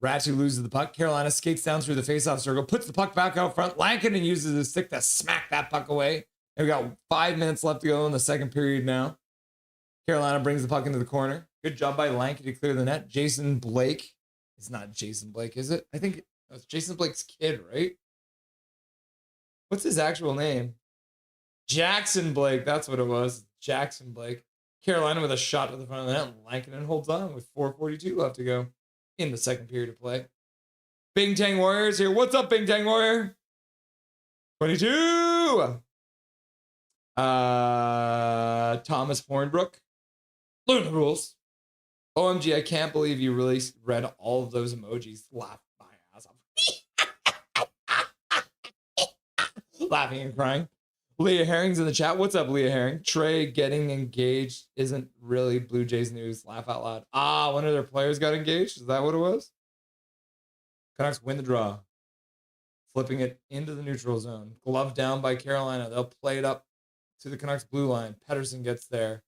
Ratu loses the puck. Carolina skates down through the face-off circle, puts the puck back out front. Lankinen uses his stick to smack that puck away. And we got 5 minutes left to go in the second period now. Carolina brings the puck into the corner. Good job by Lankinen to clear the net. Jason Blake. It's not Jason Blake, is it? I think it's Jason Blake's kid, right? What's his actual name? Jackson Blake. That's what it was. Jackson Blake. Carolina with a shot to the front of the net. Lankinen holds on with 4:42 left to go in the second period of play. Bing Tang Warriors here. What's up, Bing Tang Warrior? 22. Thomas Hornbrook. Learn the rules. OMG, I can't believe you really read all of those emojis. Laugh my ass off. Laughing and crying. Leah Herring's in the chat. What's up, Leah Herring? Trey getting engaged isn't really Blue Jays news. Laugh out loud. Ah, one of their players got engaged? Is that what it was? Canucks win the draw. Flipping it into the neutral zone. Glove down by Carolina. They'll play it up to the Canucks blue line. Pettersson gets there.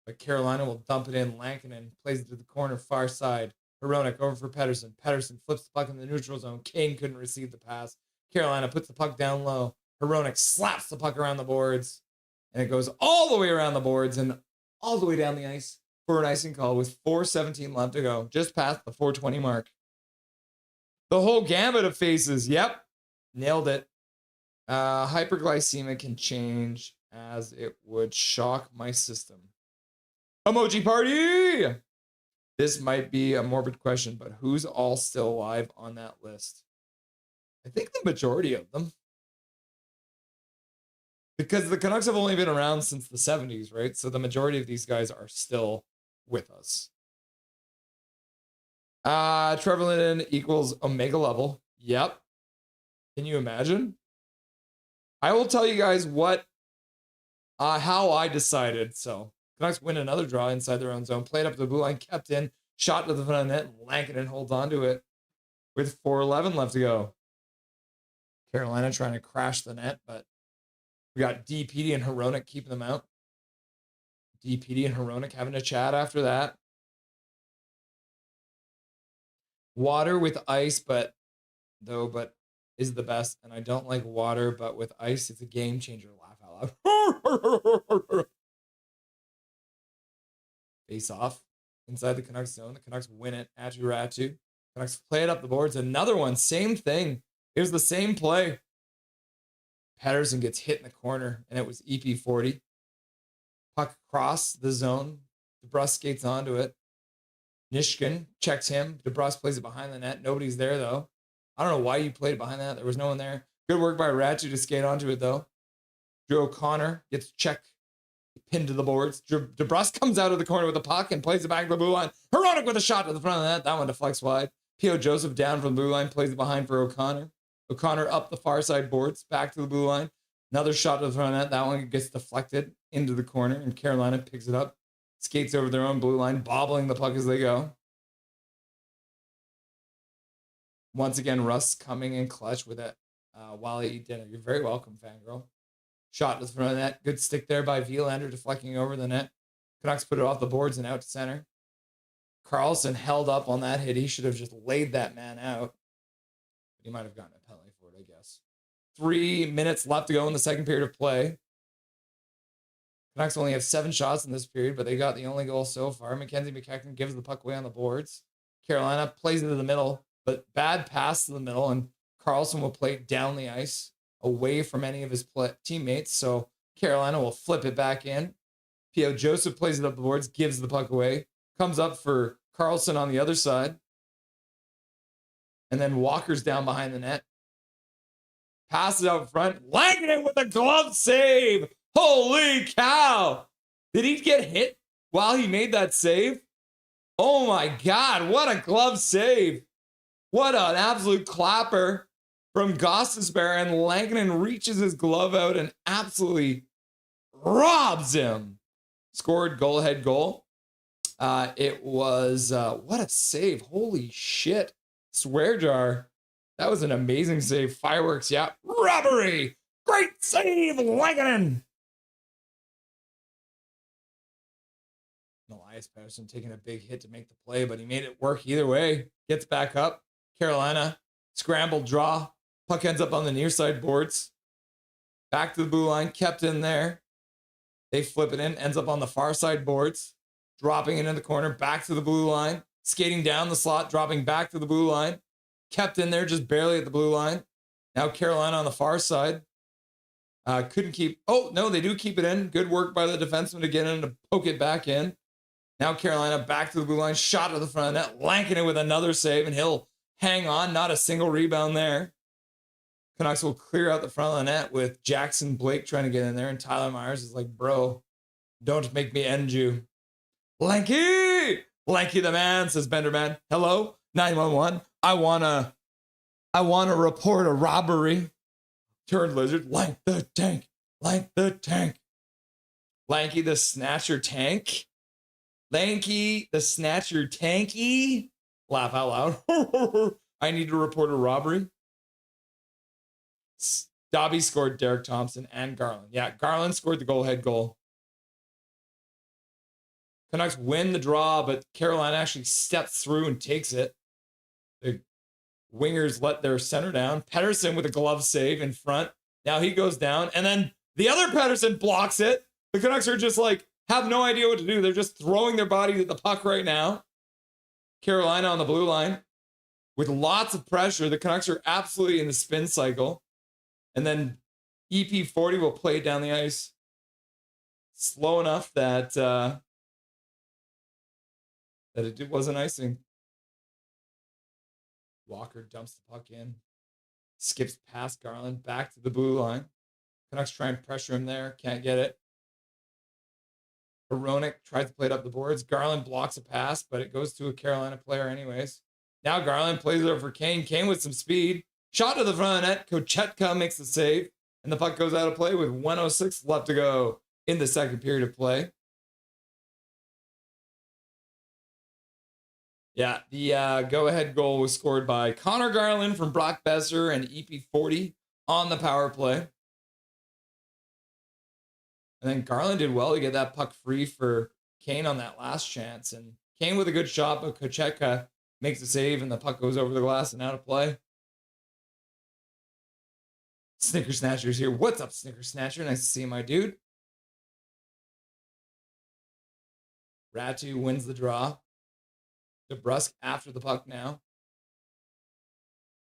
But Carolina will dump it in. Lankinen plays it to the corner far side. Hronek over for Pettersson. Pettersson flips the puck in the neutral zone. Kane couldn't receive the pass. Carolina puts the puck down low. Hronek slaps the puck around the boards. And it goes all the way around the boards and all the way down the ice for an icing call with 4:17 left to go. Just past the 4:20 mark. The whole gambit of faces. Yep. Nailed it. Hyperglycemia can change as it would shock my system. Emoji party! This might be a morbid question, but who's all still alive on that list? I think the majority of them. Because the Canucks have only been around since the 70s, right? So the majority of these guys are still with us. Trevor Linden equals Omega level. Yep. Can you imagine? I will tell you guys how I decided. So Canucks win another draw inside their own zone. Played up to the blue line, kept in, shot to the front of the net, and Lankinen holds on to it with 4:11 left to go. Carolina trying to crash the net, but we got DPD and Hronek keeping them out. DPD and Hronek having a chat after that. Water with ice, but is the best. And I don't like water, but with ice, it's a game changer. Laugh out loud. Face off inside the Canucks zone. The Canucks win it. Ratu. Canucks play it up the boards. Another one. Same thing. It was the same play. Pettersson gets hit in the corner, and it was EP40. Puck across the zone. DeBrus skates onto it. Nishkin checks him. DeBrus plays it behind the net. Nobody's there, though. I don't know why you played it behind that. There was no one there. Good work by Ratu to skate onto it, though. Drew O'Connor gets checked, pinned to the boards. DeBrusque comes out of the corner with the puck and plays it back to the blue line. Hronek with a shot to the front of the net. That one deflects wide. P.O. Joseph down from the blue line, plays it behind for O'Connor. O'Connor up the far side boards, back to the blue line. Another shot to the front of the net. That one gets deflected into the corner, and Carolina picks it up, skates over their own blue line, bobbling the puck as they go. Once again, Russ coming in clutch with it while I eat dinner. You're very welcome, fangirl. Shot to the front of the net. Good stick there by Villander, deflecting over the net. Canucks put it off the boards and out to center. Carlson held up on that hit. He should have just laid that man out. He might have gotten a penalty for it, I guess. 3 minutes left to go in the second period of play. Canucks only have 7 shots in this period, but they got the only goal so far. Mackenzie McEachran gives the puck away on the boards. Carolina plays into the middle, but bad pass to the middle, and Carlson will play it down the ice away from any of his teammates, so Carolina will flip it back in. P.O. Joseph plays it up the boards, gives the puck away, comes up for Carlson on the other side, and then Walker's down behind the net. Passes out front, Langdon with a glove save. Holy cow! Did he get hit while he made that save? Oh my God, what a glove save. What an absolute clapper from Gostisbehere, and Langdon reaches his glove out and absolutely robs him. Scored goal-ahead goal. It was, what a save. Holy shit. Swear jar. That was an amazing save. Fireworks, yeah. Robbery. Great save, Langdon. Elias Pettersson taking a big hit to make the play, but he made it work either way. Gets back up. Carolina, scrambled draw. Puck ends up on the near side boards. Back to the blue line, kept in there. They flip it in, ends up on the far side boards. Dropping it in the corner, back to the blue line. Skating down the slot, dropping back to the blue line. Kept in there, just barely at the blue line. Now Carolina on the far side. Couldn't keep, oh no, they do keep it in. Good work by the defenseman to get in to poke it back in. Now Carolina back to the blue line, shot to the front of the net, Lanking it with another save, and he'll hang on, not a single rebound there. Canucks will clear out the front of the net with Jackson Blake trying to get in there, and Tyler Myers is like, bro, don't make me end you. Lanky! Lanky the man, says Benderman. Hello? 911. I wanna report a robbery. Turned lizard, Lank the tank. Lank the tank. Lanky the snatcher tank. Lanky the snatcher tanky. Laugh out loud. I need to report a robbery. Dobby scored Derek Thompson and Garland. Yeah, Garland scored the goal-ahead goal. Canucks win the draw, but Carolina actually steps through and takes it. The wingers let their center down. Pettersson with a glove save in front. Now he goes down, and then the other Pettersson blocks it. The Canucks are just like, have no idea what to do. They're just throwing their bodies at the puck right now. Carolina on the blue line with lots of pressure. The Canucks are absolutely in the spin cycle. And then EP40 will play it down the ice slow enough that that it wasn't icing. Walker dumps the puck in, skips past Garland, back to the blue line. Canucks try and pressure him there, can't get it. Hronek tries to play it up the boards. Garland blocks a pass, but it goes to a Carolina player anyways. Now Garland plays it over for Kane. Kane with some speed. Shot to the front of the net. Kochetka makes the save, and the puck goes out of play with 1:06 left to go in the second period of play. Yeah, the go-ahead goal was scored by Connor Garland from Brock Besser and EP40 on the power play. And then Garland did well to get that puck free for Kane on that last chance. And Kane with a good shot, but Kochetka makes a save, and the puck goes over the glass and out of play. Snicker Snatcher's here. What's up, Snicker Snatcher? Nice to see you, my dude. Ratu wins the draw. DeBrusque after the puck now.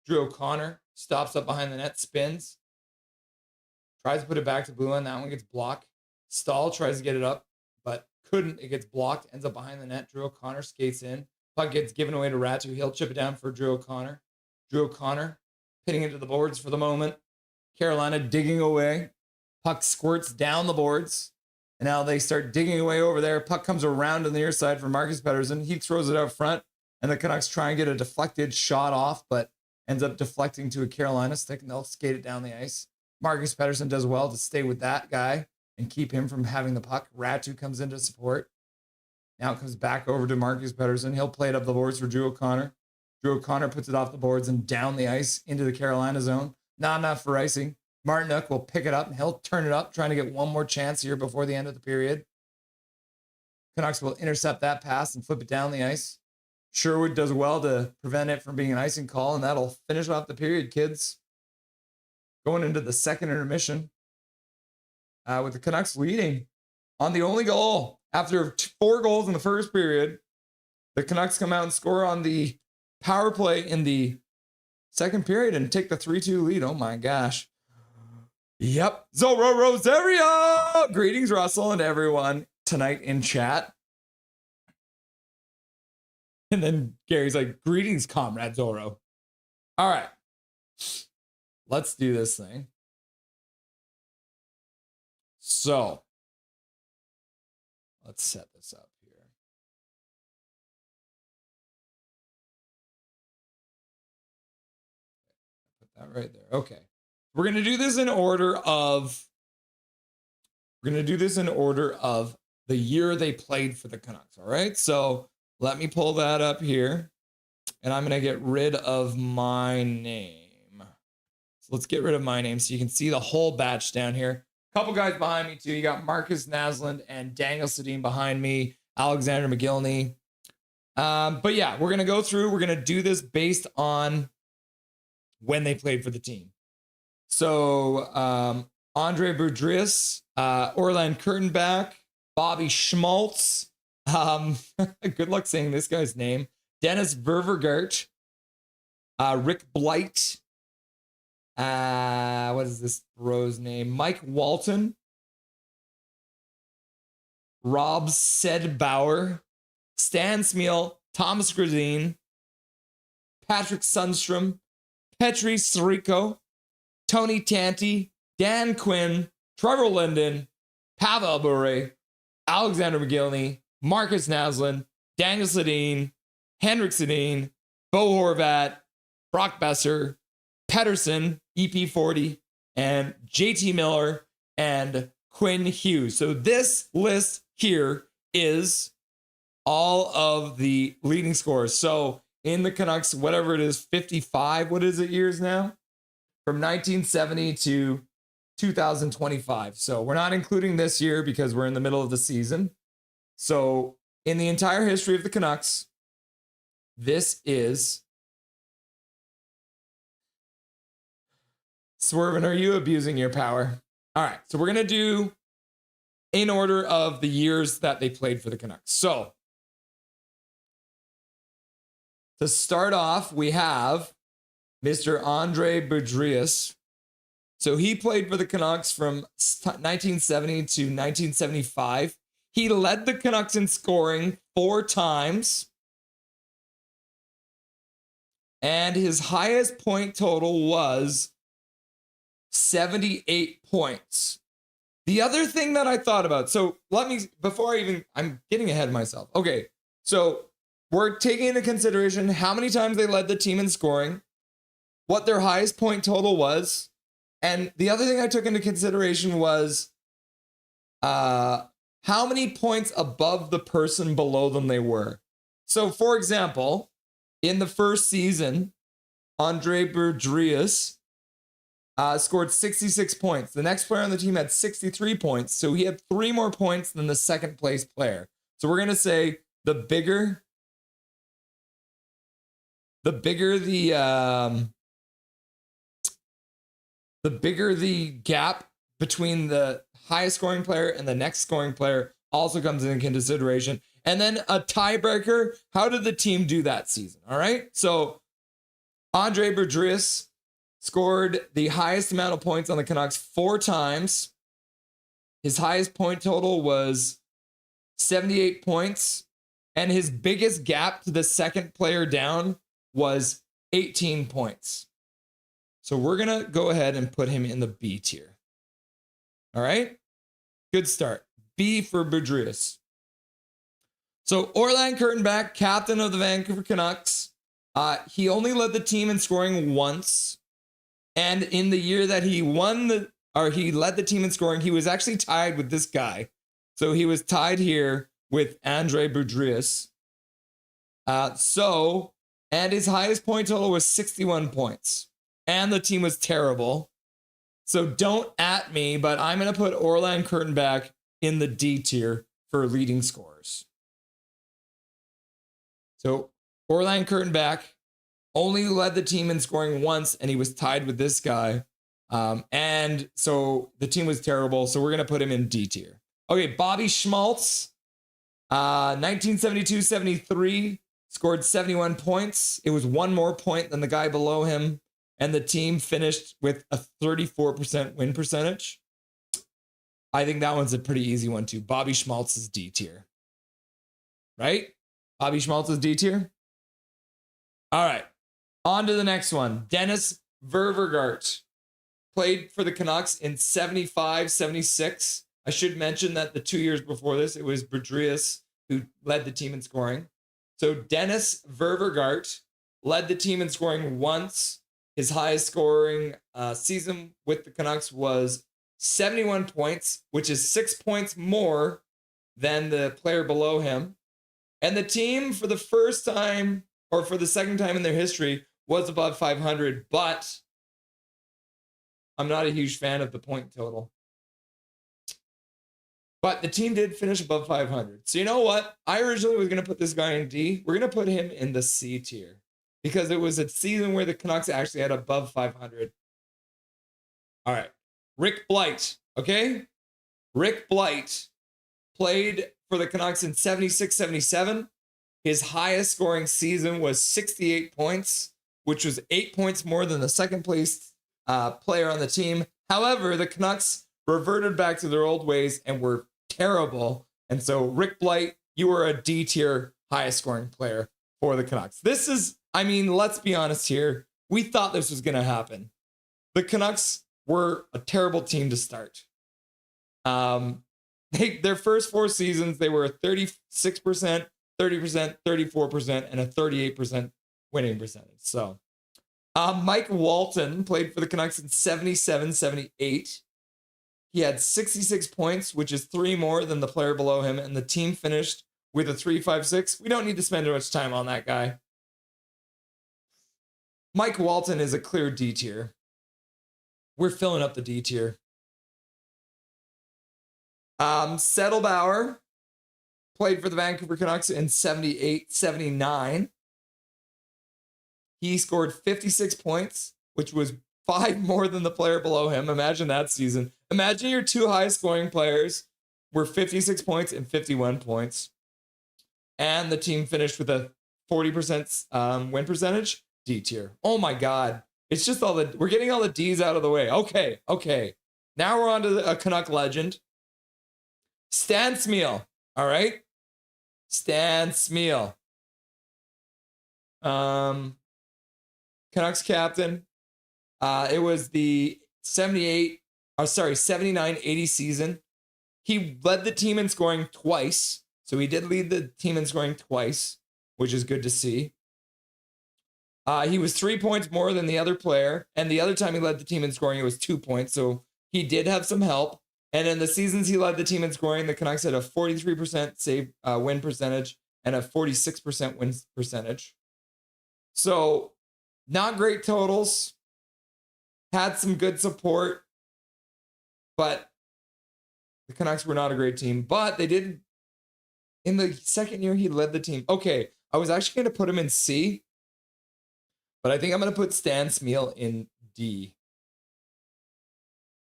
Drew O'Connor stops up behind the net, spins. Tries to put it back to blue line. That one gets blocked. Stahl tries to get it up, but couldn't. It gets blocked. Ends up behind the net. Drew O'Connor skates in. Puck gets given away to Ratu. He'll chip it down for Drew O'Connor. Drew O'Connor pitting into the boards for the moment. Carolina digging away. Puck squirts down the boards. And now they start digging away over there. Puck comes around on the near side for Marcus Pettersson. He throws it out front. And the Canucks try and get a deflected shot off, but ends up deflecting to a Carolina stick, and they'll skate it down the ice. Marcus Pettersson does well to stay with that guy and keep him from having the puck. Ratu comes in to support. Now it comes back over to Marcus Pettersson. He'll play it up the boards for Drew O'Connor. Drew O'Connor puts it off the boards and down the ice into the Carolina zone. Not enough for icing. Martinuk will pick it up and he'll turn it up, trying to get one more chance here before the end of the period. Canucks will intercept that pass and flip it down the ice. Sherwood does well to prevent it from being an icing call, and that'll finish off the period, kids. Going into the second intermission with the Canucks leading on the only goal. After 4 goals in the first period, the Canucks come out and score on the power play in the second period and take the 3-2 lead. Oh my gosh. Yep. Zorro Rosario. Greetings, Russell, and everyone tonight in chat. And then Gary's like, greetings, Comrade Zorro. All right. Let's do this thing. So, let's set this up here. Put that right there. Okay. We're going to do this in order of the year they played for the Canucks, all right? So, let me pull that up here, and I'm going to get rid of my name. So let's get rid of my name so you can see the whole batch down here. A couple guys behind me, too. You got Marcus Naslund and Daniel Sedin behind me, Alexander McGillney. But yeah, we're going to go through. We're going to do this based on when they played for the team. So Andre Boudreas, Orland Kurtenbach, Bobby Schmaltz, good luck saying this guy's name. Dennis Ververgart, Rick Blight. What is this bro's name? Mike Walton, Rob Sedbauer, Stan Smeal, Thomas Grazine, Patrick Sundstrom, Petri Sriko, Tony Tanti, Dan Quinn, Trevor Linden, Pavel Bure, Alexander McGillney, Marcus Naslund, Daniel Sedin, Henrik Sedin, Bo Horvat, Brock Besser, Pedersen, EP40, and JT Miller, and Quinn Hughes. So this list here is all of the leading scores. So in the Canucks, whatever it is, 55, what is it years now? From 1970 to 2025. So we're not including this year because we're in the middle of the season. So in the entire history of the Canucks, this is... Swervin, are you abusing your power? All right, so we're going to do in order of the years that they played for the Canucks. So to start off, we have Mr. Andre Boudreas. So he played for the Canucks from 1970 to 1975. He led the Canucks in scoring 4 times. And his highest point total was 78 points. The other thing that I thought about, so I'm getting ahead of myself. Okay, so we're taking into consideration how many times they led the team in scoring, what their highest point total was, and the other thing I took into consideration was how many points above the person below them they were. So, for example, in the first season, Andre Boudreas scored 66 points. The next player on the team had 63 points, so he had 3 more points than the second place player. So we're going to say the bigger the gap between the highest scoring player and the next scoring player also comes into consideration. And then a tiebreaker, how did the team do that season? All right. So Andre Boudreas scored the highest amount of points on the Canucks 4 times. His highest point total was 78 points. And his biggest gap to the second player down was 18 points. So we're going to go ahead and put him in the B tier. All right. Good start. B for Boudreaux. So Orland Kurtenbach, captain of the Vancouver Canucks. He only led the team in scoring once. And in the year that he he led the team in scoring, he was actually tied with this guy. So he was tied here with Andre Boudreaux. And his highest point total was 61 points. And the team was terrible. So don't at me, but I'm going to put Orland Kurtenbach in the D tier for leading scorers. So Orland Kurtenbach only led the team in scoring once, and he was tied with this guy. And so the team was terrible. So we're going to put him in D tier. Okay, Bobby Schmaltz, 1972-73, scored 71 points. It was one more point than the guy below him. And the team finished with a 34% win percentage. I think that one's a pretty easy one too. Bobby Schmaltz is D tier. Right? Bobby Schmaltz is D tier. All right. On to the next one. Dennis Ververgaert played for the Canucks in 75-76. I should mention that the 2 years before this, it was Boudreaux who led the team in scoring. So Dennis Ververgaert led the team in scoring once. His highest scoring season with the Canucks was 71 points, which is 6 points more than the player below him. And the team for the first time, or for the second time in their history, was above 500, but I'm not a huge fan of the point total. But the team did finish above 500. So you know what? I originally was going to put this guy in D. We're going to put him in the C tier because it was a season where the Canucks actually had above 500. All right. Rick Blight, okay? Rick Blight played for the Canucks in 76-77. His highest scoring season was 68 points, which was 8 points more than the second place player on the team. However, the Canucks reverted back to their old ways and were terrible. And so Rick Blight, you were a D tier highest scoring player for the Canucks. This is, I mean, let's be honest here. We thought this was going to happen. The Canucks were a terrible team to start. Their first 4 seasons, they were a 36%, 30%, 34%, and a 38% winning percentage. So Mike Walton played for the Canucks in 77-78. He had 66 points, which is 3 more than the player below him, and the team finished with a 3.56. We don't need to spend too much time on that guy. Mike Walton is a clear D tier. We're filling up the D tier. Settlebauer played for the Vancouver Canucks in 78-79. He scored 56 points, which was 5 more than the player below him. Imagine that season. Imagine your 2 highest scoring players were 56 points and 51 points. And the team finished with a 40% win percentage. D tier. Oh my God. It's just we're getting all the D's out of the way. Okay. Now we're on to a Canuck legend. Stan Smeel. All right. Stan Smeel. Canucks captain. It was the 79-80 season. He led the team in scoring twice. So he did lead the team in scoring twice, which is good to see. He was 3 points more than the other player. And the other time he led the team in scoring, it was 2 points. So he did have some help. And in the seasons he led the team in scoring, the Canucks had a 43% win percentage and a 46% win percentage. So not great totals. Had some good support. But the Canucks were not a great team. But they did, in the second year, he led the team. Okay, I was actually going to put him in C. But I think I'm going to put Stan Smeel in D.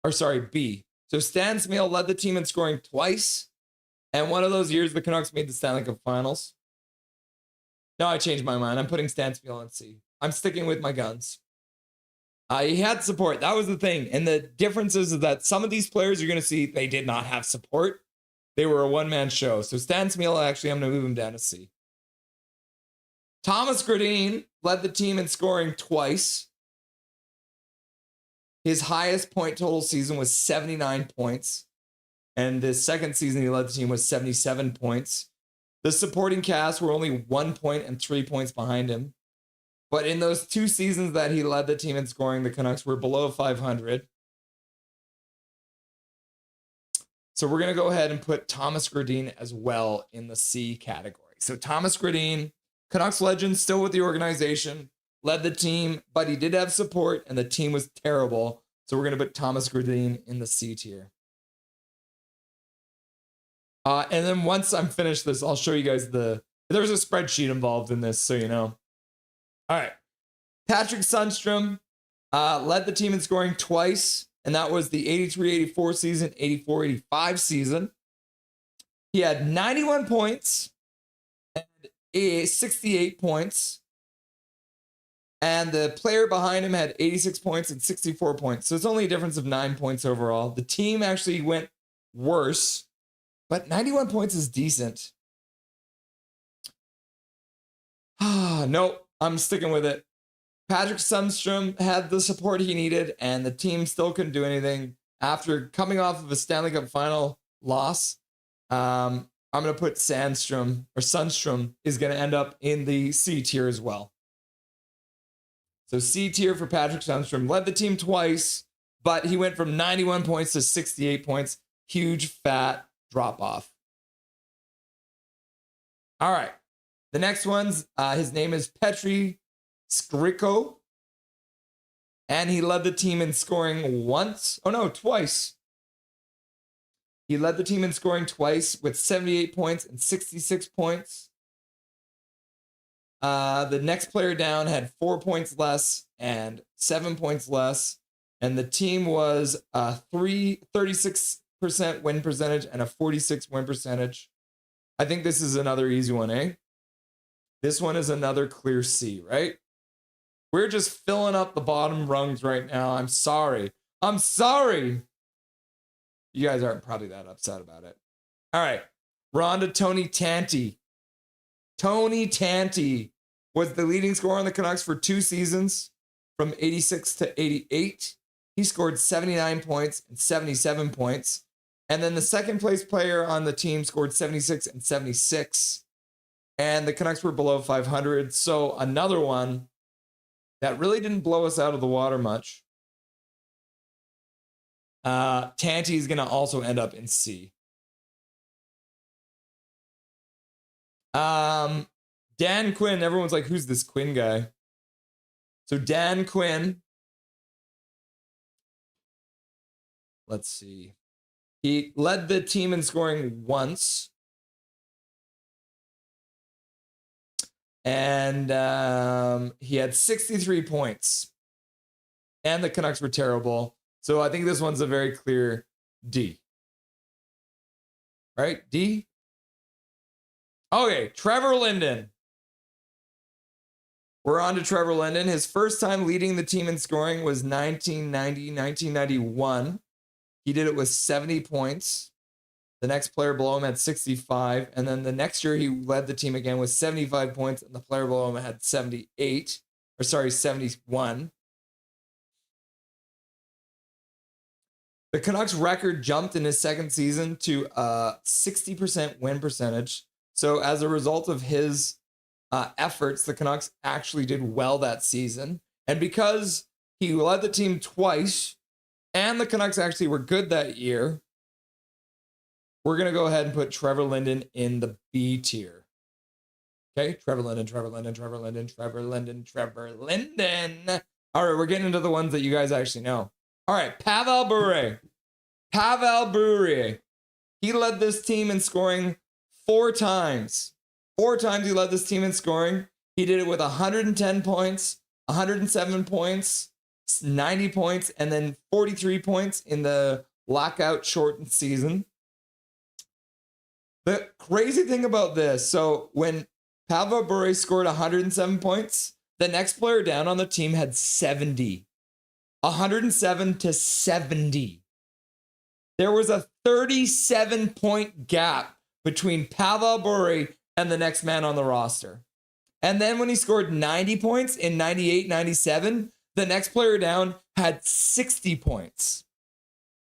Or sorry, B. So Stan Smeel led the team in scoring twice. And one of those years, the Canucks made the Stanley Cup Finals. No, I changed my mind. I'm putting Stan Smeel in C. I'm sticking with my guns. He had support. That was the thing. And the difference is that some of these players you're going to see, they did not have support. They were a one-man show. So Stan Smeel, actually, I'm going to move him down to C. Thomas Gradin led the team in scoring twice. His highest point total season was 79 points. And the second season he led the team was 77 points. The supporting cast were only 1 point and 3 points behind him. But in those 2 seasons that he led the team in scoring, the Canucks were below 500. So we're going to go ahead and put Thomas Gradin as well in the C category. So Thomas Gradin, Canucks legend, still with the organization, led the team, but he did have support and the team was terrible. So we're going to put Thomas Gradin in the C tier. And then once I'm finished this, I'll show you guys there's a spreadsheet involved in this, so you know. All right. Patrick Sundstrom led the team in scoring twice, and that was the 83-84 season, 84-85 season. He had 91 points and 68 points. And the player behind him had 86 points and 64 points. So it's only a difference of 9 points overall. The team actually went worse, but 91 points is decent. Nope, I'm sticking with it. Patrick Sundstrom had the support he needed, and the team still couldn't do anything. After coming off of a Stanley Cup final loss, I'm going to put Sundstrom is going to end up in the C tier as well. So C tier for Patrick Sundstrom. Led the team twice, but he went from 91 points to 68 points. Huge, fat drop off. All right. The next one's, his name is Petri Skriko. And he led the team in scoring twice. He led the team in scoring twice with 78 points and 66 points. The next player down had 4 points less and 7 points less. And the team was a 36% win percentage and a 46 win percentage. I think this is another easy one, eh? This one is another clear C, right? We're just filling up the bottom rungs right now. I'm sorry. You guys aren't probably that upset about it. All right. We're on to Tony Tanti. Tony Tanti was the leading scorer on the Canucks for 2 seasons, from 86 to 88. He scored 79 points and 77 points. And then the second place player on the team scored 76 and 76. And the Canucks were below 500. So another one that really didn't blow us out of the water much. Tanti is going to also end up in C. Dan Quinn. Everyone's like, who's this Quinn guy? So Dan Quinn. Let's see. He led the team in scoring once. And he had 63 points. And the Canucks were terrible. So I think this one's a very clear D. Right? D? Okay, Trevor Linden. We're on to Trevor Linden. His first time leading the team in scoring was 1990-1991. He did it with 70 points. The next player below him had 65. And then the next year he led the team again with 75 points. And the player below him had 71. The Canucks record jumped in his second season to a 60% win percentage. So as a result of his efforts, the Canucks actually did well that season. And because he led the team twice and the Canucks actually were good that year, we're going to go ahead and put Trevor Linden in the B tier. Okay, Trevor Linden. All right, we're getting into the ones that you guys actually know. All right, Pavel Bure. He led this team in scoring 4 times. 4 times he led this team in scoring. He did it with 110 points, 107 points, 90 points, and then 43 points in the lockout shortened season. The crazy thing about this, so when Pavel Bure scored 107 points, the next player down on the team had 70. 107 to 70. There was a 37-point gap between Pavel Bure and the next man on the roster. And then when he scored 90 points in 98-97, the next player down had 60 points.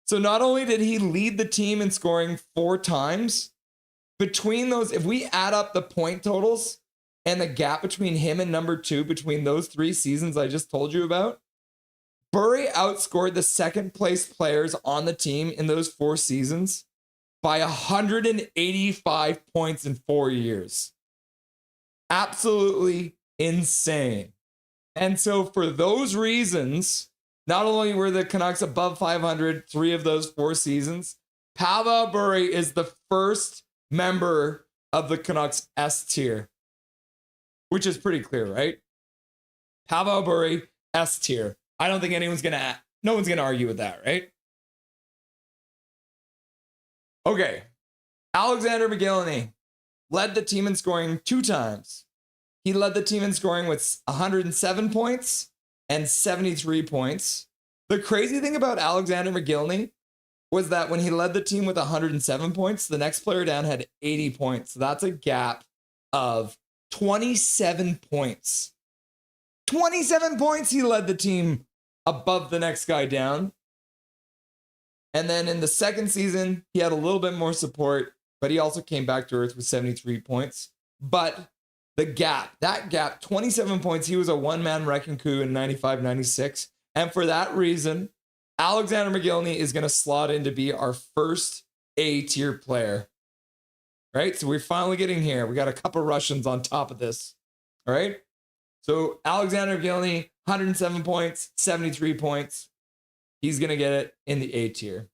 So not only did he lead the team in scoring 4 times, between those, if we add up the point totals and the gap between him and number 2 between those 3 seasons I just told you about, Burry outscored the second place players on the team in those 4 seasons by 185 points in 4 years. Absolutely insane. And so for those reasons, not only were the Canucks above 500 3 of those 4 seasons, Pavel Burry is the first member of the Canucks S tier, which is pretty clear, right? Pavel Burry, S tier. I don't think no one's gonna argue with that, right? Okay. Alexander McGillivray led the team in scoring 2 times. He led the team in scoring with 107 points and 73 points. The crazy thing about Alexander McGillivray was that when he led the team with 107 points, the next player down had 80 points. So that's a gap of 27 points. 27 points he led the team above the next guy down. And then in the second season, he had a little bit more support, but he also came back to earth with 73 points. But the gap, that gap, 27 points, he was a one-man wrecking crew in 95-96. And for that reason, Alexander McGillivray is going to slot in to be our first A-tier player. Right? So we're finally getting here. We got a couple Russians on top of this. All right? So Alexander McGillivray, 107 points, 73 points. He's going to get it in the A tier.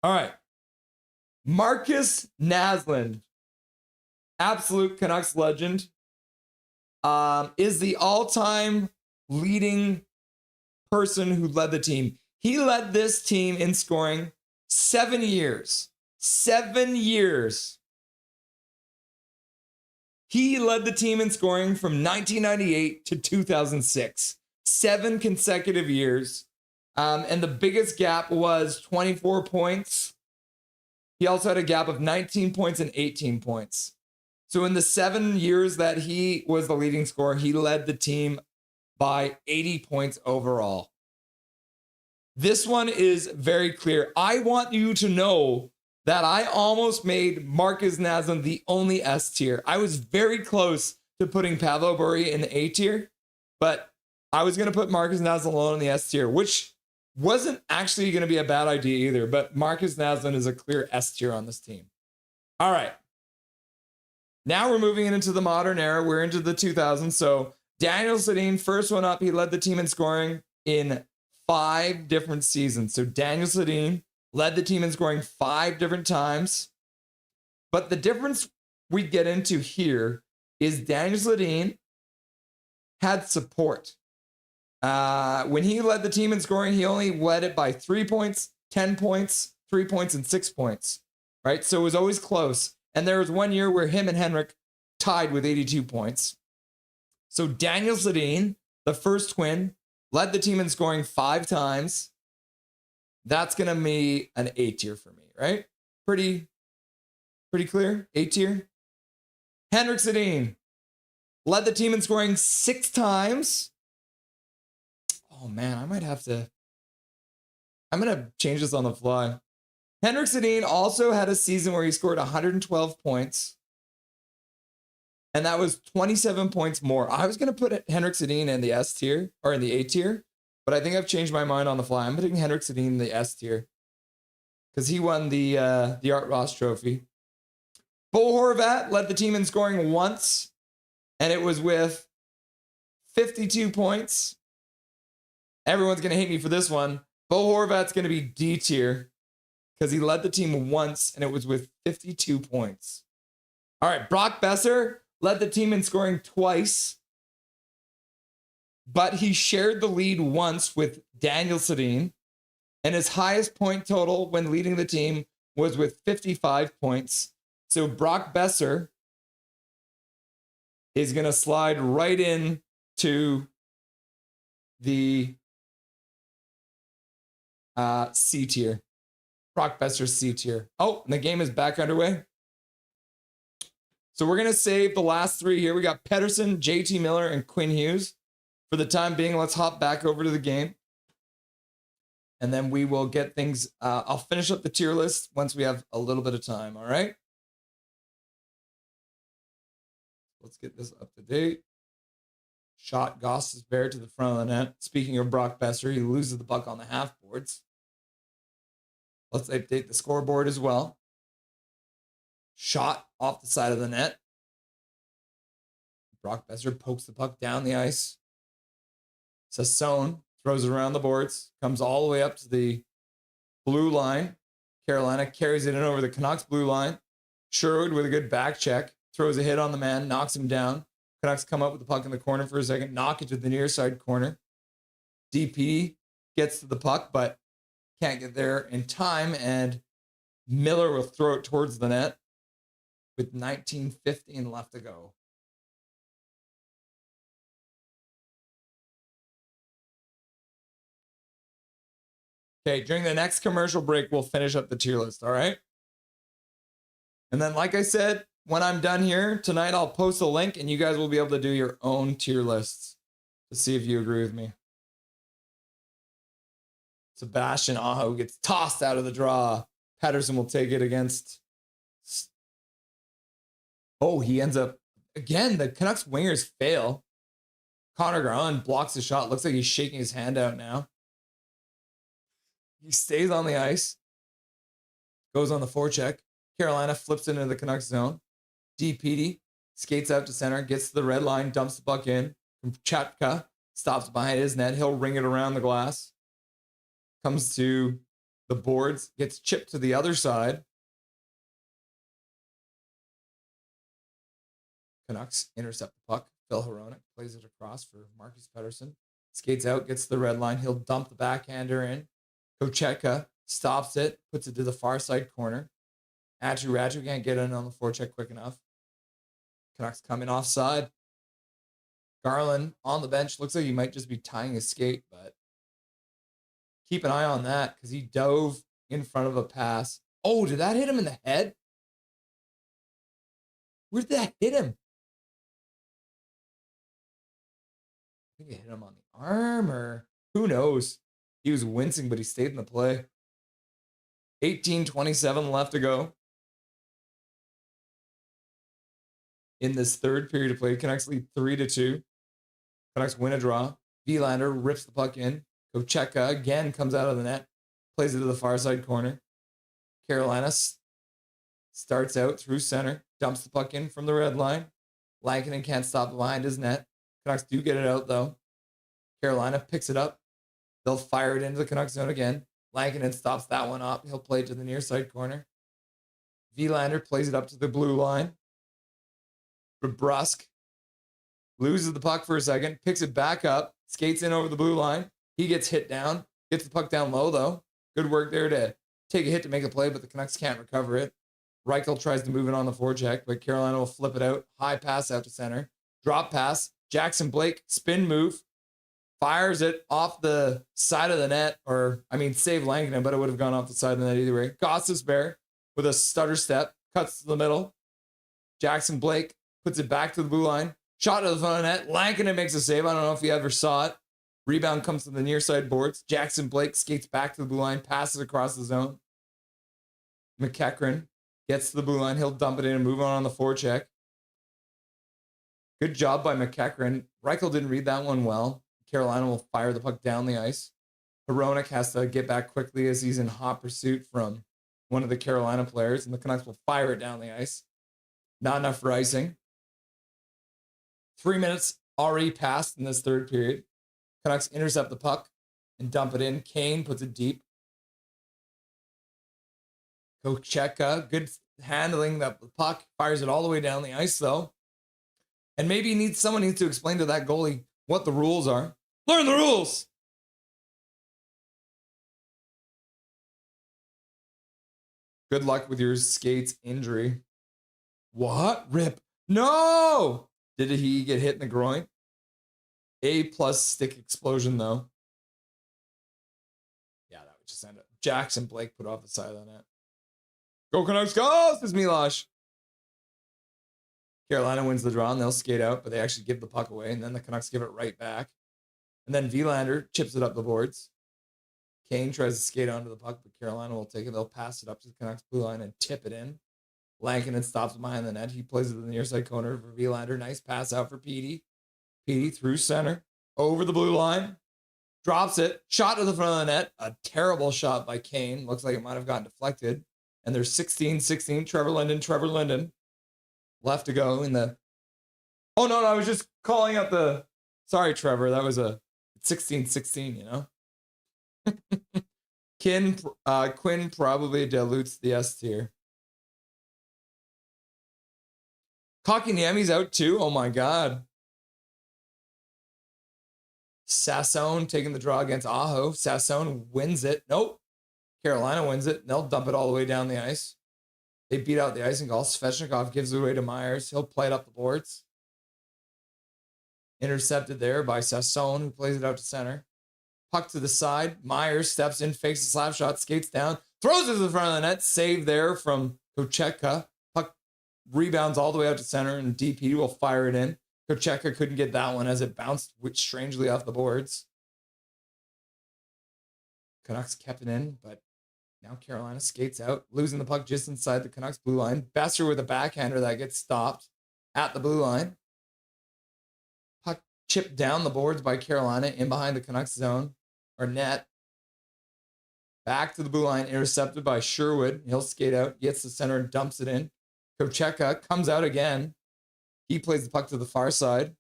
All right. Marcus Naslund, absolute Canucks legend, is the all-time leading person who led the team. He led this team in scoring 7 years. 7 years. He led the team in scoring from 1998 to 2006. 7 consecutive years. And the biggest gap was 24 points. He also had a gap of 19 points and 18 points. So in the 7 years that he was the leading scorer, he led the team by 80 points overall. This one is very clear. I want you to know that I almost made Marcus Naslund the only S tier. I was very close to putting Pavel Burry in the A tier, but I was going to put Marcus Naslund alone in the S tier, which wasn't actually going to be a bad idea either, but Marcus Naslund is a clear S tier on this team. All right. Now we're moving into the modern era. We're into the 2000s. So Daniel Sedin, first one up, he led the team in scoring in 5 different seasons. So Daniel Sedin led the team in scoring 5 different times. But the difference we get into here is Daniel Sedin had support. When he led the team in scoring, he only led it by 3 points, 10 points, 3 points, and 6 points, right? So it was always close. And there was one year where him and Henrik tied with 82 points. So Daniel Sedin, the first twin, led the team in scoring 5 times. That's going to be an A tier for me, right? Pretty clear, A tier. Henrik Sedin led the team in scoring 6 times. Oh man, I'm going to change this on the fly. Henrik Sedin also had a season where he scored 112 points. And that was 27 points more. I was going to put Henrik Sedin in the S tier or in the A tier, but I think I've changed my mind on the fly. I'm putting Henrik Sedin in the S tier because he won the Art Ross Trophy. Bo Horvat led the team in scoring once, and it was with 52 points. Everyone's going to hate me for this one. Bo Horvat's going to be D tier because he led the team once, and it was with 52 points. All right, Brock Besser led the team in scoring twice, but he shared the lead once with Daniel Sedin, and his highest point total when leading the team was with 55 points. So Brock Besser is going to slide right in to the C tier. Brock Besser C tier. Oh, and the game is back underway. So we're going to save the last 3 here. We got Pedersen, JT Miller, and Quinn Hughes. For the time being, let's hop back over to the game. and then we will get things. I'll finish up the tier list once we have a little bit of time. All right. Let's get this up to date. Shot Goss's Bear to the front of the net. Speaking of Brock Besser, he loses the puck on the half boards. Let's update the scoreboard as well. Shot off the side of the net. Brock Besser pokes the puck down the ice. Sassone throws it around the boards, comes all the way up to the blue line. Carolina carries it in over the Canucks blue line. Sherwood with a good back check, throws a hit on the man, knocks him down. Canucks come up with the puck in the corner for a second, knock it to the near side corner. DP gets to the puck, but can't get there in time, and Miller will throw it towards the net with 19:15 left to go. Okay, during the next commercial break, we'll finish up the tier list, all right? And then, like I said, when I'm done here tonight, I'll post a link and you guys will be able to do your own tier lists to see if you agree with me. Sebastian Aho gets tossed out of the draw. Pettersson will take it against. Oh, he ends up again. The Canucks wingers fail. Connor Garland blocks the shot. Looks like he's shaking his hand out now. He stays on the ice. Goes on the forecheck. Carolina flips into the Canucks zone. DPD skates out to center, gets to the red line, dumps the puck in. Chatka stops behind his net. He'll ring it around the glass. Comes to the boards, gets chipped to the other side. Canucks intercept the puck. Phil Hronek plays it across for Marcus Pettersson. Skates out, gets to the red line. He'll dump the backhander in. Kochetka stops it, puts it to the far side corner. Ratu can't get in on the forecheck quick enough. Canucks come in offside. Garland on the bench. Looks like he might just be tying his skate, but keep an eye on that because he dove in front of a pass. Oh, did that hit him in the head? Where did that hit him? I think it hit him on the arm, or who knows? He was wincing, but he stayed in the play. 18:27 left to go. In this third period of play, Canucks lead 3-2. Canucks win a draw. Vilander rips the puck in. Kochetka again comes out of the net, plays it to the far side corner. Carolina starts out through center, dumps the puck in from the red line. Lankinen can't stop behind his net. Canucks do get it out, though. Carolina picks it up. They'll fire it into the Canucks zone again. Lankinen stops that one up. He'll play it to the near side corner. Vilander plays it up to the blue line. Brusque loses the puck for a second, picks it back up, skates in over the blue line. He gets hit down, gets the puck down low, though. Good work there to take a hit to make a play, but the Canucks can't recover it. Reichel tries to move it on the forecheck, but Carolina will flip it out. High pass out to center. Drop pass. Jackson Blake, spin move. Fires it off the side of the net, save Lankinen, but it would have gone off the side of the net either way. Goss's Bear with a stutter step, cuts to the middle. Jackson Blake puts it back to the blue line. Shot to the front of the net. Lankinen makes a save. I don't know if you ever saw it. Rebound comes to the near side boards. Jackson Blake skates back to the blue line, passes across the zone. McEachran gets to the blue line. He'll dump it in and move on the forecheck. Good job by McEachran. Reichel didn't read that one well. Carolina will fire the puck down the ice. Hronek has to get back quickly as he's in hot pursuit from one of the Carolina players, and the Canucks will fire it down the ice. Not enough for icing. 3 minutes already passed in this third period. Canucks intercept the puck and dump it in. Kane puts it deep. Kochetka, good handling the puck, fires it all the way down the ice, though. And maybe someone needs to explain to that goalie what the rules are. Learn the rules! Good luck with your skates injury. What? Rip. No! Did he get hit in the groin? A+ stick explosion, though. Yeah, that would just end it. Jackson Blake put off the side of the net. Go Canucks, go! Says Milosh. Carolina wins the draw, and they'll skate out, but they actually give the puck away, and then the Canucks give it right back. And then Vilander chips it up the boards. Kane tries to skate onto the puck, but Carolina will take it. They'll pass it up to the Canucks blue line and tip it in. Lankinen stops behind the net. He plays it in the near side corner for Vilander. Nice pass out for Petey. Petey through center, over the blue line, drops it, shot to the front of the net. A terrible shot by Kane. Looks like it might have gotten deflected. And there's 16-16. Trevor Linden. Left to go in the... Oh, no, I was just calling out the... Sorry, Trevor. That was a 16-16, you know? Quinn probably dilutes the S tier. Kotkaniemi's out too. Oh, my God. Sassone taking the draw against Aho. Sassone wins it. Nope. Carolina wins it. They'll dump it all the way down the ice. They beat out the icing goal. Svechnikov gives it away to Myers. He'll play it up the boards. Intercepted there by Sassone, who plays it out to center. Puck to the side. Myers steps in, fakes a slap shot, skates down, throws it to the front of the net. Save there from Kochetka. Puck rebounds all the way out to center, and DP will fire it in. Kochetka couldn't get that one as it bounced strangely off the boards. Canucks kept it in, but now Carolina skates out, losing the puck just inside the Canucks blue line. Besser with a backhander that gets stopped at the blue line. Puck chipped down the boards by Carolina in behind the Canucks zone or net. Back to the blue line, intercepted by Sherwood. He'll skate out, gets the center and dumps it in. Kochetka comes out again. He plays the puck to the far side.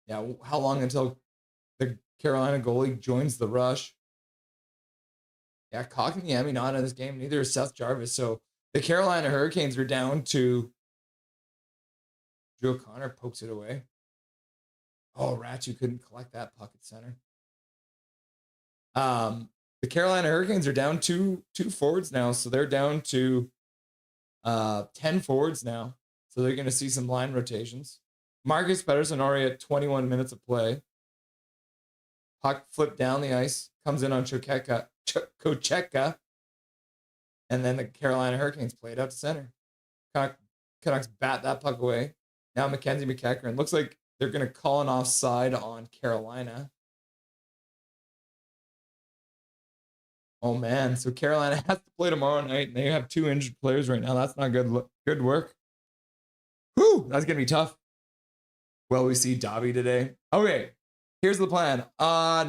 Yeah, how long until the Carolina goalie joins the rush? Yeah, Kotkaniemi not in this game. Neither is Seth Jarvis. So the Carolina Hurricanes are down to... Drew O'Connor pokes it away. Oh, Ratchet couldn't collect that puck at center. The Carolina Hurricanes are down two forwards now. So they're down to 10 forwards now. So they're going to see some line rotations. Marcus Pettersson already at 21 minutes of play. Puck flipped down the ice. Comes in on Kochetka. And then the Carolina Hurricanes play it out to center. Canucks bat that puck away. Now Mackenzie McEachern. Looks like they're going to call an offside on Carolina. Oh, man. So Carolina has to play tomorrow night, and they have 2 injured players right now. That's not good work. Whew, that's going to be tough. Will we see Dobby today? Okay, here's the plan.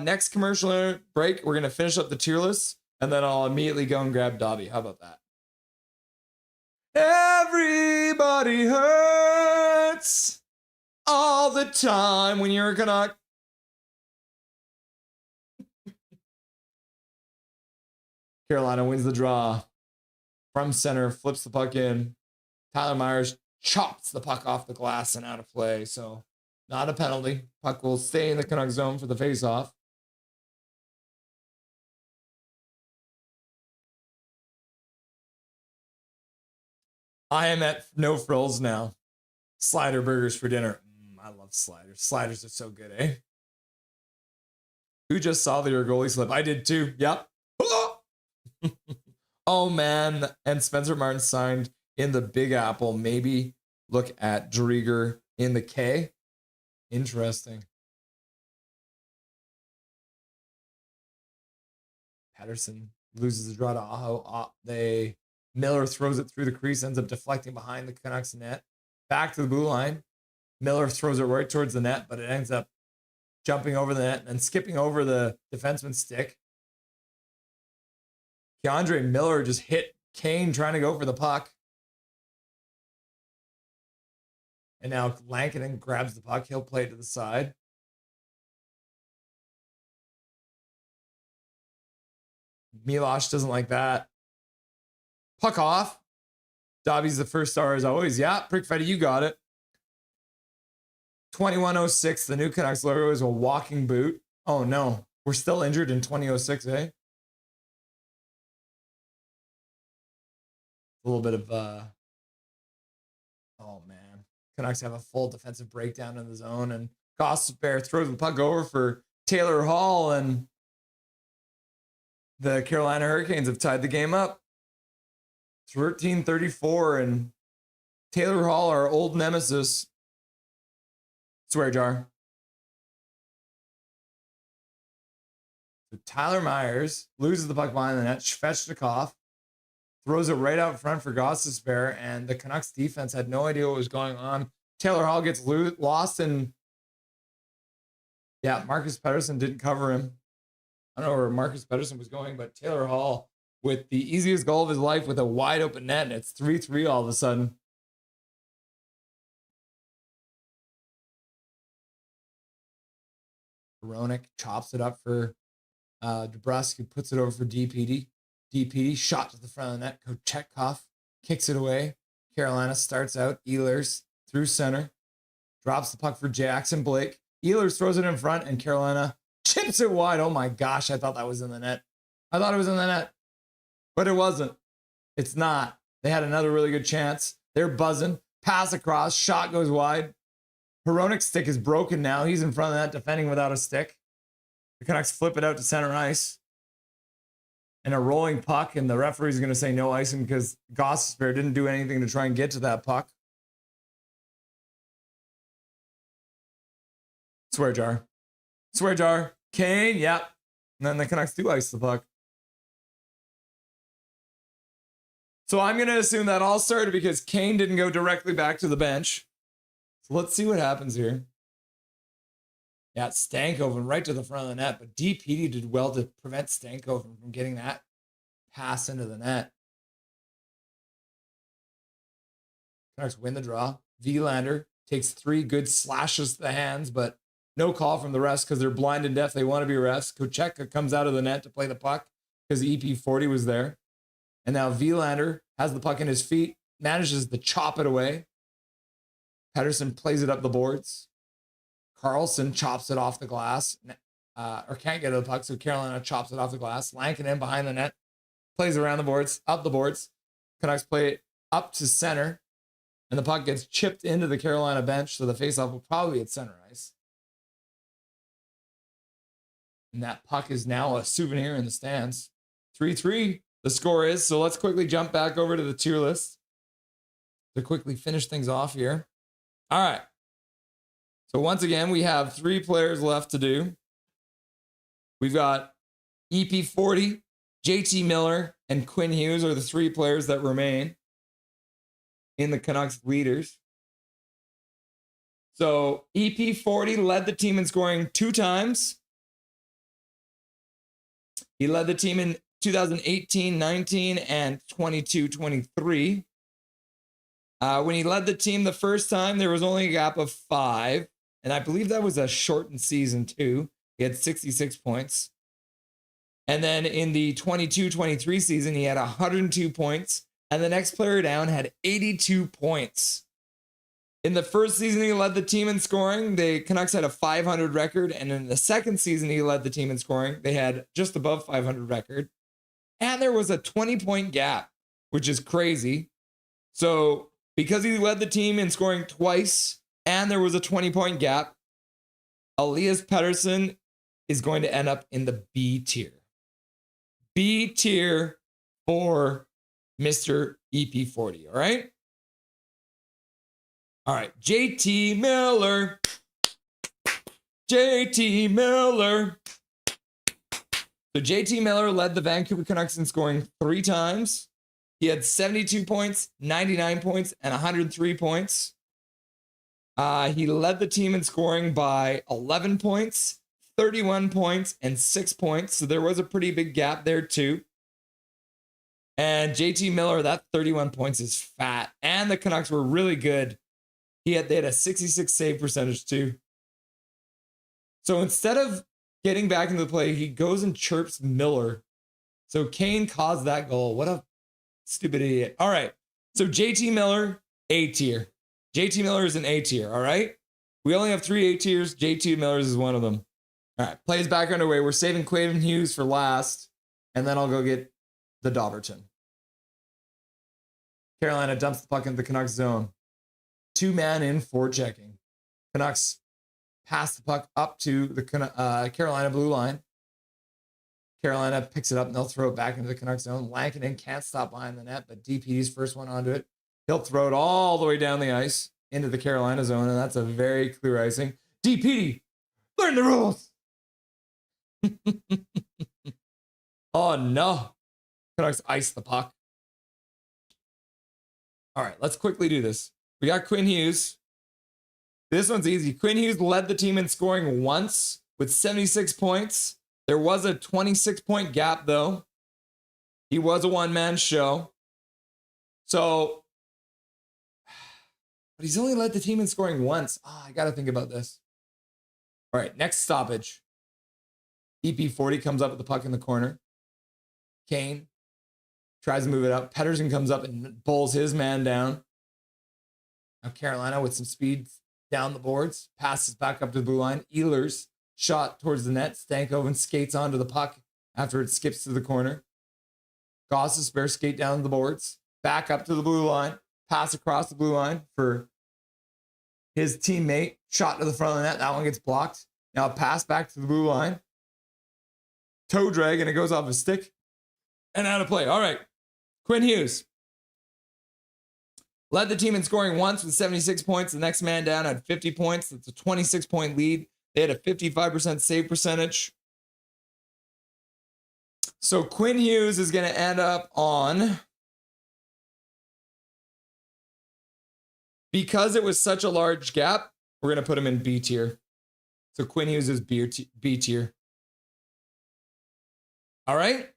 Next commercial break, we're going to finish up the tier list, and then I'll immediately go and grab Dobby. How about that? Everybody hurts all the time when you're a Canuck. Carolina wins the draw. From center, flips the puck in. Tyler Myers chops the puck off the glass and out of play. So not a penalty. Puck will stay in the Canuck zone for the faceoff. I am at no frills now. Slider burgers for dinner. I love sliders. Sliders are so good, eh? Who just saw your goalie slip? I did too. Yep. Oh, man. And Spencer Martin signed in the Big Apple. Maybe look at Drieger in the K. Interesting. Patterson loses the draw to Aho. Miller throws it through the crease, ends up deflecting behind the Canucks net. Back to the blue line. Miller throws it right towards the net, but it ends up jumping over the net and skipping over the defenseman's stick. Keandre Miller just hit Kane trying to go for the puck. And now Lankinen grabs the puck. He'll play it to the side. Milosh doesn't like that. Puck off. Dobby's the first star as always. Yeah, Prick Fetty, you got it. 2106, the new Canucks logo is a walking boot. Oh no, we're still injured in 2006, eh? A little bit of, oh man. Canucks have a full defensive breakdown in the zone, and Gostisbehere throws the puck over for Taylor Hall, and the Carolina Hurricanes have tied the game up. It's 13-34, and Taylor Hall, our old nemesis. Swear jar. So Tyler Myers loses the puck behind the net. Svechnikov throws it right out front for Gostisbehere, and the Canucks defense had no idea what was going on. Taylor Hall gets lost, and yeah, Marcus Pettersson didn't cover him. I don't know where Marcus Pettersson was going, but Taylor Hall with the easiest goal of his life with a wide open net, and it's 3-3 all of a sudden. Hronek chops it up for DeBrusque, who puts it over for DPD. DPD shot to the front of the net. Kochetkov kicks it away. Carolina starts out. Ehlers through center. Drops the puck for Jackson Blake. Ehlers throws it in front, and Carolina chips it wide. Oh my gosh, I thought that was in the net. I thought it was in the net, but it wasn't. It's not. They had another really good chance. They're buzzing. Pass across. Shot goes wide. Hronek's stick is broken now. He's in front of that, defending without a stick. The Canucks flip it out to center ice. And a rolling puck, and the referee's going to say no icing because Gostisbehere didn't do anything to try and get to that puck. Swear jar. Swear jar. Kane, yep. And then the Canucks do ice the puck. So I'm going to assume that all started because Kane didn't go directly back to the bench. So let's see what happens here. Yeah, Stankoven right to the front of the net, but DPD did well to prevent Stankoven from getting that pass into the net. Canucks win the draw. Vilander takes 3 good slashes to the hands, but no call from the refs because they're blind and deaf. They want to be refs. Kochetka comes out of the net to play the puck because EP40 was there. And now Vilander has the puck in his feet, manages to chop it away. Pettersson plays it up the boards. Carlson chops it off the glass, or can't get to the puck, so Carolina chops it off the glass. Lankinen behind the net, plays around the boards, up the boards. Canucks play it up to center, and the puck gets chipped into the Carolina bench, so the faceoff will probably be at center ice. And that puck is now a souvenir in the stands. 3-3, the score is. So let's quickly jump back over to the tier list to quickly finish things off here. All right. So once again, we have 3 players left to do. We've got EP40, JT Miller, and Quinn Hughes are the 3 players that remain in the Canucks leaders. So EP40 led the team in scoring 2 times. He led the team in 2018-19 and 22-23. When he led the team the first time, there was only a gap of 5. And I believe that was a shortened season too. He had 66 points. And then in the 22-23 season, he had 102 points. And the next player down had 82 points. In the first season, he led the team in scoring. The Canucks had a 500 record. And in the second season, he led the team in scoring. They had just above 500 record. And there was a 20-point gap, which is crazy. So because he led the team in scoring twice, and there was a 20-point gap, Elias Pettersson is going to end up in the B tier. B tier for Mr. EP40, all right? All right, JT Miller. JT Miller. So JT Miller led the Vancouver Canucks in scoring 3 times. He had 72 points, 99 points, and 103 points. He led the team in scoring by 11 points, 31 points, and 6 points. So there was a pretty big gap there too. And JT Miller, that 31 points is fat. And the Canucks were really good. They had a 66 save percentage too. So instead of getting back into the play, he goes and chirps Miller. So Kane caused that goal. What a stupid idiot. All right. So JT Miller, A tier. JT Miller is an A tier, all right? We only have 3 A tiers. JT Miller's is one of them. All right, play is back underway. We're saving Quaden Hughes for last, and then I'll go get the Dobberton. Carolina dumps the puck into the Canucks zone. 2-man in forechecking. Canucks pass the puck up to the Carolina blue line. Carolina picks it up, and they'll throw it back into the Canucks zone. Lankinen can't stop behind the net, but DPD's first one onto it. He'll throw it all the way down the ice into the Carolina zone, and that's a very clear icing. DPD, learn the rules. Oh no. Canucks ice the puck. All right, let's quickly do this. We got Quinn Hughes. This one's easy. Quinn Hughes led the team in scoring once with 76 points. There was a 26-point gap, though. He was a one-man show. So, but he's only led the team in scoring once. I got to think about this. All right, next stoppage. EP40 comes up with the puck in the corner. Kane tries to move it up. Pettersson comes up and bowls his man down. Now Carolina with some speed down the boards, passes back up to the blue line. Ehlers shot towards the net. Stankoven skates onto the puck after it skips to the corner. Goss's spare skate down the boards, back up to the blue line, pass across the blue line for his teammate. Shot to the front of the net. That one gets blocked. Now a pass back to the blue line. Toe drag, and it goes off his stick. And out of play. All right. Quinn Hughes led the team in scoring once with 76 points. The next man down had 50 points. That's a 26-point lead. They had a 55% save percentage. So Quinn Hughes is going to end up on, because it was such a large gap, we're going to put him in B tier. So Quinn Hughes is B tier. All right.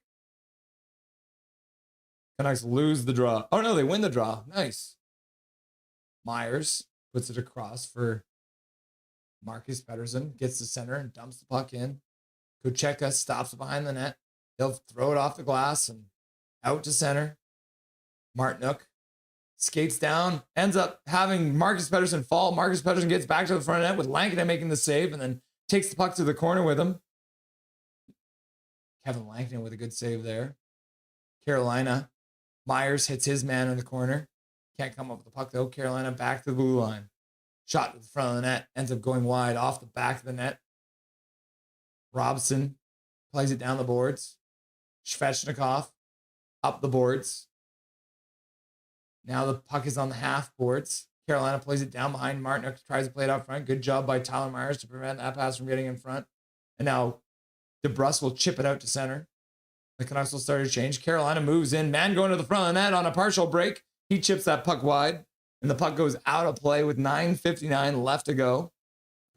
Canucks lose the draw. Oh, no, they win the draw. Nice. Myers puts it across for Marcus Pettersson. Gets the center and dumps the puck in. Kucheka stops behind the net. He'll throw it off the glass and out to center. Martinook skates down. Ends up having Marcus Pettersson fall. Marcus Pettersson gets back to the front of the net with Lankinen making the save and then takes the puck to the corner with him. Kevin Lankinen with a good save there. Carolina. Myers hits his man in the corner. Can't come up with the puck though. Carolina back to the blue line. Shot to the front of the net. Ends up going wide off the back of the net. Robson plays it down the boards. Svechnikov up the boards. Now the puck is on the half boards. Carolina plays it down behind Martinook. Tries to play it out front. Good job by Tyler Myers to prevent that pass from getting in front. And now DeBrusk will chip it out to center. The Canucks will start to change. Carolina moves in. Man going to the front of the net on a partial break. He chips that puck wide. And the puck goes out of play with 9:59 left to go.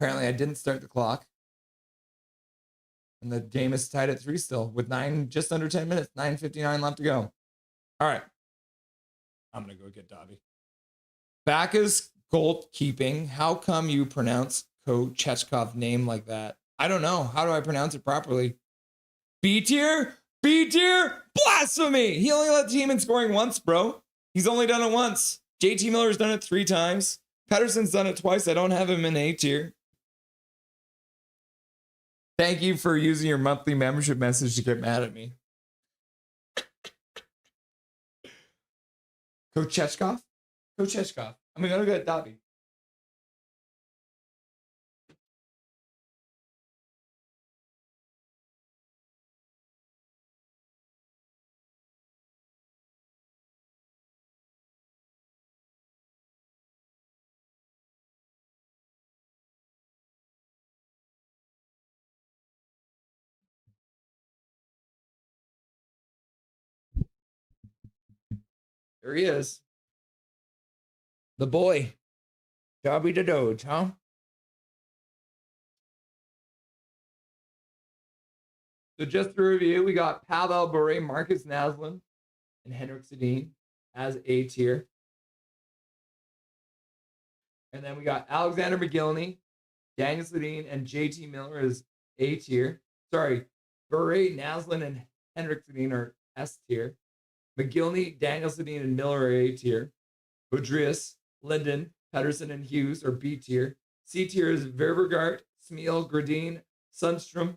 Apparently, I didn't start the clock. And the game is tied at 3 still with just under 10 minutes. 9:59 left to go. All right. I'm going to go get Dobby. Bacchus goalkeeping. How come you pronounce Kochechkov's name like that? I don't know. How do I pronounce it properly? B tier? B tier? Blasphemy! He only led the team in scoring once, bro. He's only done it once. JT Miller's done it 3 times. Pettersson's done it twice. I don't have him in A tier. Thank you for using your monthly membership message to get mad at me. Kochechkov? Kochechkov. I'm going to go get Dobby. There he is. The boy. Dobby the Doge, huh? So just to review, we got Pavel Bure, Marcus Naslund, and Henrik Sedin as A tier. And then we got Alexander McGillney, Daniel Sedin, and JT Miller as A tier. Sorry, Bure, Naslund, and Henrik Sedin are S tier. McGillney, Daniel Sedin, and Miller are A tier. Budrius, Linden, Pettersson, and Hughes are B tier. C tier is Verbergart, Smeal, Gradine, Sundstrom,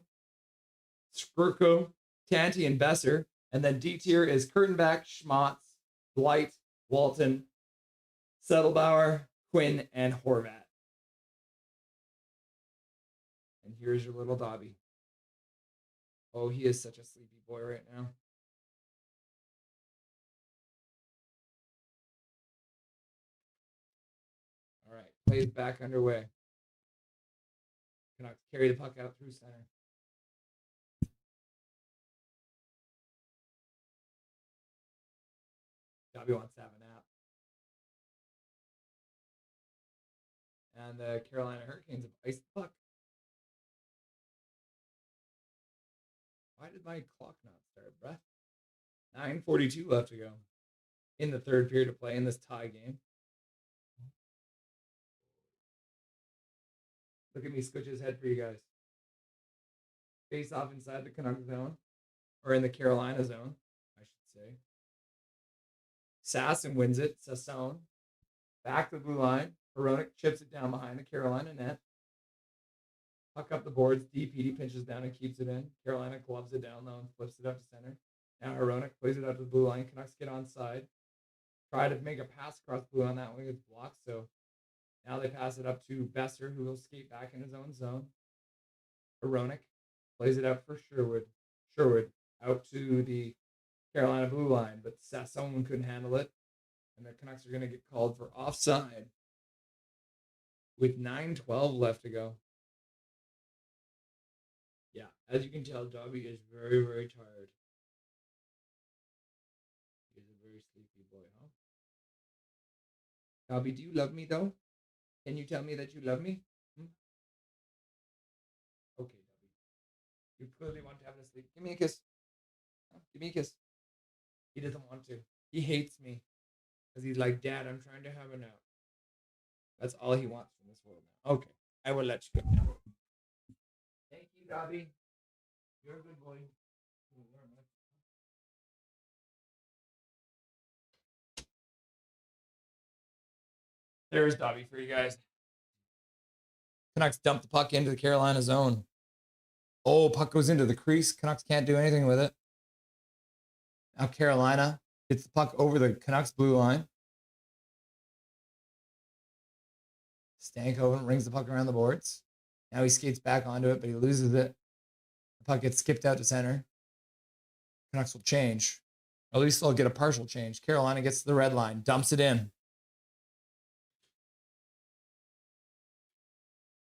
Spurko, Tanti, and Besser. And then D tier is Kurtenbach, Schmatz, Blight, Walton, Settlebauer, Quinn, and Horvat. And here's your little Dobby. Oh, he is such a sleepy boy right now. All right, play is back underway. Canucks carry the puck out through center. Dobby wants to have a nap. And the Carolina Hurricanes have iced the puck. Why did my clock not start, bruh? 9:42 left to go in the third period of play in this tie game. Look at me scooch his head for you guys. Face off inside the Canucks zone, or in the Carolina zone, I should say. Sasson wins it. Sasson back to the blue line. Hronek chips it down behind the Carolina net. Puck up the boards. DPD pinches down and keeps it in. Carolina gloves it down though and flips it up to center. Now Hronek plays it out to the blue line. Canucks get onside. Try to make a pass across the blue line. That one gets blocked. So now they pass it up to Besser, who will skate back in his own zone. Hronek plays it out for Sherwood. Sherwood out to the Carolina blue line, but Sasson couldn't handle it. And the Canucks are going to get called for offside with 9:12 left to go. Yeah, as you can tell, Dobby is very, very tired. He's a very sleepy boy, huh? Dobby, do you love me though? Can you tell me that you love me? Okay, Dobby. You clearly want to have a sleep. Give me a kiss. Give me a kiss. He doesn't want to. He hates me. Because he's like, Dad, I'm trying to have a nap. That's all he wants from this world now. Okay, I will let you go now. Thank you, Dobby. You're a good boy. There's Dobby for you guys. Canucks dump the puck into the Carolina zone. Oh, puck goes into the crease. Canucks can't do anything with it. Now Carolina gets the puck over the Canucks blue line. Stankoven rings the puck around the boards. Now he skates back onto it, but he loses it. The puck gets skipped out to center. Canucks will change. Or at least they'll get a partial change. Carolina gets to the red line, dumps it in.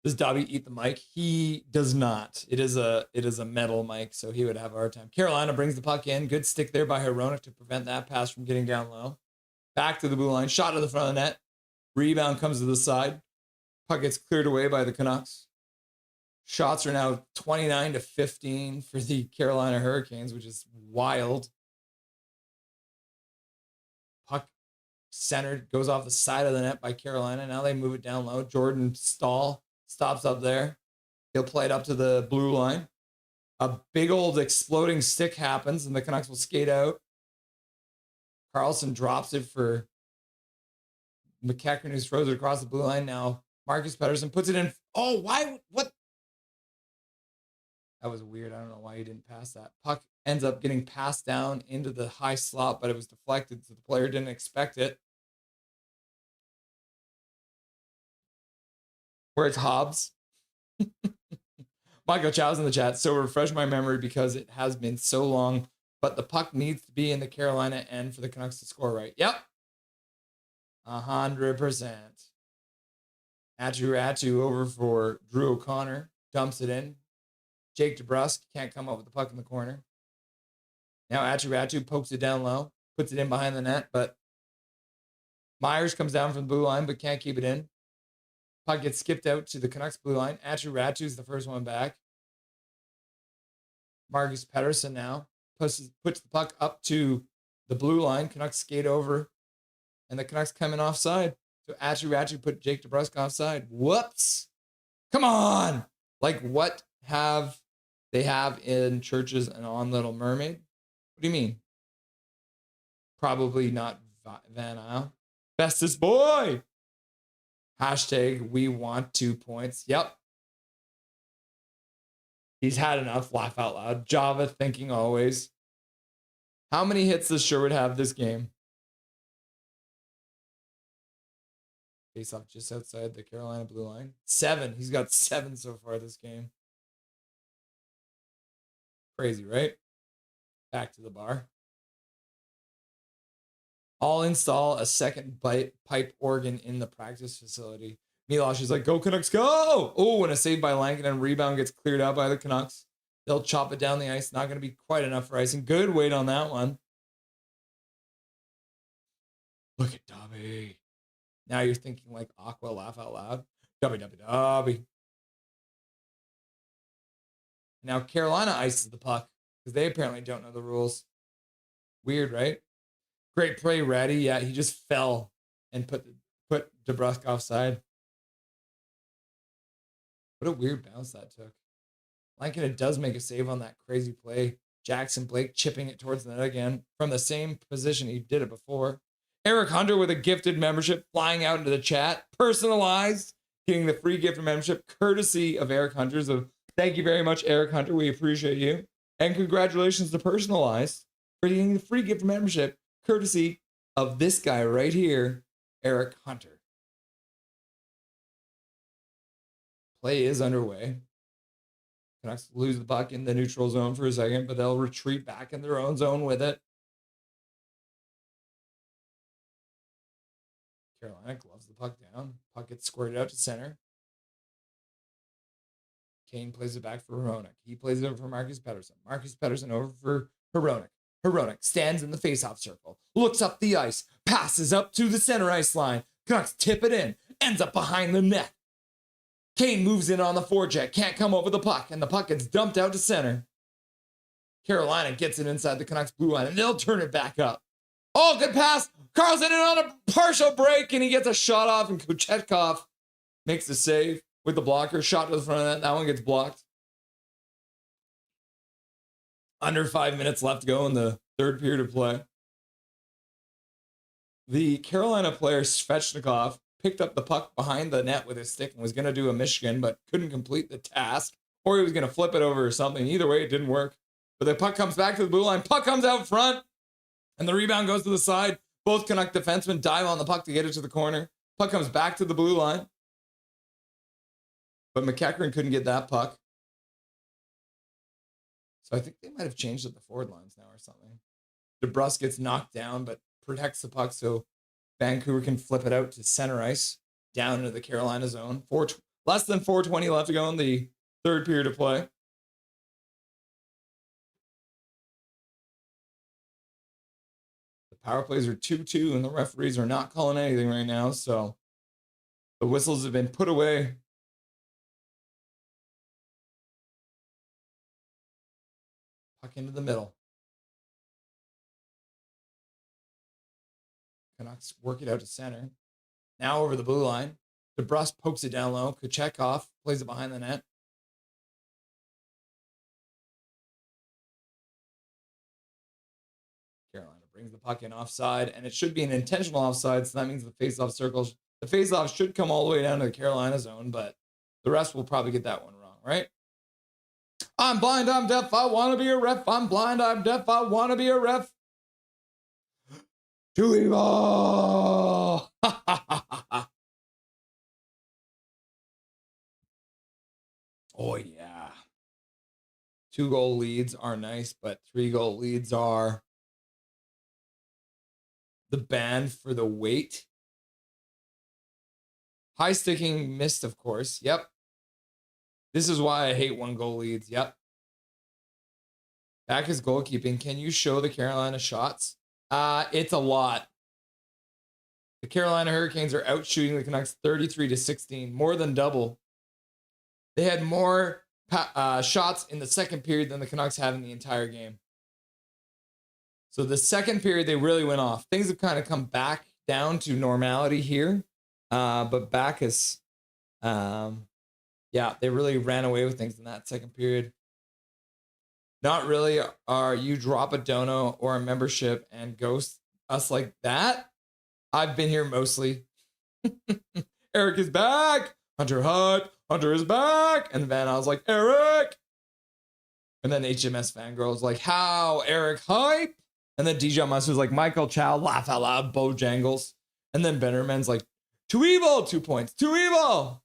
Does Dobby eat the mic? He does not. It is a metal mic, so he would have a hard time. Carolina brings the puck in. Good stick there by Hronek to prevent that pass from getting down low. Back to the blue line. Shot to the front of the net. Rebound comes to the side. Puck gets cleared away by the Canucks. Shots are now 29-15 for the Carolina Hurricanes, which is wild. Puck centered, goes off the side of the net by Carolina. Now they move it down low. Jordan Stahl stops up there. He'll play it up to the blue line. A big old exploding stick happens, and the Canucks will skate out. Carlson drops it for McEachern, who throws it across the blue line. Now Marcus Pettersson puts it in. Oh, why? What? That was weird. I don't know why he didn't pass that. Puck ends up getting passed down into the high slot, but it was deflected, so the player didn't expect it. Where it's Hobbs. Michael Chow's in the chat. So refresh my memory because it has been so long, but the puck needs to be in the Carolina end for the Canucks to score right. Yep. 100%. Atu over for Drew O'Connor. Dumps it in. Jake DeBrusk can't come up with the puck in the corner. Now Atu pokes it down low. Puts it in behind the net, but Myers comes down from the blue line, but can't keep it in. Puck gets skipped out to the Canucks blue line. Atu is the first one back. Marcus Pettersson now puts the puck up to the blue line. Canucks skate over, and the Canucks come in offside. So Atu put Jake DeBrusk offside. Whoops. Come on. Like what they have in Churches and on Little Mermaid? What do you mean? Probably not Van Isle. Bestest boy. Hashtag we want 2 points. Yep. He's had enough. Laugh out loud. Java thinking always. How many hits does Sherwood have this game? Face off just outside the Carolina blue line. 7. He's got 7 so far this game. Crazy, right? Back to the bar. I'll install a second pipe organ in the practice facility. Milosh is like, go Canucks, go! Oh, and a save by Lankin and rebound gets cleared out by the Canucks. They'll chop it down the ice. Not going to be quite enough for icing. Good weight on that one. Look at Dobby. Now you're thinking like Aqua, laugh out loud. Dobby. Now Carolina ices the puck because they apparently don't know the rules. Weird, right? Great play, Ratty. Yeah, he just fell and put DeBrusk offside. What a weird bounce that took. Lankin does make a save on that crazy play. Jackson Blake chipping it towards the net again from the same position he did it before. Eric Hunter with a gifted membership flying out into the chat. Personalized. Getting the free gift membership courtesy of Eric Hunter. So thank you very much, Eric Hunter. We appreciate you. And congratulations to Personalized for getting the free gift membership courtesy of this guy right here, Eric Hunter. Play is underway. Canucks lose the puck in the neutral zone for a second, but they'll retreat back in their own zone with it. Carolina gloves the puck down. Puck gets squirted out to center. Kane plays it back for Hronek. He plays it over for Marcus Pettersson. Marcus Pettersson over for Hronek. Hronek stands in the faceoff circle, looks up the ice, passes up to the center ice line. Canucks tip it in, ends up behind the net. Kane moves in on the forecheck, can't come over the puck, and the puck gets dumped out to center. Carolina gets it inside the Canucks blue line, and they'll turn it back up. Oh, good pass. Carlson in on a partial break, and he gets a shot off, and Kochetkov makes the save with the blocker. Shot to the front of the net. That one gets blocked. Under 5 minutes left to go in the third period of play. The Carolina player, Svechnikov, picked up the puck behind the net with his stick and was going to do a Michigan, but couldn't complete the task, or he was going to flip it over or something. Either way, it didn't work. But the puck comes back to the blue line. Puck comes out front, and the rebound goes to the side. Both Canuck defensemen dive on the puck to get it to the corner. Puck comes back to the blue line. But McEachran couldn't get that puck. So I think they might have changed up the forward lines now or something. DeBrusk gets knocked down, but protects the puck so Vancouver can flip it out to center ice, down into the Carolina zone. Less than 4:20 left to go in the third period of play. The power plays are 2-2, and the referees are not calling anything right now, so the whistles have been put away. Puck into the middle. Canucks work it out to center. Now over the blue line. DeBrusk pokes it down low. Kochetkov plays it behind the net. Carolina brings the puck in offside, and it should be an intentional offside, so that means the faceoff circles. The faceoff should come all the way down to the Carolina zone, but the rest will probably get that one wrong, right? I'm blind, I'm deaf, I want to be a ref. I'm blind, I'm deaf, I want to be a ref. Too evil! Oh, yeah. 2-goal leads are nice, but 3-goal leads are the band for the weight. High sticking missed, of course. Yep. This is why I hate 1-goal leads. Yep. Back is goalkeeping. Can you show the Carolina shots? It's a lot. The Carolina Hurricanes are out shooting the Canucks 33-16, more than double. They had more shots in the second period than the Canucks had in the entire game. So the second period, they really went off. Things have kind of come back down to normality here. But back is, yeah, they really ran away with things in that second period. Not really are you drop a dono or a membership and ghost us like that. I've been here mostly. Eric is back. Hunter Hutt. Hunter is back. And then I was like, Eric. And then HMS Fangirl was like, how? Eric hype. And then DJ Mustard's like, Michael Chow, laugh out loud, Bojangles. And then Bennerman's like, too evil, 2 points, too evil.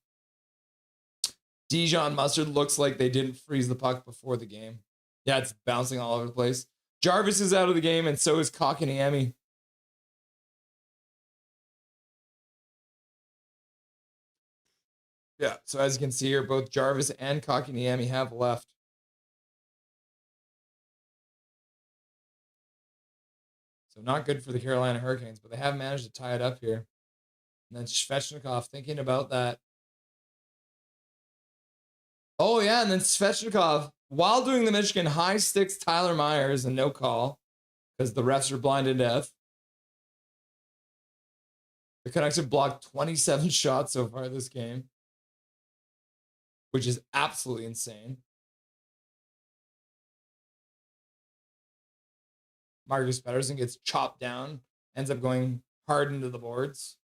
Dijon Mustard looks like they didn't freeze the puck before the game. Yeah, it's bouncing all over the place. Jarvis is out of the game, and so is Kotkaniemi. Yeah, so as you can see here, both Jarvis and Kotkaniemi have left. So not good for the Carolina Hurricanes, but they have managed to tie it up here. And then Svechnikov thinking about that. Oh, yeah, and then Svechnikov, while doing the Michigan high sticks Tyler Myers and no call because the refs are blind and deaf. The Canucks have blocked 27 shots so far this game, which is absolutely insane. Marcus Pettersson gets chopped down, ends up going hard into the boards.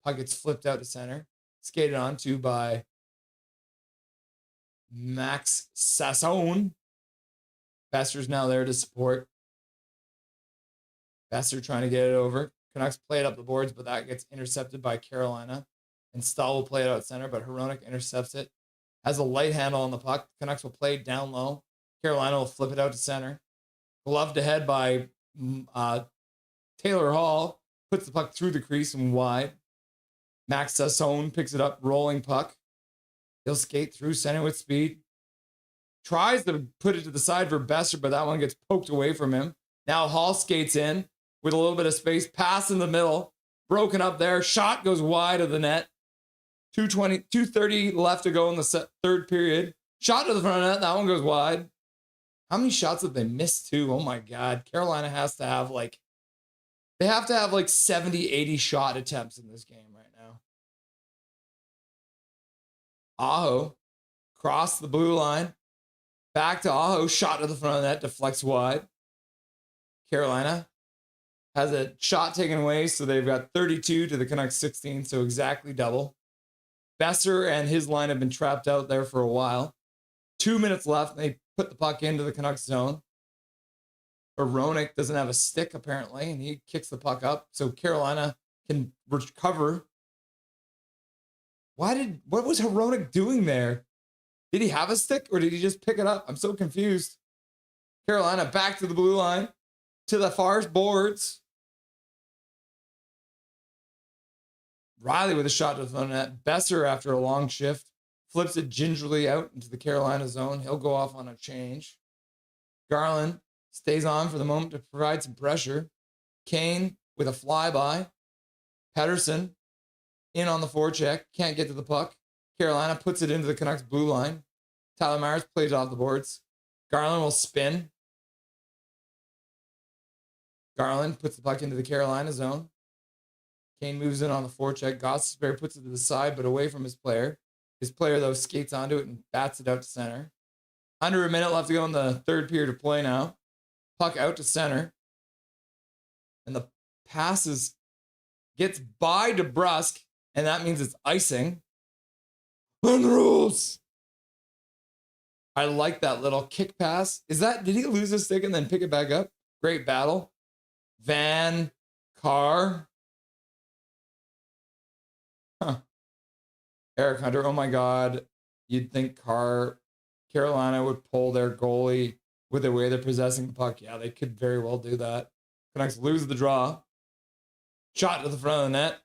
Puck gets flipped out to center, skated onto by Max Sasson. Besser's now there to support. Besser trying to get it over. Canucks play it up the boards, but that gets intercepted by Carolina. And Stahl will play it out center, but Hronek intercepts it. Has a light handle on the puck. Canucks will play it down low. Carolina will flip it out to center. Gloved ahead by Taylor Hall. Puts the puck through the crease and wide. Max Sasson picks it up, rolling puck. He'll skate through center with speed. Tries to put it to the side for Besser, but that one gets poked away from him. Now Hall skates in with a little bit of space. Pass in the middle. Broken up there. Shot goes wide of the net. 2:30 left to go in the third period. Shot to the front of net. That one goes wide. How many shots have they missed too? Oh my God. Carolina has to have like 70, 80 shot attempts in this game right now. Aho cross the blue line. Back to Aho. Shot to the front of the net. Deflects wide. Carolina has a shot taken away, so they've got 32 to the Canucks 16, so exactly double. Besser and his line have been trapped out there for a while. 2 minutes left. They put the puck into the Canucks zone. Hronek doesn't have a stick, apparently, and he kicks the puck up, so Carolina can recover. What was Hronek doing there? Did he have a stick, or did he just pick it up? I'm so confused. Carolina back to the blue line, to the far boards. Riley with a shot to the front of net. Besser, after a long shift, flips it gingerly out into the Carolina zone. He'll go off on a change. Garland stays on for the moment to provide some pressure. Kane with a flyby. Pettersson in on the forecheck. Can't get to the puck. Carolina puts it into the Canucks blue line. Tyler Myers plays off the boards. Garland will spin. Garland puts the puck into the Carolina zone. Kane moves in on the forecheck. Gostisbehere puts it to the side, but away from his player. His player, though, skates onto it and bats it out to center. Under a minute left to go in the third period of play now. Puck out to center. And the passes gets by DeBrusk, and that means it's icing. Run the rules. I like that little kick pass. Did he lose his stick and then pick it back up? Great battle. Van Carr. Eric Hunter. Oh my God. You'd think Carolina would pull their goalie with the way they're possessing the puck. Yeah, they could very well do that. Canucks lose the draw. Shot to the front of the net.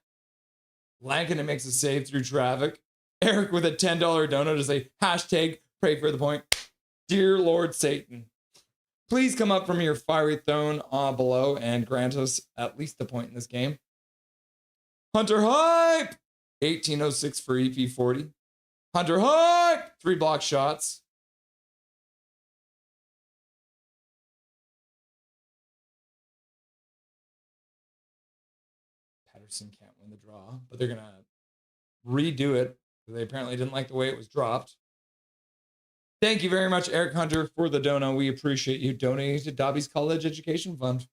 Lankinen makes a save through traffic. Eric with a $10 donut to say, hashtag pray for the point. Dear Lord Satan, please come up from your fiery throne below and grant us at least a point in this game. Hunter Hype! 1806 for EP40. Hunter Hype! 3 block shots. Pettersson can't win the draw, but they're going to redo it. They apparently didn't like the way it was dropped. Thank you very much, Eric Hunter, for the dono. We appreciate you donating to Dobby's College Education Fund.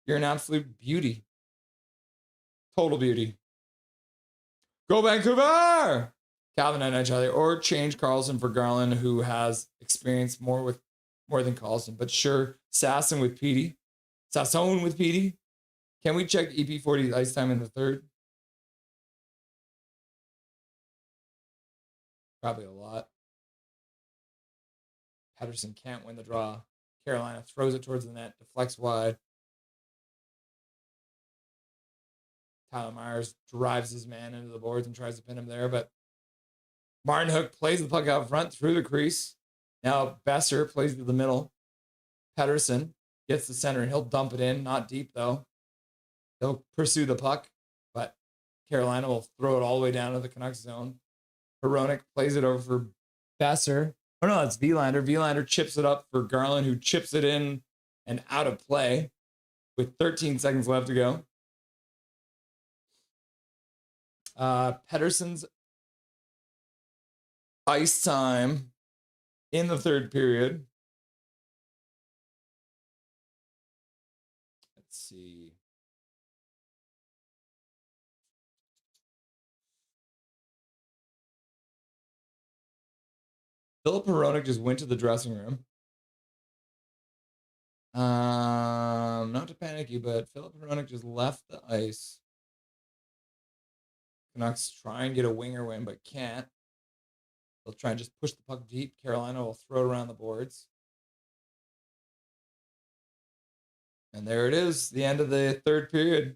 You're an absolute beauty. Total beauty. Go Vancouver! Calvin and Charlie, or change Carlson for Garland, who has experience more than Carlson. But sure, Sasson with Petey. Sasson with Petey. Can we check EP40 ice time in the third? Probably a lot. Pettersson can't win the draw. Carolina throws it towards the net, deflects wide. Tyler Myers drives his man into the boards and tries to pin him there, but Martin Hook plays the puck out front through the crease. Now Besser plays to the middle. Pettersson Gets the center and he'll dump it in. Not deep though. He'll pursue the puck, but Carolina will throw it all the way down to the Canucks zone. Hronek plays it over for Besser. Oh no, it's Vilander. Vilander chips it up for Garland, who chips it in and out of play with 13 seconds left to go. Pettersson's ice time in the third period. Let's see. Philip Hronek just went to the dressing room. Not to panic you, but Philip Hronek just left the ice. Canucks try and get a winger win, but can't. They'll try and just push the puck deep. Carolina will throw it around the boards. And there it is, the end of the third period.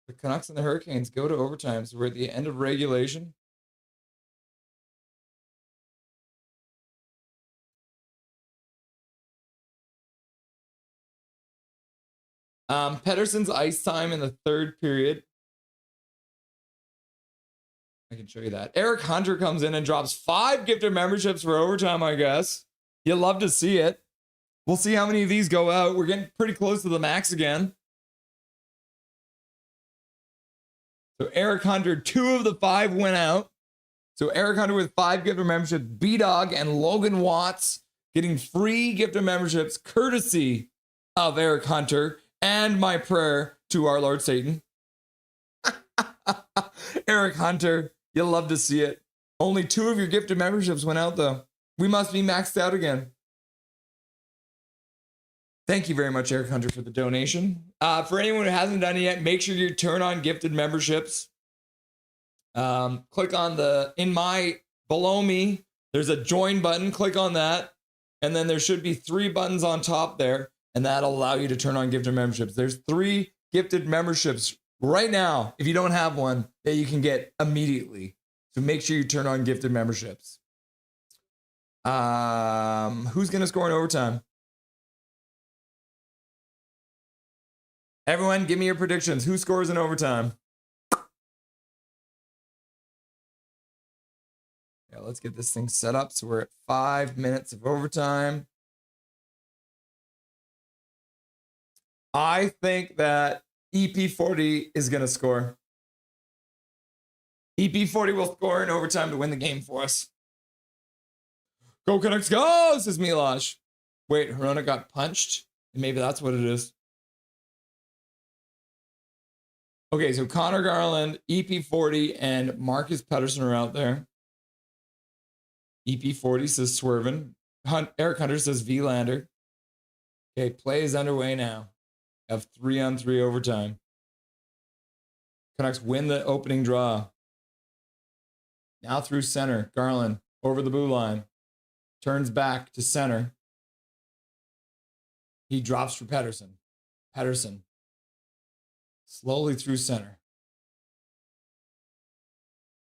The Canucks and the Hurricanes go to overtime, so we're at the end of regulation. Pettersson's ice time in the third period. I can show you that. Eric Hunter comes in and drops 5 gifted memberships for overtime, I guess. You'll love to see it. We'll see how many of these go out. We're getting pretty close to the max again. So Eric Hunter, 2 of the 5 went out. So Eric Hunter with 5 gifted memberships. B-Dog and Logan Watts getting free gifted memberships courtesy of Eric Hunter. And my prayer to our Lord Satan. Eric Hunter, you'll love to see it. Only 2 of your gifted memberships went out, though. We must be maxed out again. Thank you very much, Eric Hunter, for the donation. For anyone who hasn't done it yet, make sure you turn on gifted memberships. Click on below me, there's a join button. Click on that. And then there should be 3 buttons on top there. And that'll allow you to turn on gifted memberships. There's 3 gifted memberships right now, if you don't have one, that you can get immediately. So make sure you turn on gifted memberships. Who's going to score in overtime? Everyone, give me your predictions. Who scores in overtime? Yeah, let's get this thing set up. So we're at 5 minutes of overtime. I think that EP40 is going to score. EP40 will score in overtime to win the game for us. Go Canucks, go, says Milosh. Wait, Hronek got punched? Maybe that's what it is. Okay, so Connor Garland, EP40, and Marcus Pettersson are out there. EP40 says Swervin. Eric Hunter says Vilander. Okay, play is underway now. Of 3-on-3 overtime. Canucks win the opening draw. Now through center. Garland over the blue line. Turns back to center. He drops for Pettersson. Pettersson. Slowly through center.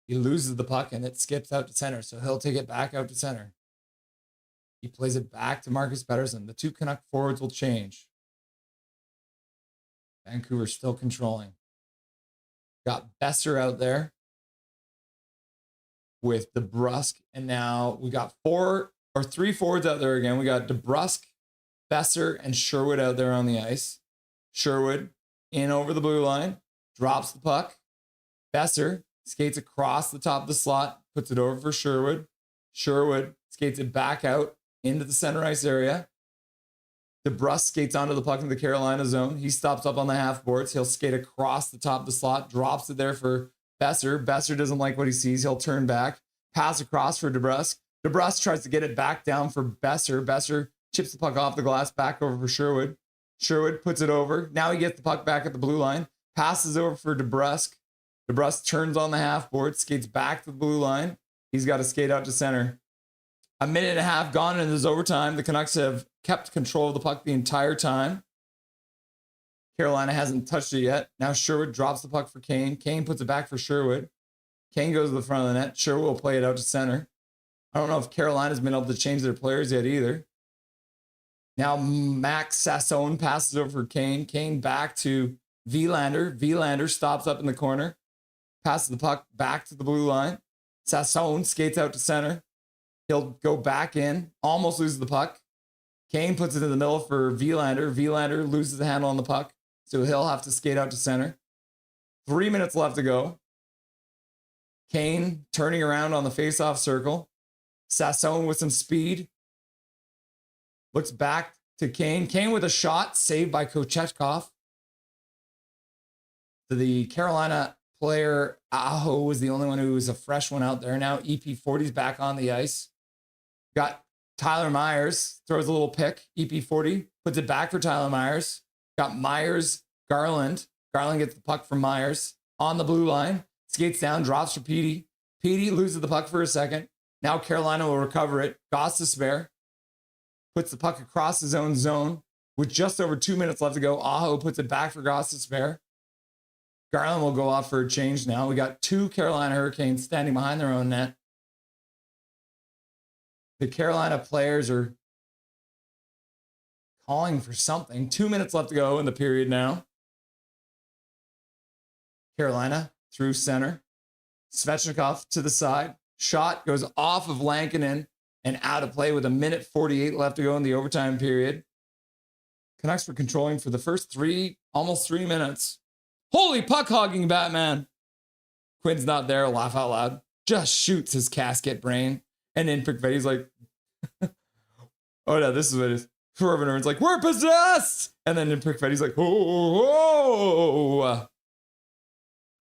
He loses the puck and it skips out to center. So he'll take it back out to center. He plays it back to Marcus Pettersson. The 2 Canuck forwards will change. Vancouver still controlling. Got Besser out there with DeBrusk. And now we got 3 forwards out there again. We got DeBrusk, Besser, and Sherwood out there on the ice. Sherwood in over the blue line, drops the puck. Besser skates across the top of the slot, puts it over for Sherwood. Sherwood skates it back out into the center ice area. DeBrusk skates onto the puck in the Carolina zone. He stops up on the half boards. He'll skate across the top of the slot, drops it there for Besser. Besser doesn't like what he sees. He'll turn back, pass across for DeBrusk. DeBrusk tries to get it back down for Besser. Besser chips the puck off the glass, back over for Sherwood. Sherwood puts it over. Now he gets the puck back at the blue line, passes over for DeBrusk. DeBrusk turns on the half board, skates back to the blue line. He's got to skate out to center. A minute and a half gone into this overtime. The Canucks have kept control of the puck the entire time. Carolina hasn't touched it yet. Now Sherwood drops the puck for Kane. Kane puts it back for Sherwood. Kane goes to the front of the net. Sherwood will play it out to center. I don't know if Carolina's been able to change their players yet either. Now Max Sassone passes over for Kane. Kane back to Vilander. Vilander stops up in the corner. Passes the puck back to the blue line. Sassone skates out to center. He'll go back in. Almost loses the puck. Kane puts it in the middle for Vilander. Vilander loses the handle on the puck. So he'll have to skate out to center. 3 minutes left to go. Kane turning around on the face-off circle. Sassone with some speed. Looks back to Kane. Kane with a shot saved by Kochetkov. The Carolina player, Aho, was the only one who was a fresh one out there. Now EP40's back on the ice. Got Tyler Myers, throws a little pick. EP40 puts it back for Tyler Myers. Got Myers, Garland. Garland gets the puck from Myers on the blue line. Skates down, drops for Petey. Petey loses the puck for a second. Now Carolina will recover it. Goss to spare. Puts the puck across his own zone. With just over 2 minutes left to go, Aho puts it back for Goss to spare. Garland will go off for a change now. We got 2 Carolina Hurricanes standing behind their own net. The Carolina players are calling for something. 2 minutes left to go in the period now. Carolina through center. Svechnikov to the side. Shot goes off of Lankinen and out of play with 1:48 left to go in the overtime period. Canucks were controlling for the first almost 3 minutes. Holy puck hogging, Batman. Quinn's not there. Laugh out loud. Just shoots his casket brain. And then Pickvetti's like, oh no, this is what it is. Corbin Ern's like, we're possessed. And then Pickvetti's like, oh.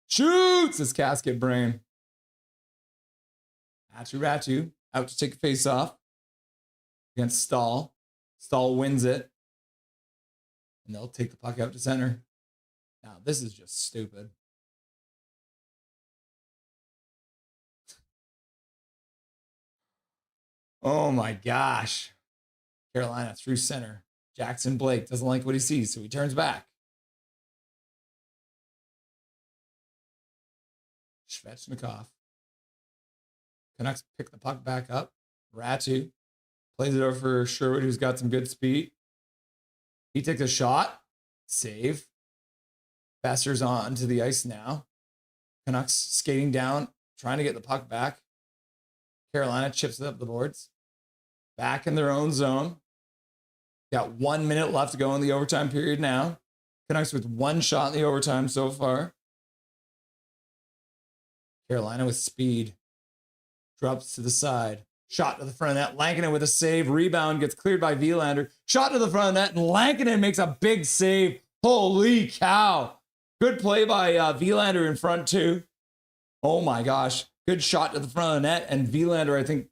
Shoots his casket brain. Ratu out to take a face off against Stahl. Stahl wins it. And they'll take the puck out to center. Now, this is just stupid. Oh my gosh. Carolina through center. Jackson Blake doesn't like what he sees, so he turns back. Svechnikov. Canucks pick the puck back up. Ratu plays it over for Sherwood, who's got some good speed. He takes a shot. Save. Besser's on to the ice now. Canucks skating down, trying to get the puck back. Carolina chips it up the boards. Back in their own zone. Got 1 minute left to go in the overtime period now. Canucks with 1 shot in the overtime so far. Carolina with speed. Drops to the side. Shot to the front of net. Lankinen with a save. Rebound gets cleared by Vilander. Shot to the front of net. And Lankinen makes a big save. Holy cow. Good play by Vilander in front too. Oh my gosh. Good shot to the front of the net. And Vilander, I think,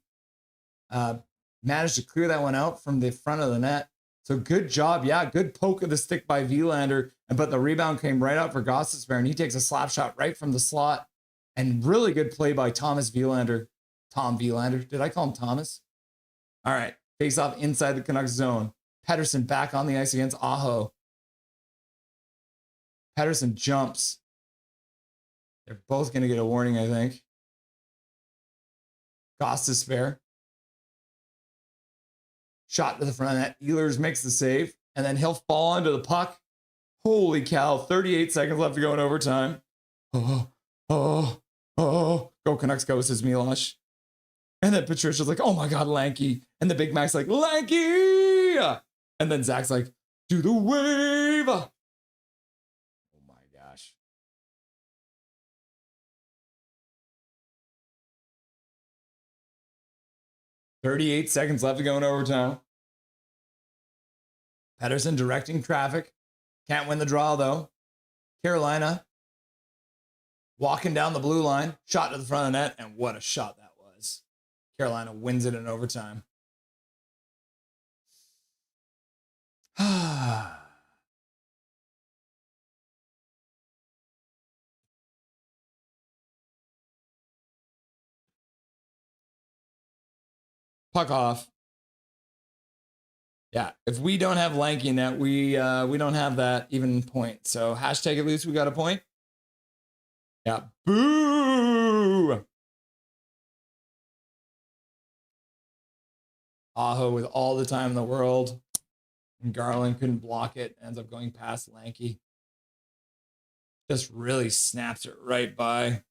managed to clear that one out from the front of the net. So good job. Yeah, good poke of the stick by Vilander. But the rebound came right out for Gostisbehere. And he takes a slap shot right from the slot. And really good play by Thomas Vilander. Tom Vilander. Did I call him Thomas? All right. Face off inside the Canucks zone. Pettersson back on the ice against Aho. Pettersson jumps. They're both going to get a warning, I think. Gostisbehere. Shot to the front of that. Ehlers makes the save. And then he'll fall onto the puck. Holy cow. 38 seconds left to go in overtime. Go Canucks, go, says Milosh. And then Patricia's like, oh my God, Lanky. And the Big Mac's like, Lanky! And then Zach's like, do the wave! Oh my gosh. "38 seconds left to go in overtime. Pettersson directing traffic. Can't win the draw, though. Carolina walking down the blue line. Shot to the front of the net. And what a shot that was. Carolina wins it in overtime. Puck off. Yeah, if we don't have Lanky in that, we don't have that even point. So hashtag at least we got a point. Yeah, boo! Aho with all the time in the world. And Garland couldn't block it. Ends up going past Lanky. Just really snaps it right by.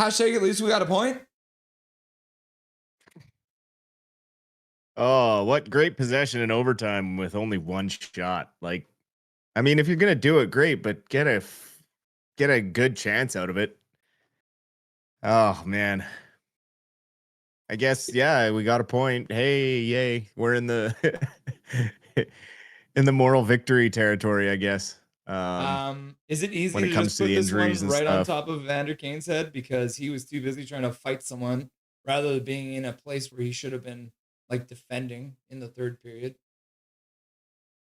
Hashtag at least we got a point. Oh, what great possession in overtime with only one shot. Like, I mean, if you're gonna do it, great, but get a good chance out of it. Oh man. I guess yeah, we got a point. Hey, yay. We're in the in the moral victory territory, I guess. Is it easy when it to comes just to put the this one injuries and right on stuff. top of Vander Kane's head because he was too busy trying to fight someone rather than being in a place where he should have been like defending in the third period?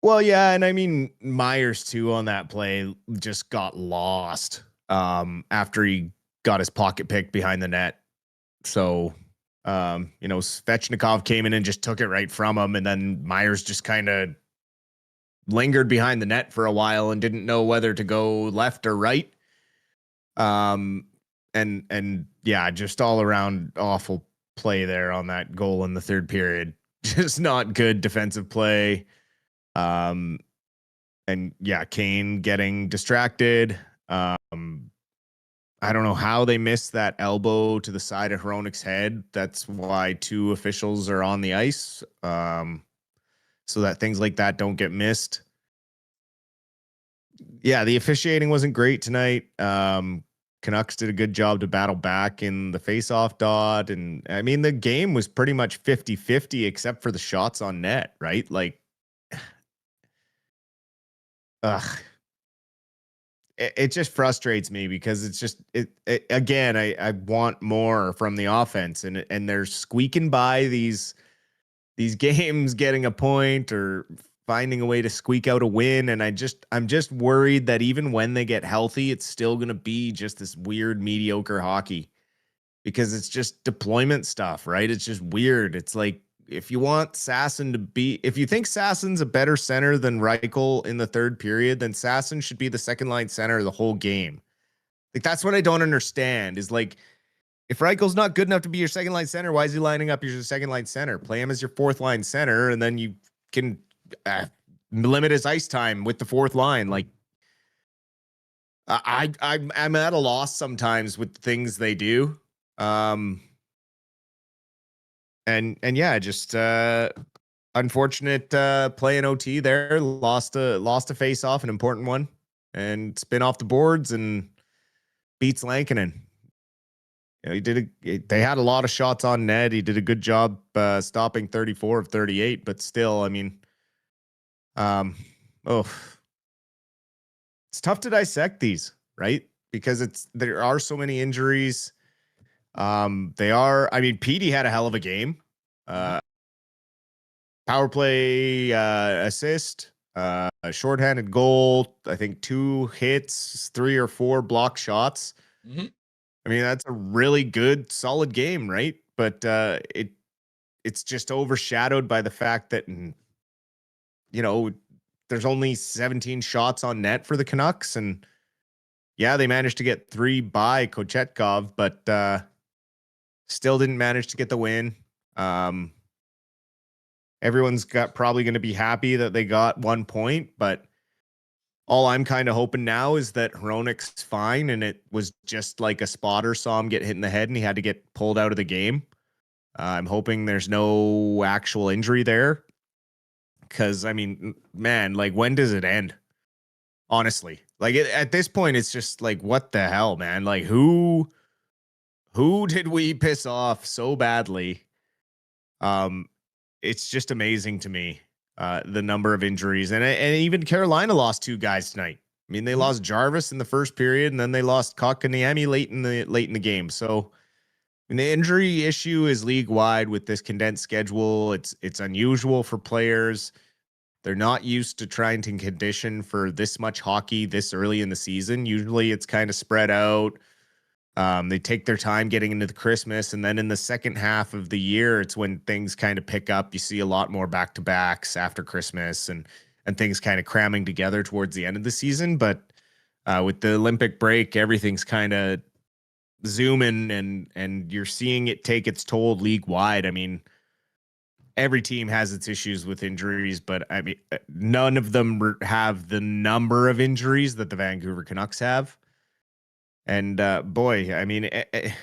Well, yeah, and I mean Myers too on that play just got lost after he got his pocket picked behind the net. So Svechnikov came in and just took it right from him, and then Myers just kind of lingered behind the net for a while and didn't know whether to go left or right. And yeah, just all around awful play there on that goal in the third period. Just not good defensive play. And yeah, Kane getting distracted. I don't know how they missed that elbow to the side of Hronek's head. That's why 2 officials are on the ice. So that things like that don't get missed. Yeah, the officiating wasn't great tonight. Canucks did a good job to battle back in the face-off dot. And I mean, the game was pretty much 50-50 except for the shots on net, right? Like, it just frustrates me because it's just again, I want more from the offense, and they're squeaking by these games, getting a point or finding a way to squeak out a win. And I'm just worried that even when they get healthy, it's still going to be just this weird, mediocre hockey because it's just deployment stuff, right? It's just weird. It's like, if you want Sasson to be, if you think Sasson's a better center than Reichel in the third period, then Sasson should be the second line center the whole game. Like, that's what I don't understand is like, if Reichel's not good enough to be your second line center, why is he lining up as your second line center? Play him as your fourth line center, and then you can limit his ice time with the fourth line. Like, I'm at a loss sometimes with things they do. And yeah, just unfortunate play in OT there. Lost a face off, an important one, and spin off the boards and beats Lankinen. He they had a lot of shots on net. He did a good job stopping 34 of 38, but still, I mean, it's tough to dissect these, right? Because there are so many injuries. I mean, Petey had a hell of a game. Power play assist, a shorthanded goal, I think 2 hits, 3 or 4 block shots. Mm-hmm. I mean, that's a really good, solid game, right? But it's just overshadowed by the fact that, there's only 17 shots on net for the Canucks. And yeah, they managed to get 3 by Kochetkov, but still didn't manage to get the win. Everyone's probably going to be happy that they got 1 point, but all I'm kind of hoping now is that Hronek's fine, and it was just like a spotter saw him get hit in the head and he had to get pulled out of the game. I'm hoping there's no actual injury there, because I mean, man, like, when does it end? Honestly, like, at this point, it's just like, what the hell, man? Like, who did we piss off so badly? It's just amazing to me, the number of injuries, and even Carolina lost 2 guys tonight. I mean, they lost Jarvis in the first period, and then they lost Kotkaniemi late in the game. So, I mean, the injury issue is league wide with this condensed schedule. It's unusual for players. They're not used to trying to condition for this much hockey this early in the season. Usually, it's kind of spread out. They take their time getting into the Christmas, and then in the second half of the year, it's when things kind of pick up. You see a lot more back-to-backs after Christmas, and things kind of cramming together towards the end of the season. But with the Olympic break, everything's kind of zooming, and you're seeing it take its toll league-wide. I mean, every team has its issues with injuries, but I mean, none of them have the number of injuries that the Vancouver Canucks have. And boy, I mean, it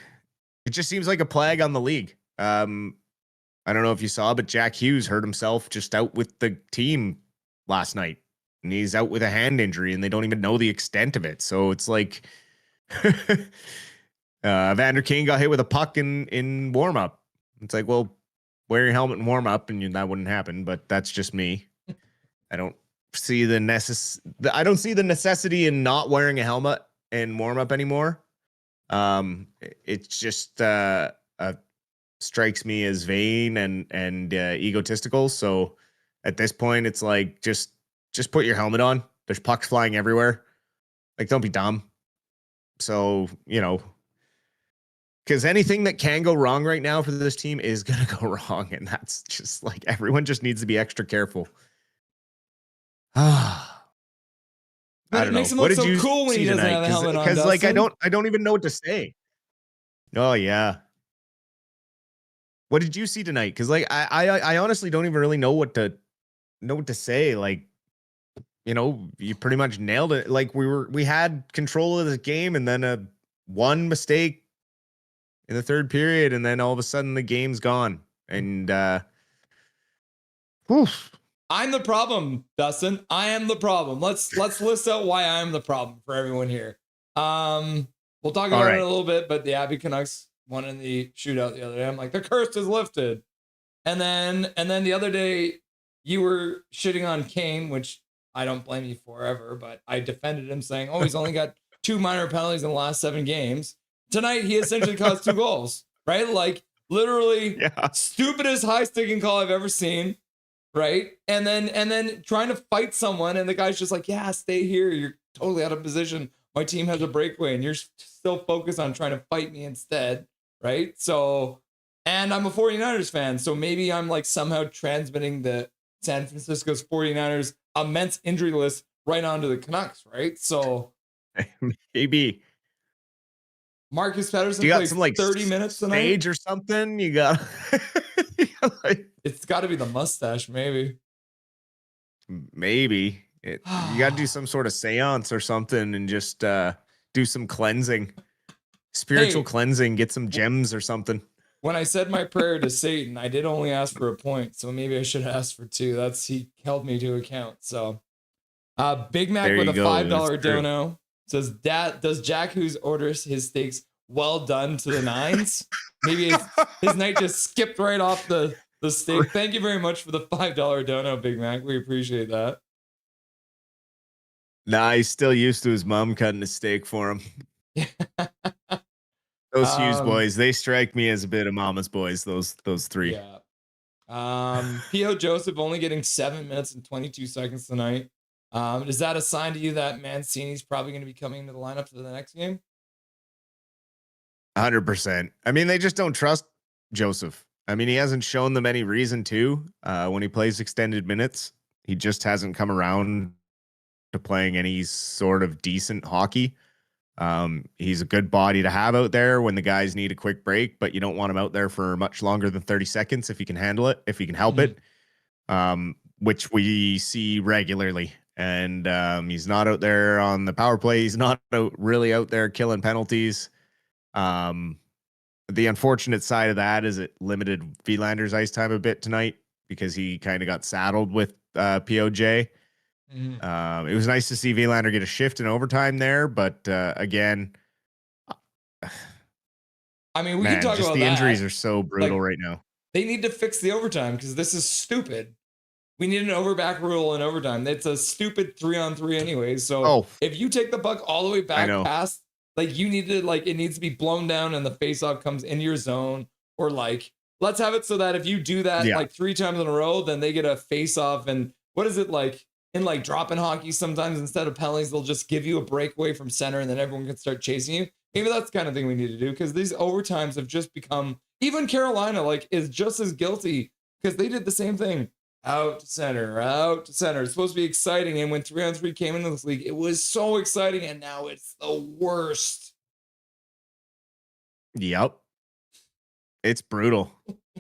just seems like a plague on the league. I don't know if you saw, but Jack Hughes hurt himself just out with the team last night, and he's out with a hand injury, and they don't even know the extent of it. So it's like Vander Kane got hit with a puck in warm up. It's like, well, wear your helmet in warm up, and that wouldn't happen. But that's just me. I don't see the necessity in not wearing a helmet and warm up anymore. It's just strikes me as vain and egotistical. So at this point, it's like just put your helmet on. There's pucks flying everywhere. Like, don't be dumb. So, because anything that can go wrong right now for this team is gonna go wrong, and that's just like, everyone just needs to be extra careful. But it makes him look so cool when he doesn't have a helmet on. Because like I don't even know what to say. Oh yeah. What did you see tonight? Because like I honestly don't even really know what to say. Like, you pretty much nailed it. Like we had control of the game, and then one mistake in the third period, and then all of a sudden the game's gone. And I'm the problem, Dustin. I am the problem. Let's list out why I'm the problem for everyone here. We'll talk about it in a little bit, but the Abbey Canucks won in the shootout the other day. I'm like, the curse is lifted. And then the other day you were shitting on Kane, which I don't blame you for ever, but I defended him saying, oh, he's only got 2 minor penalties in the last 7 games. Tonight he essentially caused 2 goals, right? Like, literally stupidest high sticking call I've ever seen. Right. And then trying to fight someone, and the guy's just like, yeah, stay here. You're totally out of position. My team has a breakaway, and you're still focused on trying to fight me instead. Right. So, and I'm a 49ers fan. So maybe I'm like somehow transmitting the San Francisco's 49ers immense injury list right onto the Canucks. Right. So maybe Marcus Pettersson got played some like 30 minutes tonight. Stage or something. You got it's got to be the mustache, maybe. Maybe you got to do some sort of seance or something, and just do some cleansing, spiritual cleansing. Get some gems or something. When I said my prayer to Satan, I did only ask for a point, so maybe I should have asked for 2. He held me to account. So, Big Mac with a $5 dono says, does Jack Hughes orders his steaks well done to the 9s? Maybe his night just skipped right off the steak. Thank you very much for the $5 dono, Big Mac. We appreciate that. Nah, he's still used to his mom cutting a steak for him. Those Hughes boys, they strike me as a bit of mama's boys, those 3. Yeah. P.O. Joseph only getting 7 minutes and 22 seconds tonight. Is that a sign to you that Mancini's probably going to be coming into the lineup for the next game? 100%. I mean, they just don't trust Joseph. I mean, he hasn't shown them any reason to when he plays extended minutes. He just hasn't come around to playing any sort of decent hockey. He's a good body to have out there when the guys need a quick break, but you don't want him out there for much longer than 30 seconds if he can handle it, if he can help it, which we see regularly. And he's not out there on the power play. He's not really out there killing penalties. The unfortunate side of that is it limited Wielander's ice time a bit tonight because he kind of got saddled with POJ. It was nice to see Wielander get a shift in overtime there, but again, I mean, we can talk about the injuries are so brutal right now. They need to fix the overtime because this is stupid. We need an overback rule in overtime. That's a stupid 3-on-3 anyways. So if you take the puck all the way back past, like, you need to, it needs to be blown down and the faceoff comes into your zone, or let's have it so that if you do that 3 times in a row, then they get a faceoff. And what is it like in drop-in hockey? Sometimes instead of penalties, they'll just give you a breakaway from center and then everyone can start chasing you. Maybe that's the kind of thing we need to do, because these overtimes have just become, even Carolina like is just as guilty because they did the same thing. Out to center, out to center. It's supposed to be exciting. And when 3-on-3 came into this league, it was so exciting. And now it's the worst. Yep. It's brutal.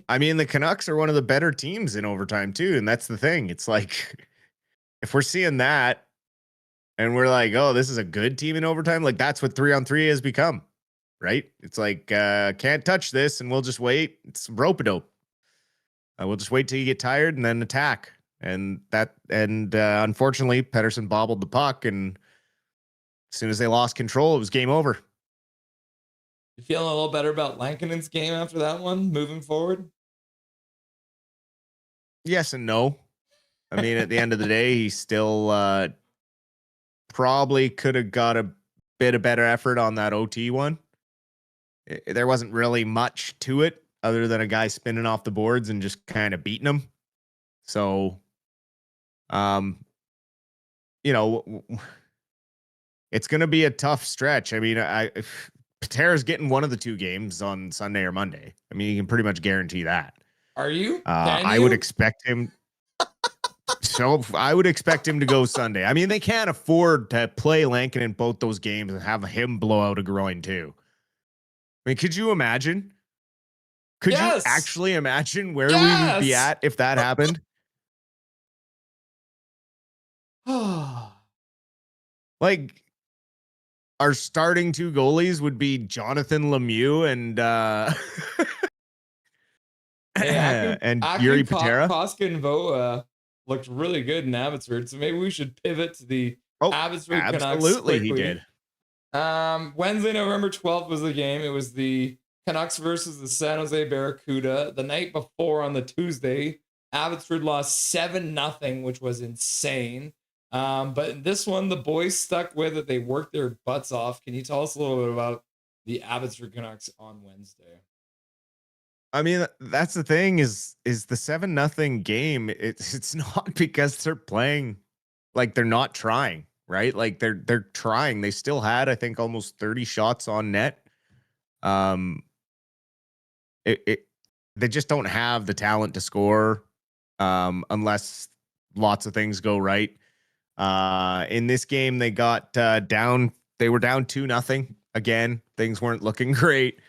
I mean, the Canucks are one of the better teams in overtime too. And that's the thing. It's like, if we're seeing that and we're like, oh, this is a good team in overtime, like that's what 3-on-3 has become, right? It's like, can't touch this and we'll just wait. It's rope-a-dope. We'll just wait till you get tired and then attack. And unfortunately, Pettersson bobbled the puck, and as soon as they lost control, it was game over. You feeling a little better about Lankinen's game after that one, moving forward? Yes and no. I mean, at the end of the day, he still probably could have got a bit of better effort on that OT one. There wasn't really much to it, other than a guy spinning off the boards and just kind of beating him. So, it's going to be a tough stretch. I mean, Patera's getting one of the two games on Sunday or Monday. I mean, you can pretty much guarantee that. Are you? I would expect him. So I would expect him to go Sunday. I mean, they can't afford to play Lankinen in both those games and have him blow out a groin too. I mean, could you imagine? Could you actually imagine where we would be at if that happened? Like, our starting two goalies would be Jonathan Lemieux and and Yuri Patera. Koska and Voa looked really good in Abbotsford, so maybe we should pivot to the Abbotsford Canucks. Absolutely, he did. Wednesday, November 12th was the game. It was the Canucks versus the San Jose Barracuda. The night before, on the Tuesday, Abbotsford lost 7-0, which was insane. But this one, the boys stuck with it. They worked their butts off. Can you tell us a little bit about the Abbotsford Canucks on Wednesday? I mean, that's the thing is the 7-0 game. It's not because they're playing like they're not trying, right? Like they're trying. They still had, I think, almost 30 shots on net. They just don't have the talent to score unless lots of things go right. In this game, they got down. They were down 2-0 again. Things weren't looking great.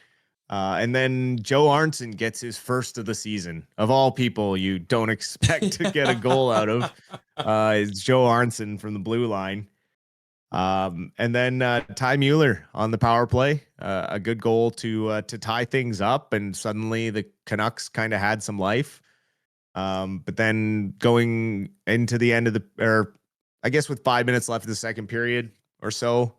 And then Joe Arntzen gets his first of the season. Of all people, you don't expect to get a goal out of. It's Joe Arntzen from the blue line. And then Ty Mueller on the power play, a good goal to tie things up, and suddenly the Canucks kind of had some life. But then going into the end of I guess with 5 minutes left of the second period or so,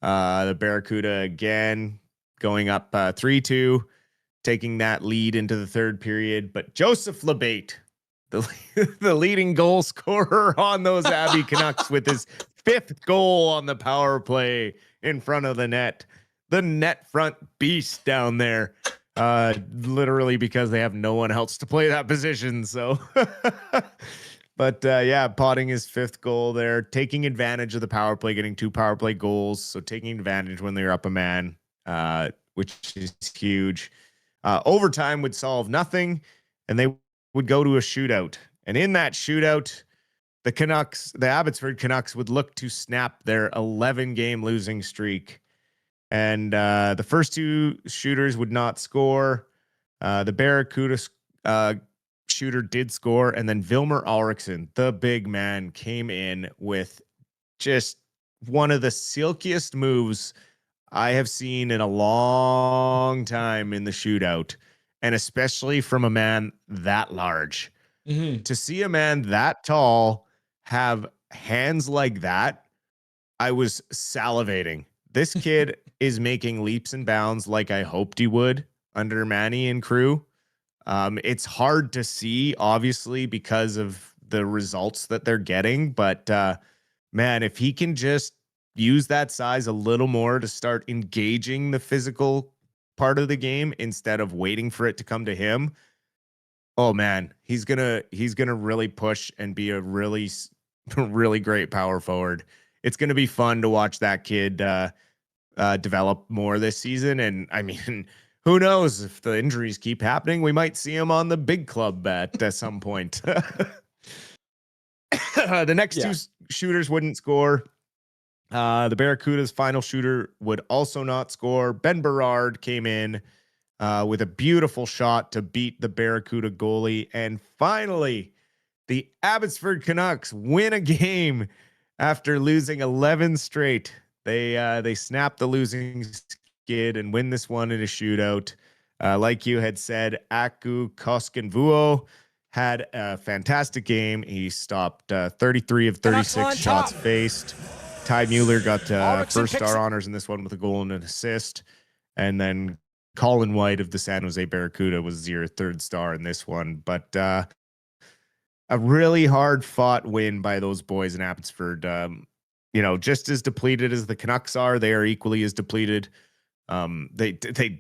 the Barracuda again going up 3-2, taking that lead into the third period. But Joseph Labate, the leading goal scorer on those Abbey Canucks, with his 5th goal on the power play in front of the net. The net front beast down there, literally because they have no one else to play that position. So, but potting his 5th goal there, taking advantage of the power play, getting 2 power play goals. So taking advantage when they're up a man, which is huge. Overtime would solve nothing, and they would go to a shootout. And in that shootout, the Abbotsford Canucks would look to snap their 11-game losing streak. And the first 2 shooters would not score. The Barracuda shooter did score. And then Vilmer Ulriksson, the big man, came in with just one of the silkiest moves I have seen in a long time in the shootout. And especially from a man that large. Mm-hmm. To see a man that tall have hands like that, I was salivating. This kid is making leaps and bounds like I hoped he would under Manny and crew. It's hard to see, obviously, because of the results that they're getting. But man, if he can just use that size a little more to start engaging the physical part of the game instead of waiting for it to come to him, oh man, he's gonna really push and be a really really great power forward. It's gonna be fun to watch that kid develop more this season. And I mean, who knows if the injuries keep happening, we might see him on the big club at some point. The next two shooters wouldn't score. The Barracuda's final shooter would also not score. Ben Berard came in with a beautiful shot to beat the Barracuda goalie. And finally, the Abbotsford Canucks win a game after losing 11 straight. They snapped the losing skid and win this one in a shootout. Like you had said, Aku Koskenvuo had a fantastic game. He stopped 33 of 36 shots faced. Ty Mueller got first star honors in this one with a goal and an assist. And then Colin White of the San Jose Barracuda was your third star in this one. But a really hard fought win by those boys in Abbotsford. Just as depleted as the Canucks are, they are equally as depleted. They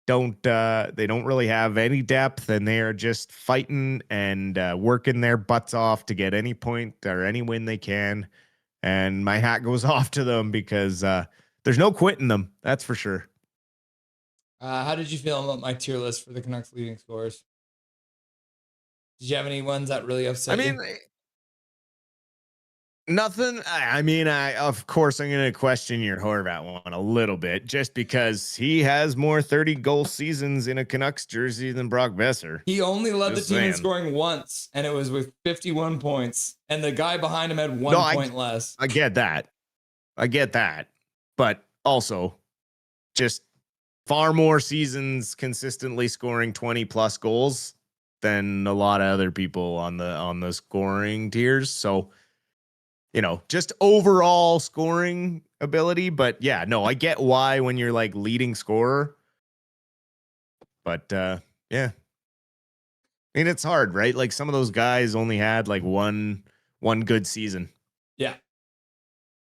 don't really have any depth, and they are just fighting and working their butts off to get any point or any win they can. And my hat goes off to them because there's no quitting them. That's for sure. How did you feel about my tier list for the Canucks leading scorers? Did you have any ones that really upset you? Nothing. Of course, I'm going to question your Horvat one a little bit just because he has more 30-goal seasons in a Canucks jersey than Brock Besser. He only led the team in scoring once, and it was with 51 points, and the guy behind him had 1 point less. I get that. But also, just far more seasons consistently scoring 20-plus goals than a lot of other people on the scoring tiers. So, just overall scoring ability. But yeah, no, I get why when you're like leading scorer. But yeah. It's hard, right? Like some of those guys only had like one good season. Yeah.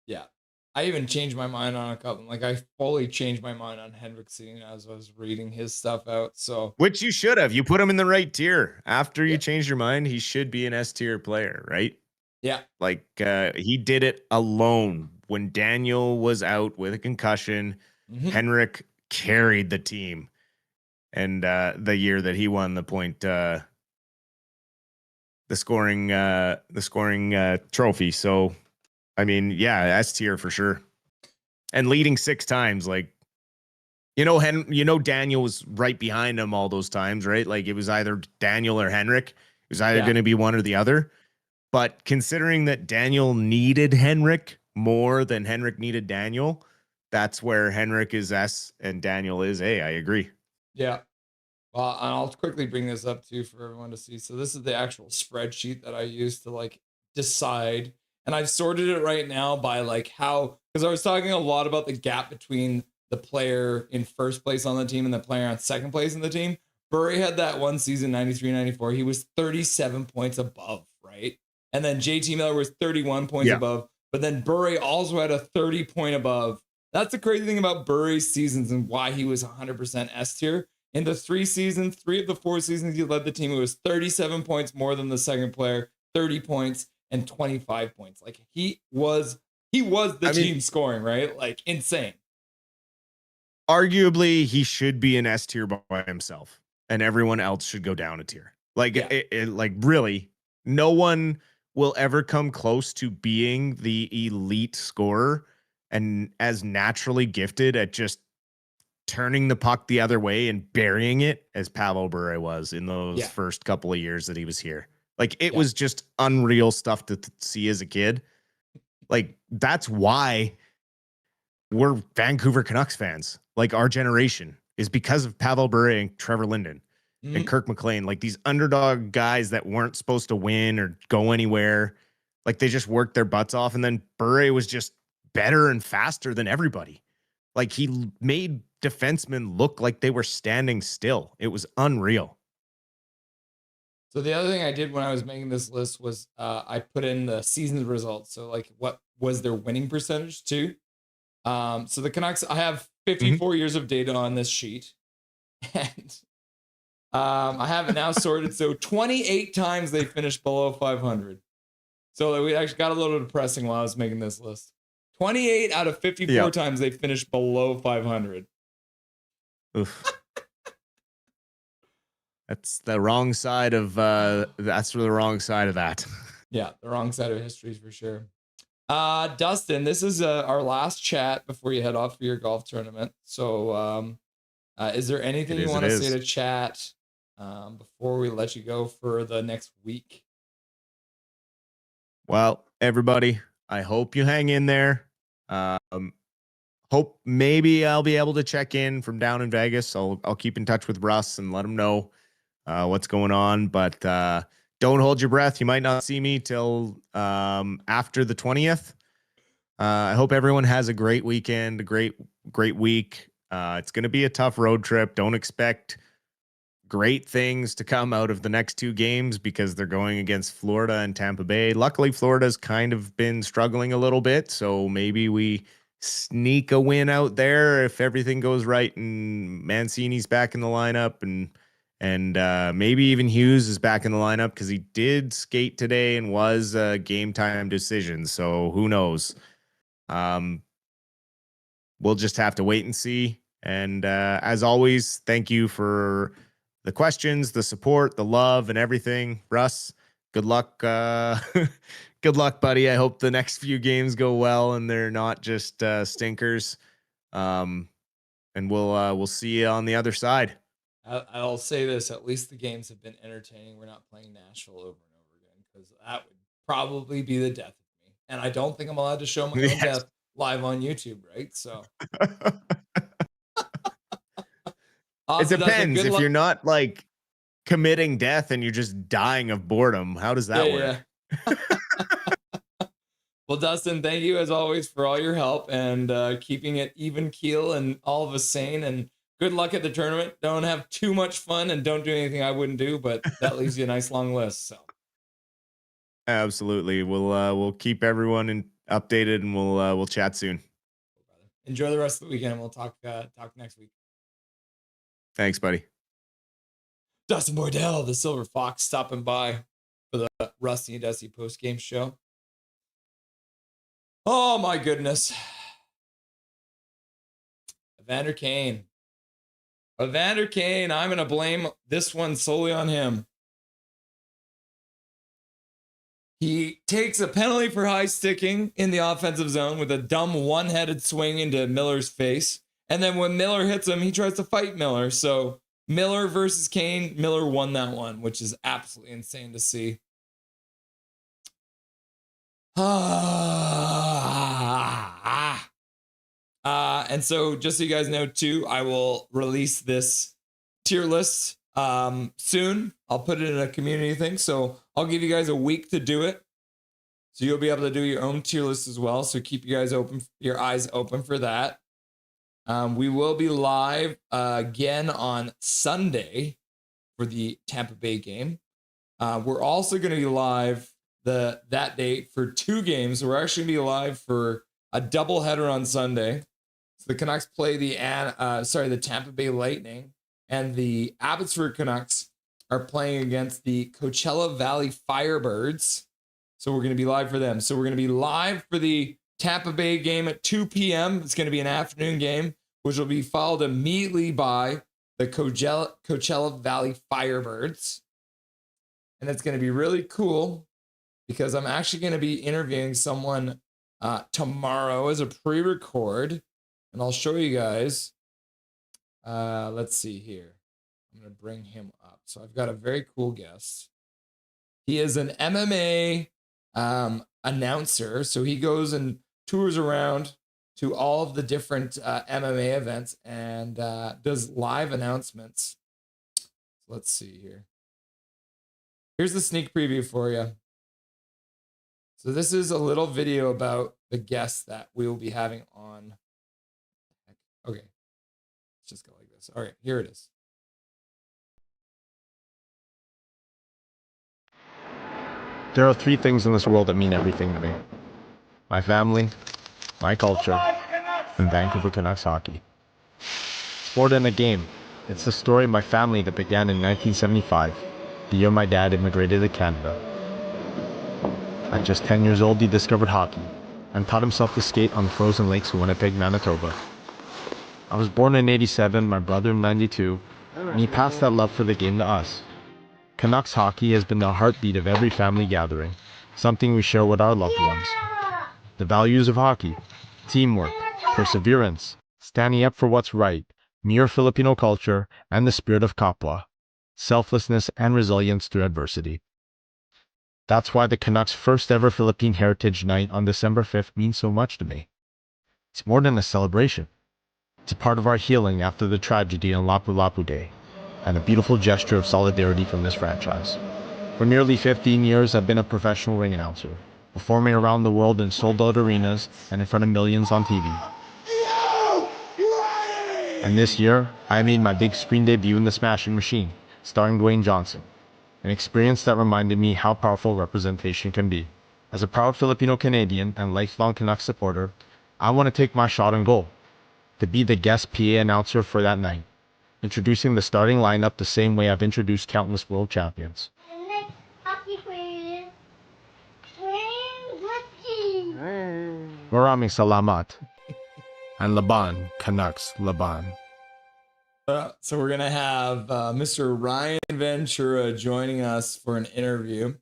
Yeah. I even changed my mind on a couple. Like I fully changed my mind on Henriksen as I was reading his stuff out. So which you should have. You put him in the right tier. After you changed your mind, he should be an S tier player, right? Yeah. Like he did it alone. When Daniel was out with a concussion, Henrik carried the team. And the year that he won the point, the scoring trophy. So, S tier for sure. And leading 6 times, like, Daniel was right behind him all those times, right? Like it was either Daniel or Henrik. It was either going to be one or the other. But considering that Daniel needed Henrik more than Henrik needed Daniel, that's where Henrik is S and Daniel is A. I agree. Yeah. Well, and I'll quickly bring this up too for everyone to see. So this is the actual spreadsheet that I use to like decide. And I've sorted it right now by like how, because I was talking a lot about the gap between the player in first place on the team and the player on second place in the team. Burry had that one season, 93-94. He was 37 points above, right? And then JT Miller was 31 points above. But then Burry also had a 30 point above. That's the crazy thing about Burry's seasons and why he was 100% S tier. In the 3 seasons, 3 of the 4 seasons he led the team, it was 37 points more than the second player, 30 points and 25 points. Like he was the team scoring, right? Like insane. Arguably, he should be an S tier by himself, and everyone else should go down a tier. Like really, no one will ever come close to being the elite scorer and as naturally gifted at just turning the puck the other way and burying it as Pavel Bure was in those first couple of years that he was here. Like it was just unreal stuff to see as a kid. Like that's why we're Vancouver Canucks fans. Like our generation is because of Pavel Bure and Trevor Linden and Kirk McLean, like these underdog guys that weren't supposed to win or go anywhere. Like they just worked their butts off. And then Bure was just better and faster than everybody. Like he made defensemen look like they were standing still. It was unreal. So the other thing I did when I was making this list was I put in the season's results. So like what was their winning percentage too? So the Canucks, I have 54 years of data on this sheet. And I have it now sorted. So 28 times they finished below 500. So we actually got a little depressing while I was making this list. 28 out of 54 times they finished below 500. Oof. That's the wrong side of that. Yeah, the wrong side of history for sure. Dustin, this is our last chat before you head off for your golf tournament. So is there anything you want to say to chat before we let you go for the next week? Well, everybody, I hope you hang in there. Hope maybe I'll be able to check in from down in Vegas. I'll keep in touch with Russ and let him know what's going on. But don't hold your breath. You might not see me till after the 20th. I hope everyone has a great weekend, a great week. It's going to be a tough road trip. Don't expect great things to come out of the next two games because they're going against Florida and Tampa Bay. Luckily, Florida's kind of been struggling a little bit, so maybe we sneak a win out there if everything goes right and Mancini's back in the lineup and maybe even Hughes is back in the lineup because he did skate today and was a game time decision. So who knows? We'll just have to wait and see. And as always, thank you for the questions, the support, the love, and everything. Russ, good luck. Good luck, buddy. I hope the next few games go well and they're not just stinkers. And we'll see you on the other side. I'll say this: at least the games have been entertaining. We're not playing Nashville over and over again because that would probably be the death of me. And I don't think I'm allowed to show my own death live on YouTube, right? So it depends. If you're not like committing death and you're just dying of boredom, how does that work? Yeah. Well, Dustin, thank you as always for all your help and keeping it even keel and all of us sane. And good luck at the tournament. Don't have too much fun and don't do anything I wouldn't do, but that leaves you a nice long list. So absolutely, we'll keep everyone updated and we'll chat soon. Enjoy the rest of the weekend. And we'll talk next week. Thanks, buddy. Dustin Boydell, the Silver Fox, stopping by for the Rusty and Dusty post-game show. Oh my goodness. Evander Kane. I'm going to blame this one solely on him. He takes a penalty for high sticking in the offensive zone with a dumb one-headed swing into Miller's face. And then when Miller hits him, he tries to fight Miller. So Miller versus Kane, Miller won that one, which is absolutely insane to see. And so just so you guys know too, I will release this tier list soon. I'll put it in a community thing. So I'll give you guys a week to do it. So you'll be able to do your own tier list as well. So keep your eyes open for that. We will be live again on Sunday for the Tampa Bay game. We're also going to be live that date for two games. We're actually going to be live for a doubleheader on Sunday. So the Canucks play the Tampa Bay Lightning, and the Abbotsford Canucks are playing against the Coachella Valley Firebirds. So we're going to be live for them. So we're going to be live for the Tampa Bay game at 2 p.m. It's going to be an afternoon game, which will be followed immediately by the Coachella Valley Firebirds. And it's going to be really cool because I'm actually going to be interviewing someone tomorrow as a pre-record. And I'll show you guys. Let's see here. I'm going to bring him up. So I've got a very cool guest. He is an MMA announcer. So he goes and tours around to all of the different MMA events and does live announcements. Let's see here. Here's the sneak preview for you. So this is a little video about the guests that we will be having on. Okay, let's just go like this. All right, here it is. There are three things in this world that mean everything to me. My family, my culture, and Vancouver Canucks hockey. It's more than a game. It's the story of my family that began in 1975, the year my dad immigrated to Canada. At just 10 years old, he discovered hockey. and taught himself to skate on the frozen lakes of Winnipeg, Manitoba. I was born in 87, my brother in 92, and he passed that love for the game to us. Canucks hockey has been the heartbeat of every family gathering, something we share with our loved ones. The values of hockey, teamwork, perseverance, standing up for what's right, mere Filipino culture, and the spirit of kapwa, selflessness and resilience through adversity. That's why the Canucks' first ever Philippine Heritage Night on December 5th means so much to me. It's more than a celebration. It's a part of our healing after the tragedy on Lapu-Lapu Day, and a beautiful gesture of solidarity from this franchise. For nearly 15 years, I've been a professional ring announcer, performing around the world in sold-out arenas and in front of millions on TV. And this year, I made my big screen debut in The Smashing Machine, starring Dwayne Johnson, an experience that reminded me how powerful representation can be. As a proud Filipino Canadian and lifelong Canucks supporter, I want to take my shot on goal, to be the guest PA announcer for that night, introducing the starting lineup the same way I've introduced countless world champions. Maraming salamat. And Laban, Canucks, Laban. So we're going to have Mr. Ryan Ventura joining us for an interview.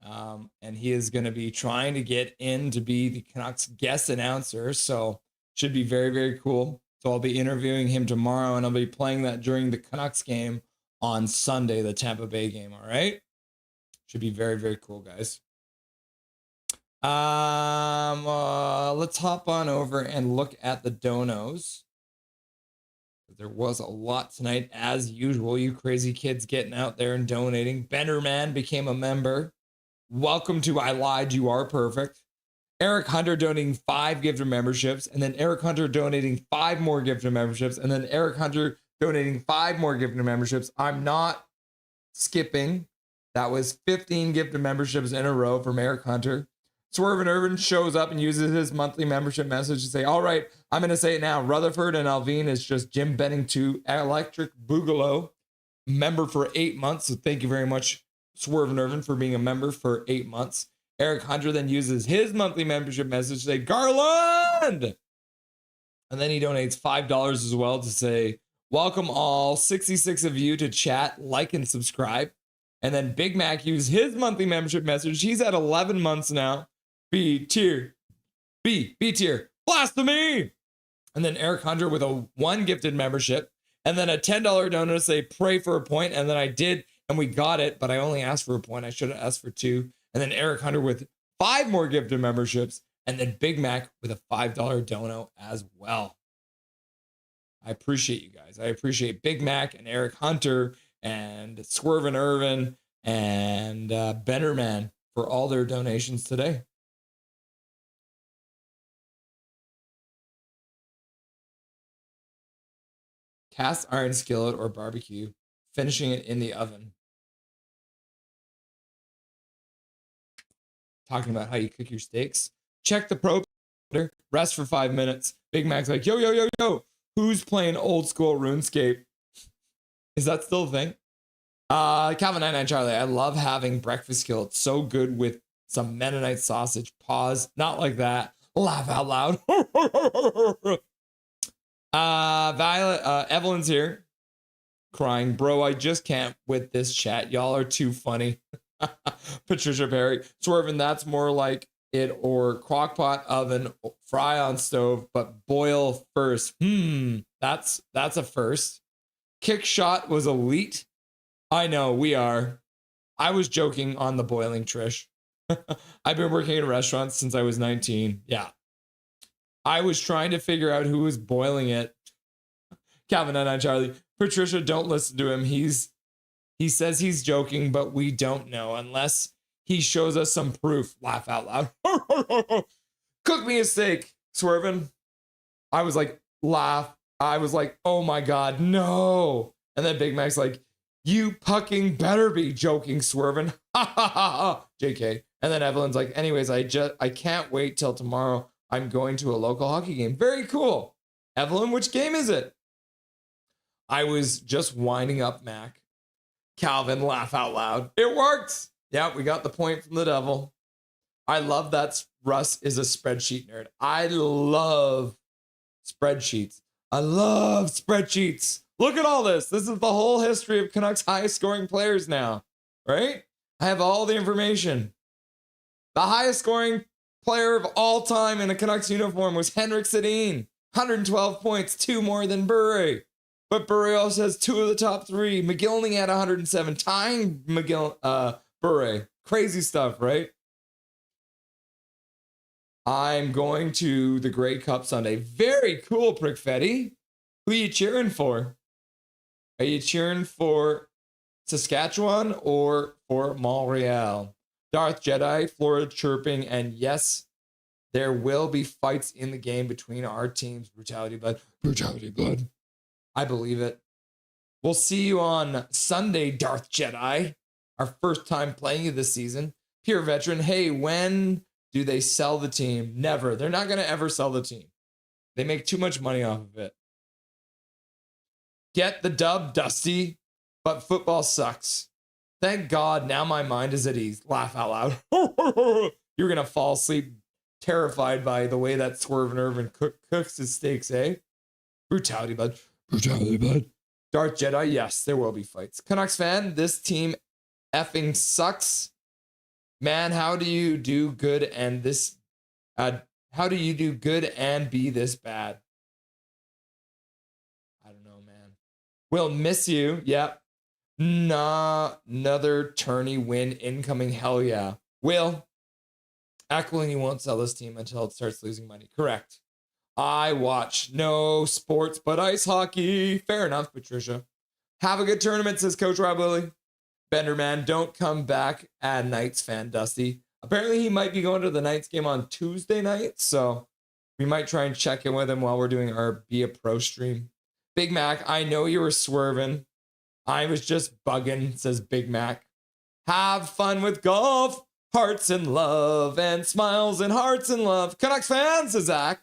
And he is going to be trying to get in to be the Canucks guest announcer. So should be very, very cool. So I'll be interviewing him tomorrow, and I'll be playing that during the Canucks game on Sunday, the Tampa Bay game. All right. Should be very, very cool, guys. Let's hop on over and look at the donos. There was a lot tonight, as usual. You crazy kids getting out there and donating. Benderman became a member. Welcome to I Lied, You Are Perfect. Eric Hunter donating 5 gifted memberships, and then Eric Hunter donating 5 more gifted memberships, and then Eric Hunter donating 5 more gifted memberships. I'm not skipping. That was 15 gifted memberships in a row from Eric Hunter. Swerve and Irvin shows up and uses his monthly membership message to say, all right, I'm going to say it now. Rutherford and Alvin is just Jim Benning to Electric Boogaloo, member for 8 months. So thank you very much, Swerve and Irvin, for being a member for 8 months. Eric Hunter then uses his monthly membership message to say, Garland! And then he donates $5 as well to say, welcome all 66 of you to chat, like, and subscribe. And then Big Mac used his monthly membership message. He's at 11 months now. B tier. B tier. Blasphemy! And then Eric Hunter with a 1 gifted membership. And then a $10 donor to say, pray for a point. And then I did, and we got it, but I only asked for a point. I should have asked for 2. And then Eric Hunter with 5 more gifted memberships. And then Big Mac with a $5 dono as well. I appreciate you guys. I appreciate Big Mac and Eric Hunter and Swerve and Irvin and Benderman for all their donations today. Cast iron skillet or barbecue, finishing it in the oven. Talking about how you cook your steaks. Check the pro, rest for 5 minutes. Big Mac's like, yo, who's playing old school RuneScape? Is that still a thing? Calvin 99 Charlie, I love having breakfast skillet. So good with some Mennonite sausage. Pause. Not like that. Laugh out loud. Violet, Evelyn's here. Crying, bro, I just can't with this chat. Y'all are too funny. Patricia Perry. Swerving, that's more like it, or crockpot, oven, fry on stove, but boil first. That's a first. Kick shot was elite. I know, we are. I was joking on the boiling, Trish. I've been working in restaurants since I was 19. Yeah. I was trying to figure out who was boiling it. Calvin and Charlie. Patricia, don't listen to him. He says he's joking, but we don't know unless he shows us some proof. Laugh out loud. Cook me a steak, Swervin. I was like, laugh. I was like, oh my God, no. And then Big Mac's like, you fucking better be joking, Swervin. Ha ha ha. JK. And then Evelyn's like, anyways, I can't wait till tomorrow. I'm going to a local hockey game. Very cool. Evelyn, which game is it? I was just winding up Mac. Calvin, laugh out loud. It worked. Yeah, we got the point from the devil. I love that Russ is a spreadsheet nerd. I love spreadsheets. I love spreadsheets. Look at all this. This is the whole history of Canucks highest scoring players now, right? I have all the information. The highest scoring player of all time in a Canucks uniform was Henrik Sedin. 112 points, 2 more than Bure. But Bure also has 2 of the top 3. McGillney had 107, tying Bure. Crazy stuff, right? I'm going to the Grey Cup Sunday. Very cool, Prickfetti. Who are you cheering for? Are you cheering for Saskatchewan or for Montreal? Darth Jedi, Florida chirping, and yes, there will be fights in the game between our teams. Brutality blood. Brutality blood. I believe it. We'll see you on Sunday, Darth Jedi. Our first time playing you this season. Pure veteran. Hey, when do they sell the team? Never. They're not going to ever sell the team. They make too much money off of it. Get the dub, Dusty, but football sucks. Thank God now my mind is at ease. Laugh out loud. You're going to fall asleep terrified by the way that Swerve Irvin cooks his steaks, eh? Brutality, bud. Brutality, bud. Darth Jedi, yes, there will be fights. Canucks fan, this team effing sucks. Man, how do you do good and this how do you do good and be this bad? I don't know, man. We'll miss you. Yep. Nah, another tourney win incoming. Hell yeah. Will. Echoing, you won't sell this team until it starts losing money. Correct. I watch no sports but ice hockey. Fair enough, Patricia. Have a good tournament, says Coach Rob Willie. Benderman, don't come back at Knights fan, Dusty. Apparently he might be going to the Knights game on Tuesday night, so we might try and check in with him while we're doing our Be a Pro stream. Big Mac, I know you were swerving. I was just bugging, says Big Mac. Have fun with golf. Hearts and love and smiles and hearts and love. Canucks fans, says Zach.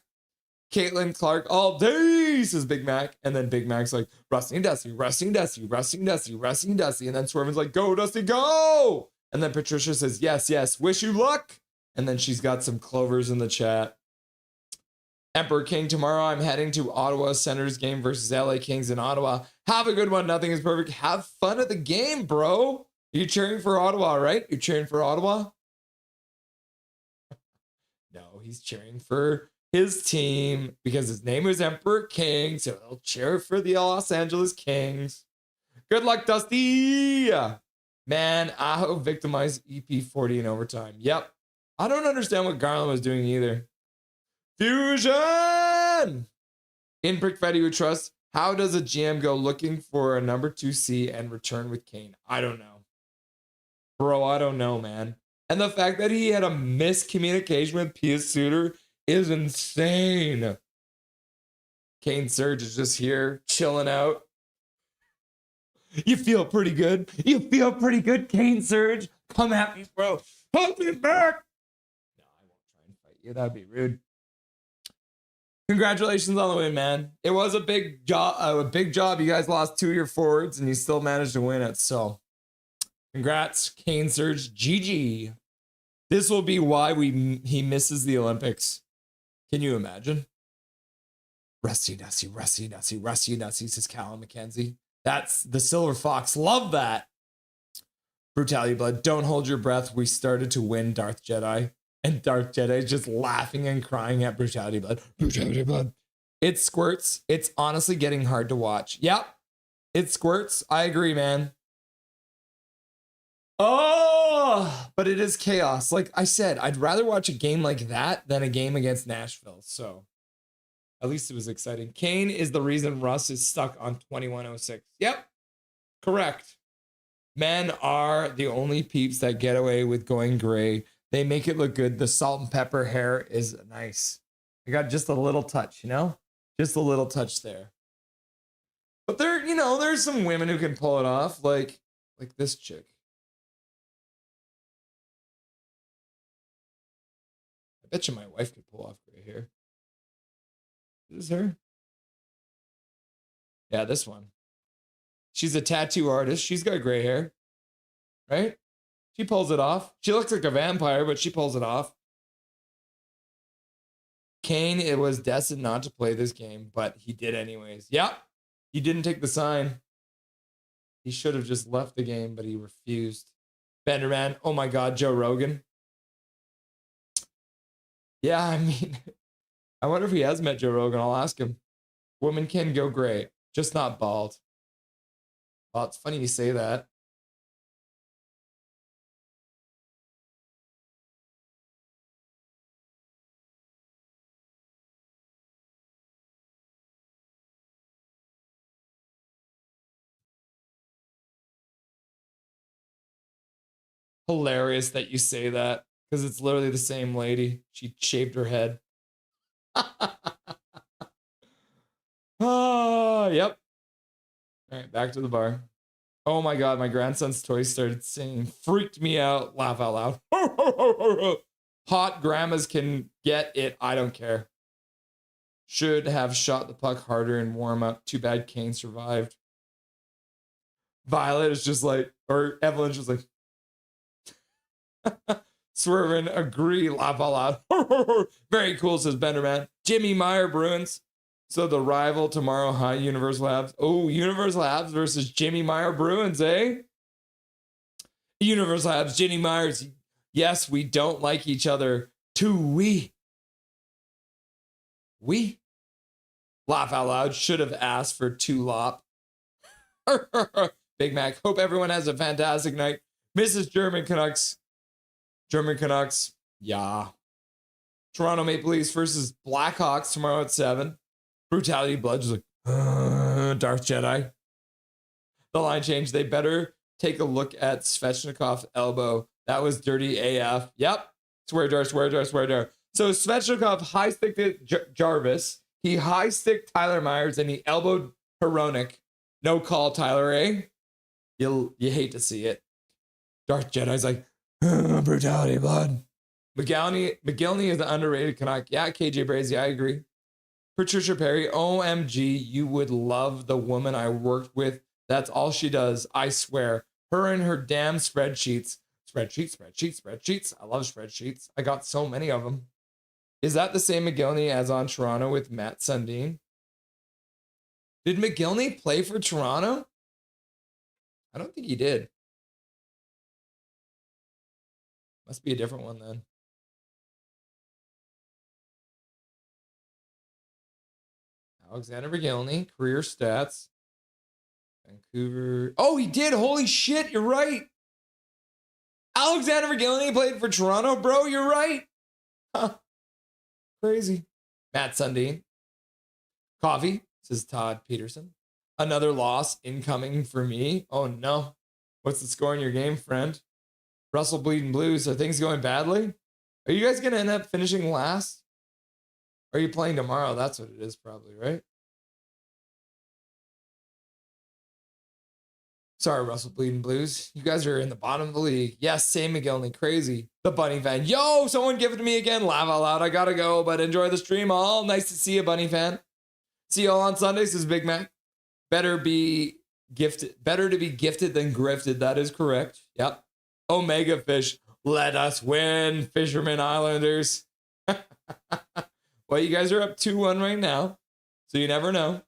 Caitlin Clark all day, says Big Mac. And then Big Mac's like, Rusting Dusty, Rusting Dusty, Rusting Dusty, Rusting Dusty. And then Swervin's like, go Dusty, go. And then Patricia says, yes, yes, wish you luck. And then she's got some clovers in the chat. Emperor King, tomorrow I'm heading to Ottawa Senators game versus LA Kings in Ottawa. Have a good one. Nothing is perfect. Have fun at the game, bro. You cheering for Ottawa, right? You're cheering for Ottawa? No, he's cheering for his team because his name is Emperor King, so he'll cheer for the Los Angeles Kings. Good luck, Dusty. Man, Aho victimized EP40 in overtime. Yep. I don't understand what Garland was doing either. Fusion! In Prickfetti we trust. How does a GM go looking for a number 2C and return with Kane? I don't know. Bro, I don't know, man. And the fact that he had a miscommunication with Pius Suter is insane. Kane Surge is just here, chilling out. You feel pretty good. You feel pretty good, Kane Surge. Come at me, bro. Hold me back. No, I won't try and fight you. That'd be rude. Congratulations on the win, man. It was a big job. You guys lost 2 of your forwards, and you still managed to win it. So, congrats, Kane Surge. GG. This will be why he misses the Olympics. Can you imagine? Rusty Dusty, Rusty Dusty, Rusty Dusty, says Callum McKenzie. That's the Silver Fox. Love that. Brutality Blood. Don't hold your breath. We started to win, Darth Jedi. And Darth Jedi is just laughing and crying at Brutality Blood. Brutality Blood. It squirts. It's honestly getting hard to watch. Yep. It squirts. I agree, man. Oh, but it is chaos. Like I said, I'd rather watch a game like that than a game against Nashville. So at least it was exciting. Kane is the reason Russ is stuck on 2106. Yep. Correct. Men are the only peeps that get away with going gray. They make it look good. The salt and pepper hair is nice. I got just a little touch, you know? Just a little touch there. But there, you know, there's some women who can pull it off, like this chick. I bet you my wife could pull off gray hair. Is this her? Yeah, this one. She's a tattoo artist. She's got gray hair. Right? She pulls it off. She looks like a vampire, but she pulls it off. Kane, it was destined not to play this game, but he did anyways. Yep. He didn't take the sign. He should have just left the game, but he refused. Benderman, oh my God, Joe Rogan. Yeah, I mean, I wonder if he has met Joe Rogan. I'll ask him. Women can go great, just not bald. Well, it's funny you say that. Hilarious that you say that because it's literally the same lady. She shaved her head. Oh, yep. All right, back to the bar. Oh my God, my grandson's toy started singing. Freaked me out. Laugh out loud. Hot grandmas can get it. I don't care. Should have shot the puck harder in warm up. Too bad Kane survived. Violet is just like, or Evelyn's just like, swerving, agree, laugh out loud. Very cool, says Benderman. Jimmy Meyer Bruins. So the rival tomorrow, hi, Universal Labs. Oh, Universal Labs versus Jimmy Meyer Bruins, eh? Universal Labs, Jimmy Myers. Yes, we don't like each other. Too we. Laugh out loud. Should have asked for two lop. Big Mac. Hope everyone has a fantastic night. Mrs. German Canucks. Yeah. Toronto Maple Leafs versus Blackhawks tomorrow at 7. Brutality Blood is like, Darth Jedi. The line change. They better take a look at Svechnikov's elbow. That was dirty AF. Yep. Swear jar. So Svechnikov high-sticked Jarvis. He high-sticked Tyler Myers and he elbowed Hronek. No call, Tyler, eh? You hate to see it. Darth Jedi's like, Brutality Blood. McGillney is the underrated Canuck. Yeah, KJ Brazy, I agree. Patricia Perry, OMG, you would love the woman I worked with. That's all she does, I swear. Her and her damn spreadsheets. Spreadsheets. I love spreadsheets. I got so many of them. Is that the same McGillney as on Toronto with Matt Sundin? Did McGillney play for Toronto? I don't think he did. Must be a different one then. Alexander McGillney, career stats. Vancouver. Oh, he did. Holy shit, you're right. Alexander McGillney played for Toronto, bro. You're right. Huh. Crazy. Matt Sundin. Coffee, says Todd Peterson. Another loss incoming for me. Oh, no. What's the score in your game, friend? Russell Bleeding Blues. Are things going badly? Are you guys going to end up finishing last? Are you playing tomorrow? That's what it is probably, right? Sorry, Russell Bleeding Blues. You guys are in the bottom of the league. Yes, same McGillney. Crazy. The Bunny fan. Yo, someone give it to me again. Laugh out loud. I gotta go, but enjoy the stream all. Nice to see you, Bunny fan. See you all on Sunday, says Big Mac. Better to be gifted than grifted. That is correct. Yep. Omega Fish. Let us win, Fisherman Islanders. Well, you guys are up 2-1 right now. So you never know.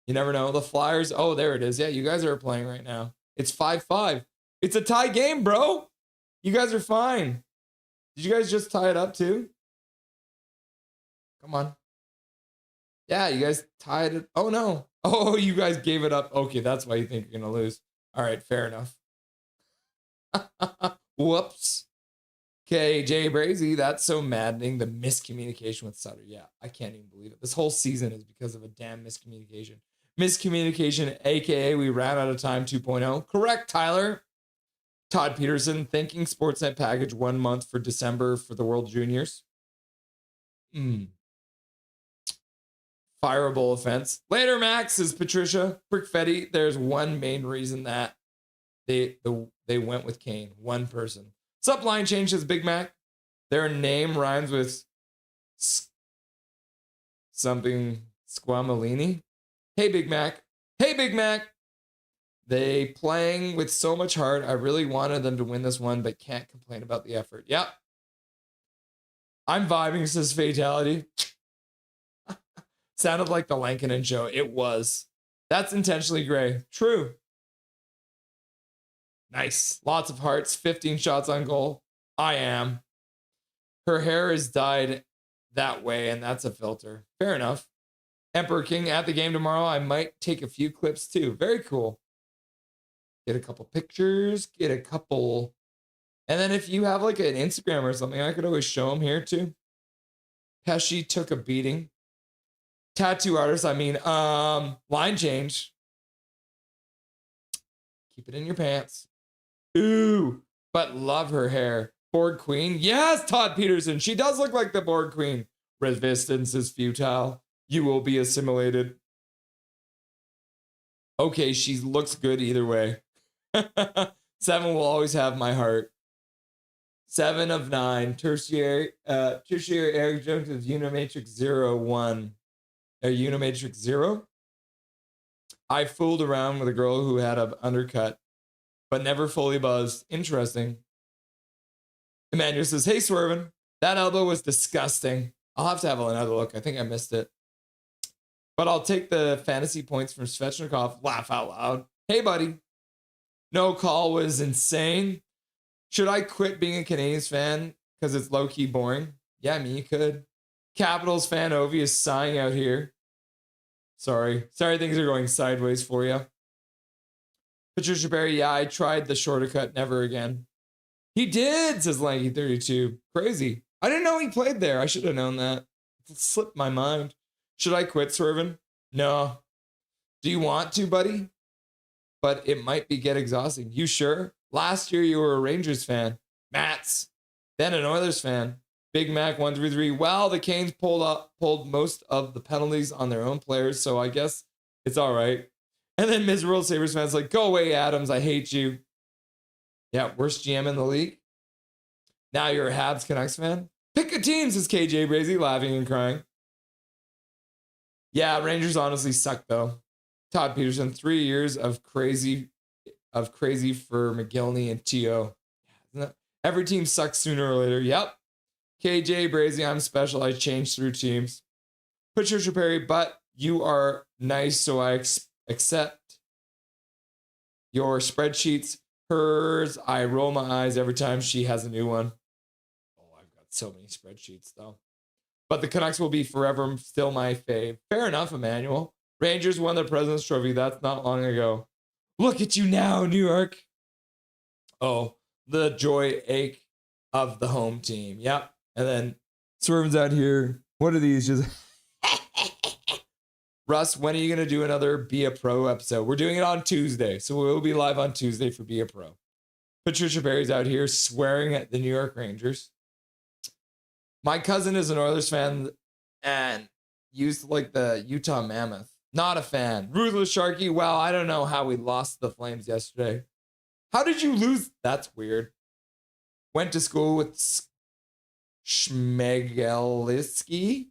You never know. The Flyers. Oh, there it is. Yeah, you guys are playing right now. It's 5-5. It's a tie game, bro. You guys are fine. Did you guys just tie it up too? Come on. Yeah, you guys tied it. Oh, no. Oh, you guys gave it up. Okay, that's why you think you're going to lose. All right, fair enough. Whoops. Okay, Jay Brazy, that's so maddening. The miscommunication with Sutter. Yeah, I can't even believe it. This whole season is because of a damn miscommunication. Miscommunication, aka we ran out of time 2.0. Correct, Tyler. Todd Peterson, thanking Sportsnet package 1 month for December for the World Juniors. Fireable offense. Later, Max, is Patricia. Brickfetti, there's one main reason that they went with Kane. One person. Sup line change, says Big Mac. Their name rhymes with something Squamalini. Hey, Big Mac. Hey, Big Mac. They playing with so much heart. I really wanted them to win this one, but can't complain about the effort. Yep. I'm vibing, says Fatality. Sounded like the Lankinen show. It was. That's intentionally gray. True. Nice. Lots of hearts. 15 shots on goal. I am. Her hair is dyed that way, and that's a filter. Fair enough. Emperor King at the game tomorrow. I might take a few clips too. Very cool. Get a couple pictures. Get a couple. And then if you have like an Instagram or something, I could always show them here too. Pesci took a beating. Tattoo artist, line change. Keep it in your pants. Ooh, but love her hair. Board Queen. Yes, Todd Peterson. She does look like the Board Queen. Resistance is futile. You will be assimilated. Okay, she looks good either way. 7 will always have my heart. 7 of 9. Tertiary Eric Jones is Unimatrix 0-1. A Unimatrix 0? I fooled around with a girl who had an undercut, but never fully buzzed. Interesting. Emmanuel says, hey, Swervin, that elbow was disgusting. I'll have to have another look. I think I missed it. But I'll take the fantasy points from Svechnikov. Laugh out loud. Hey, buddy. No call was insane. Should I quit being a Canadiens fan because it's low-key boring? Yeah, I mean, you could. Capitals fan Ovi is sighing out here. Sorry things are going sideways for you. Patricia Berry, yeah, I tried the shorter cut, never again. He did, says Lanky32. Crazy. I didn't know he played there. I should have known that. It slipped my mind. Should I quit Swervin? No. Do you want to, buddy? But it might get exhausting. You sure? Last year you were a Rangers fan. Mats. Then an Oilers fan. Big Mac 133. Well, the Canes pulled most of the penalties on their own players, so I guess it's all right. And then miserable Sabres fans like, go away, Adams. I hate you. Yeah, worst GM in the league. Now you're a Habs Canucks fan. Pick a team, says KJ Brazy, laughing and crying. Yeah, Rangers honestly suck though. Todd Peterson, 3 years of crazy for McGillney and T.O. Every team sucks sooner or later. Yep. KJ Brazy, I'm special. I change through teams. Patricia Perry, but you are nice, so I accept your spreadsheets. Hers, I roll my eyes every time she has a new one. Oh, I've got so many spreadsheets though. But the Canucks will be forever still my fave. Fair enough, Emmanuel. Rangers won the President's Trophy. That's not long ago. Look at you now, New York. Oh, the joy ache of the home team. Yep. And then Swerve's out here. What are these? Just Russ, when are you going to do another Be a Pro episode? We're doing it on Tuesday. So we'll be live on Tuesday for Be a Pro. Patricia Berry's out here swearing at the New York Rangers. My cousin is an Oilers fan and used to like the Utah Mammoth. Not a fan. Ruthless Sharky. Well, I don't know how we lost the Flames yesterday. How did you lose? That's weird. Went to school with Schmegelski.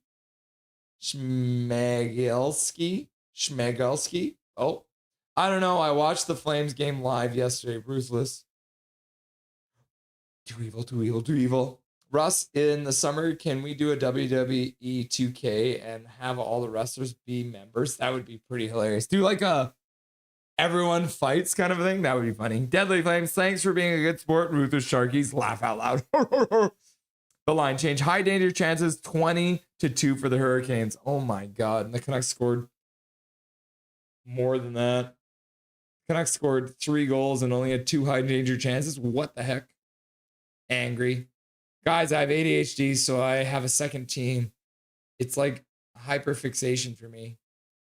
Oh, I don't know. I watched the Flames game live yesterday. Ruthless. Too evil. Russ, in the summer, can we do a WWE 2K and have all the wrestlers be members? That would be pretty hilarious. Do like a everyone fights kind of a thing. That would be funny. Deadly Flames, thanks for being a good sport. Ruthless Sharkies, laugh out loud. The line change. High danger chances, 20-2 for the Hurricanes. Oh my God. And the Canucks scored more than that. Canucks scored 3 goals and only had 2 high danger chances. What the heck? Angry. Guys, I have ADHD, so I have a second team. It's like hyperfixation for me.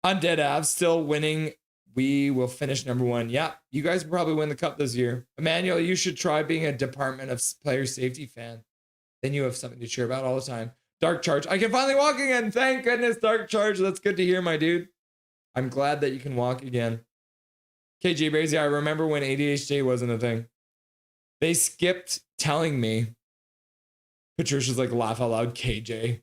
Undead Avs still winning. We will finish number 1. Yeah, you guys will probably win the cup this year. Emmanuel, you should try being a Department of Player Safety fan. Then you have something to cheer about all the time. Dark Charge. I can finally walk again. Thank goodness, Dark Charge. That's good to hear, my dude. I'm glad that you can walk again. KJ Brazy, I remember when ADHD wasn't a thing. They skipped telling me. Patricia's like, laugh out loud, KJ.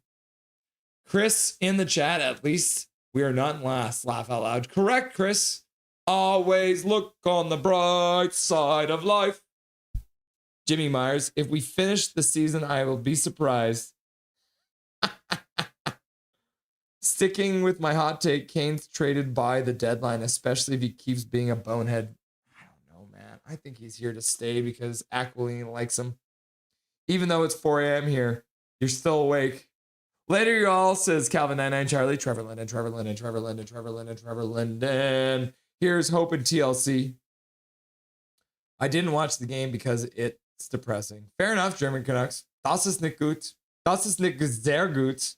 Chris in the chat, at least we are not in last. Laugh out loud. Correct, Chris. Always look on the bright side of life. Jimmy Myers, if we finish the season, I will be surprised. Sticking with my hot take, Kane's traded by the deadline, especially if he keeps being a bonehead. I don't know, man. I think he's here to stay because Aquilini likes him. Even though it's 4 a.m. here, you're still awake. Later, y'all, says Calvin99 Charlie, Trevor Linden, Trevor Linden, Trevor Linden, Trevor Linden, Trevor Linden. Here's Hope and TLC. I didn't watch the game because it's depressing. Fair enough, German Canucks. Das ist nicht gut. Das ist nicht sehr gut.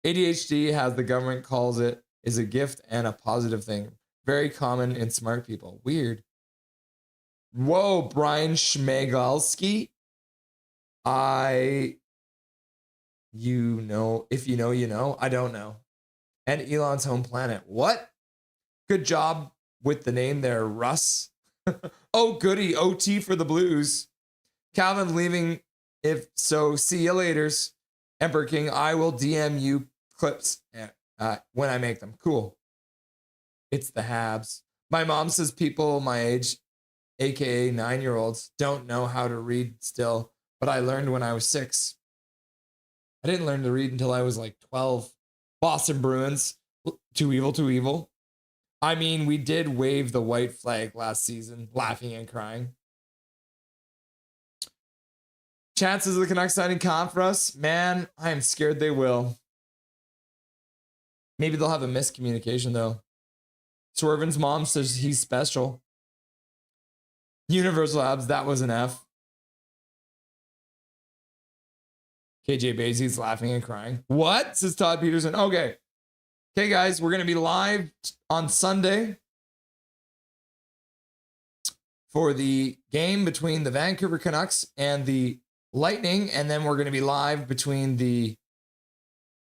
ADHD, as the government calls it, is a gift and a positive thing. Very common in smart people. Weird. Whoa, Brian Schmegalski. You know, if you know, you know. I don't know. And Elon's home planet. What? Good job with the name there, Russ. Oh, goody. OT for the Blues. Calvin leaving. If so, see you laters. Emperor King, I will DM you clips when I make them. Cool. It's the Habs. My mom says people my age, aka 9-year-olds, don't know how to read still, but I learned when I was 6. I didn't learn to read until I was like 12. Boston Bruins, too evil, too evil. I mean, we did wave the white flag last season, laughing and crying. Chances of the Canucks signing Conn for us? Man, I am scared they will. Maybe they'll have a miscommunication, though. Swerven's mom says he's special. Universal Labs, that was an F. KJ Basie's laughing and crying. What? Says Todd Peterson. Okay. Okay, guys, we're going to be live on Sunday for the game between the Vancouver Canucks and the Lightning, and then we're going to be live between the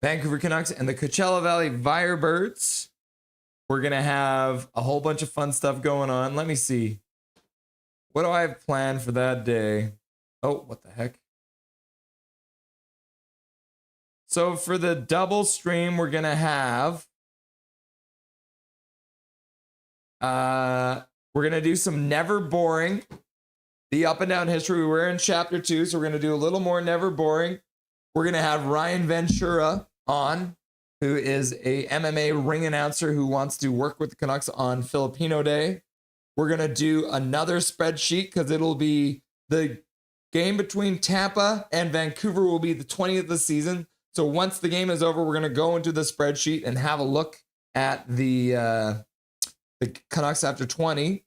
Vancouver Canucks and the Coachella Valley Firebirds. We're going to have a whole bunch of fun stuff going on. Let me see. What do I have planned for that day? Oh, what the heck? So for the double stream, we're going to have we're going to do some Never Boring. The up and down history. We're in chapter 2, so we're going to do a little more Never Boring. We're going to have Ryan Ventura on, who is a MMA ring announcer who wants to work with the Canucks on Filipino Day. We're going to do another spreadsheet because it'll be the game between Tampa and Vancouver will be the 20th of the season. So once the game is over, we're going to go into the spreadsheet and have a look at the Canucks after 20.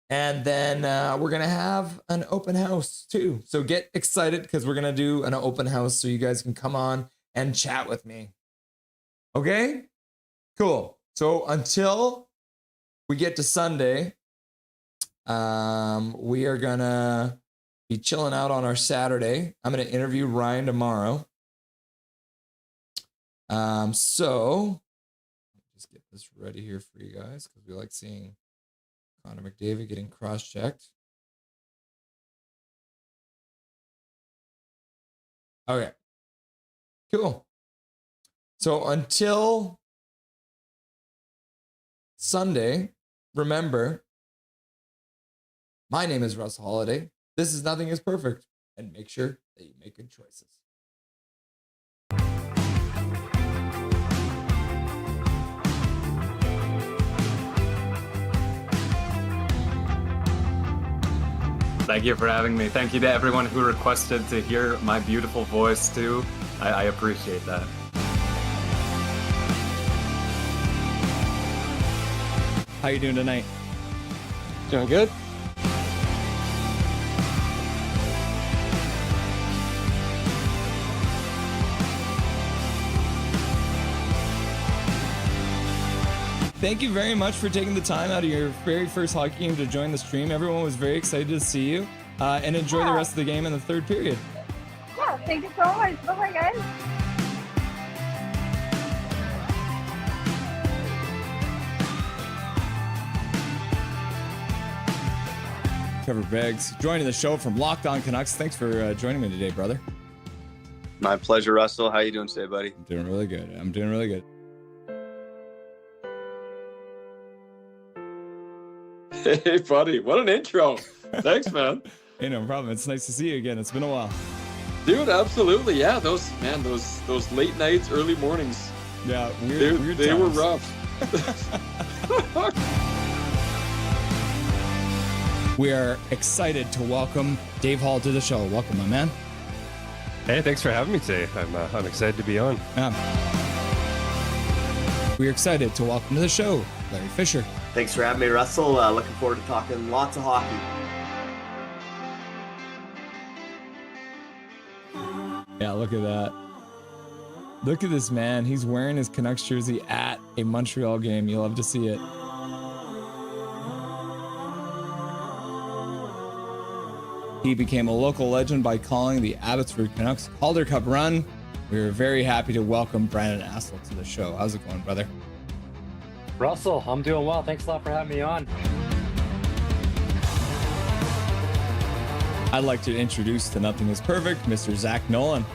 And then we're going to have an open house too. So get excited because we're going to do an open house so you guys can come on and chat with me. Okay? Cool. So until we get to Sunday, we are going to be chilling out on our Saturday. I'm going to interview Ryan tomorrow. So just get this ready here for you guys because we like seeing Connor McDavid getting cross-checked. Okay. Cool. So until Sunday, remember, my name is Russ Holiday. This is Nothing is Perfect. And make sure that you make good choices. Thank you for having me. Thank you to everyone who requested to hear my beautiful voice too. I appreciate that. How you doing tonight? Doing good? Thank you very much for taking the time out of your very first hockey game to join the stream. Everyone was very excited to see you and enjoy the rest of the game in the third period. Yeah, thank you so much. Bye-bye, guys. Trevor Beggs joining the show from Locked On Canucks. Thanks for joining me today, brother. My pleasure, Russell. How you doing today, buddy? I'm doing really good. Hey, buddy. What an intro. Thanks, man. Hey, no problem. It's nice to see you again. It's been a while. Dude, absolutely. Yeah, those late nights, early mornings. Yeah, weird they were times. rough. We are excited to welcome Dave Hall to the show. Welcome, my man. Hey, thanks for having me today. I'm excited to be on. We're excited to welcome to the show Larry Fisher. Thanks for having me, Russell. Looking forward to talking lots of hockey. Yeah, look at that. Look at this man. He's wearing his Canucks jersey at a Montreal game. You'll love to see it. He became a local legend by calling the Abbotsford Canucks Calder Cup run. We are very happy to welcome Brandon Astle to the show. How's it going, brother? Russell, I'm doing well. Thanks a lot for having me on. I'd like to introduce to Nothing is Perfect, Mr. Zach Nolan.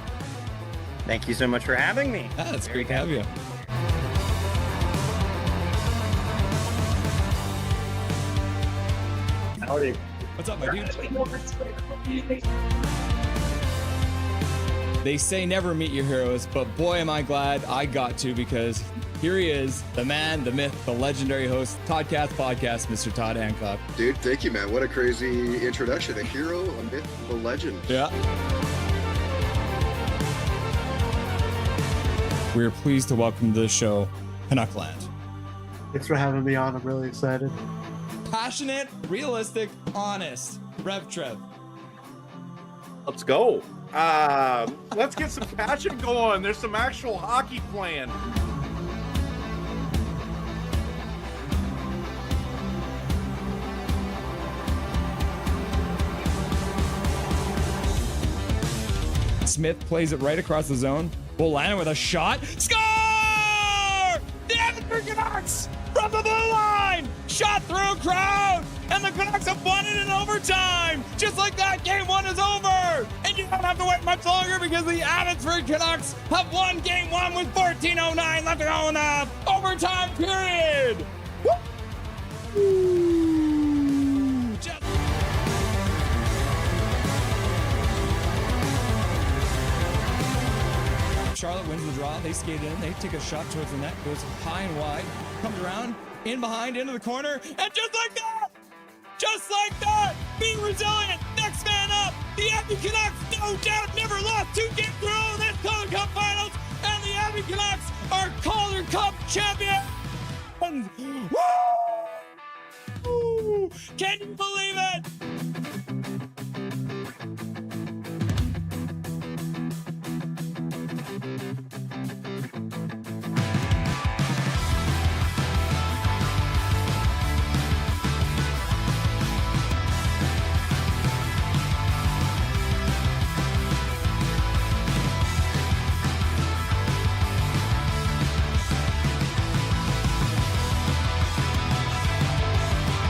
Thank you so much for having me. Ah, it's great to have you. Howdy. What's up, my dude? They say never meet your heroes, but boy, am I glad I got to, because here he is, the man, the myth, the legendary host, Toddcast Podcast, Mr. Todd Hancock. Dude, thank you, man. What a crazy introduction. A hero, a myth, a legend. Yeah. We are pleased to welcome to the show Canuckland. Thanks for having me on. I'm really excited. Passionate, realistic, honest. Rev Trev. Let's go. Let's get some passion going. There's some actual hockey playing. Smith plays it right across the zone. Bolana with a shot. Score! The Edmonton Canucks from the blue line! Shot through a crowd! And the Canucks have won it in overtime! Just like that, game one is over! And you don't have to wait much longer, because the Abbotsford Canucks have won game one with 14:09 left to go in the overtime period! Woo! Just Charlotte wins the draw. They skate in. They take a shot towards the net. Goes high and wide. Comes around. In behind. Into the corner. And just like that, being resilient. Next man up. The Edmonton Canucks, no doubt, never lost 2 games in a row in this Calder Cup Finals. And the Edmonton Canucks are Calder Cup champions. Woo! Can you believe it?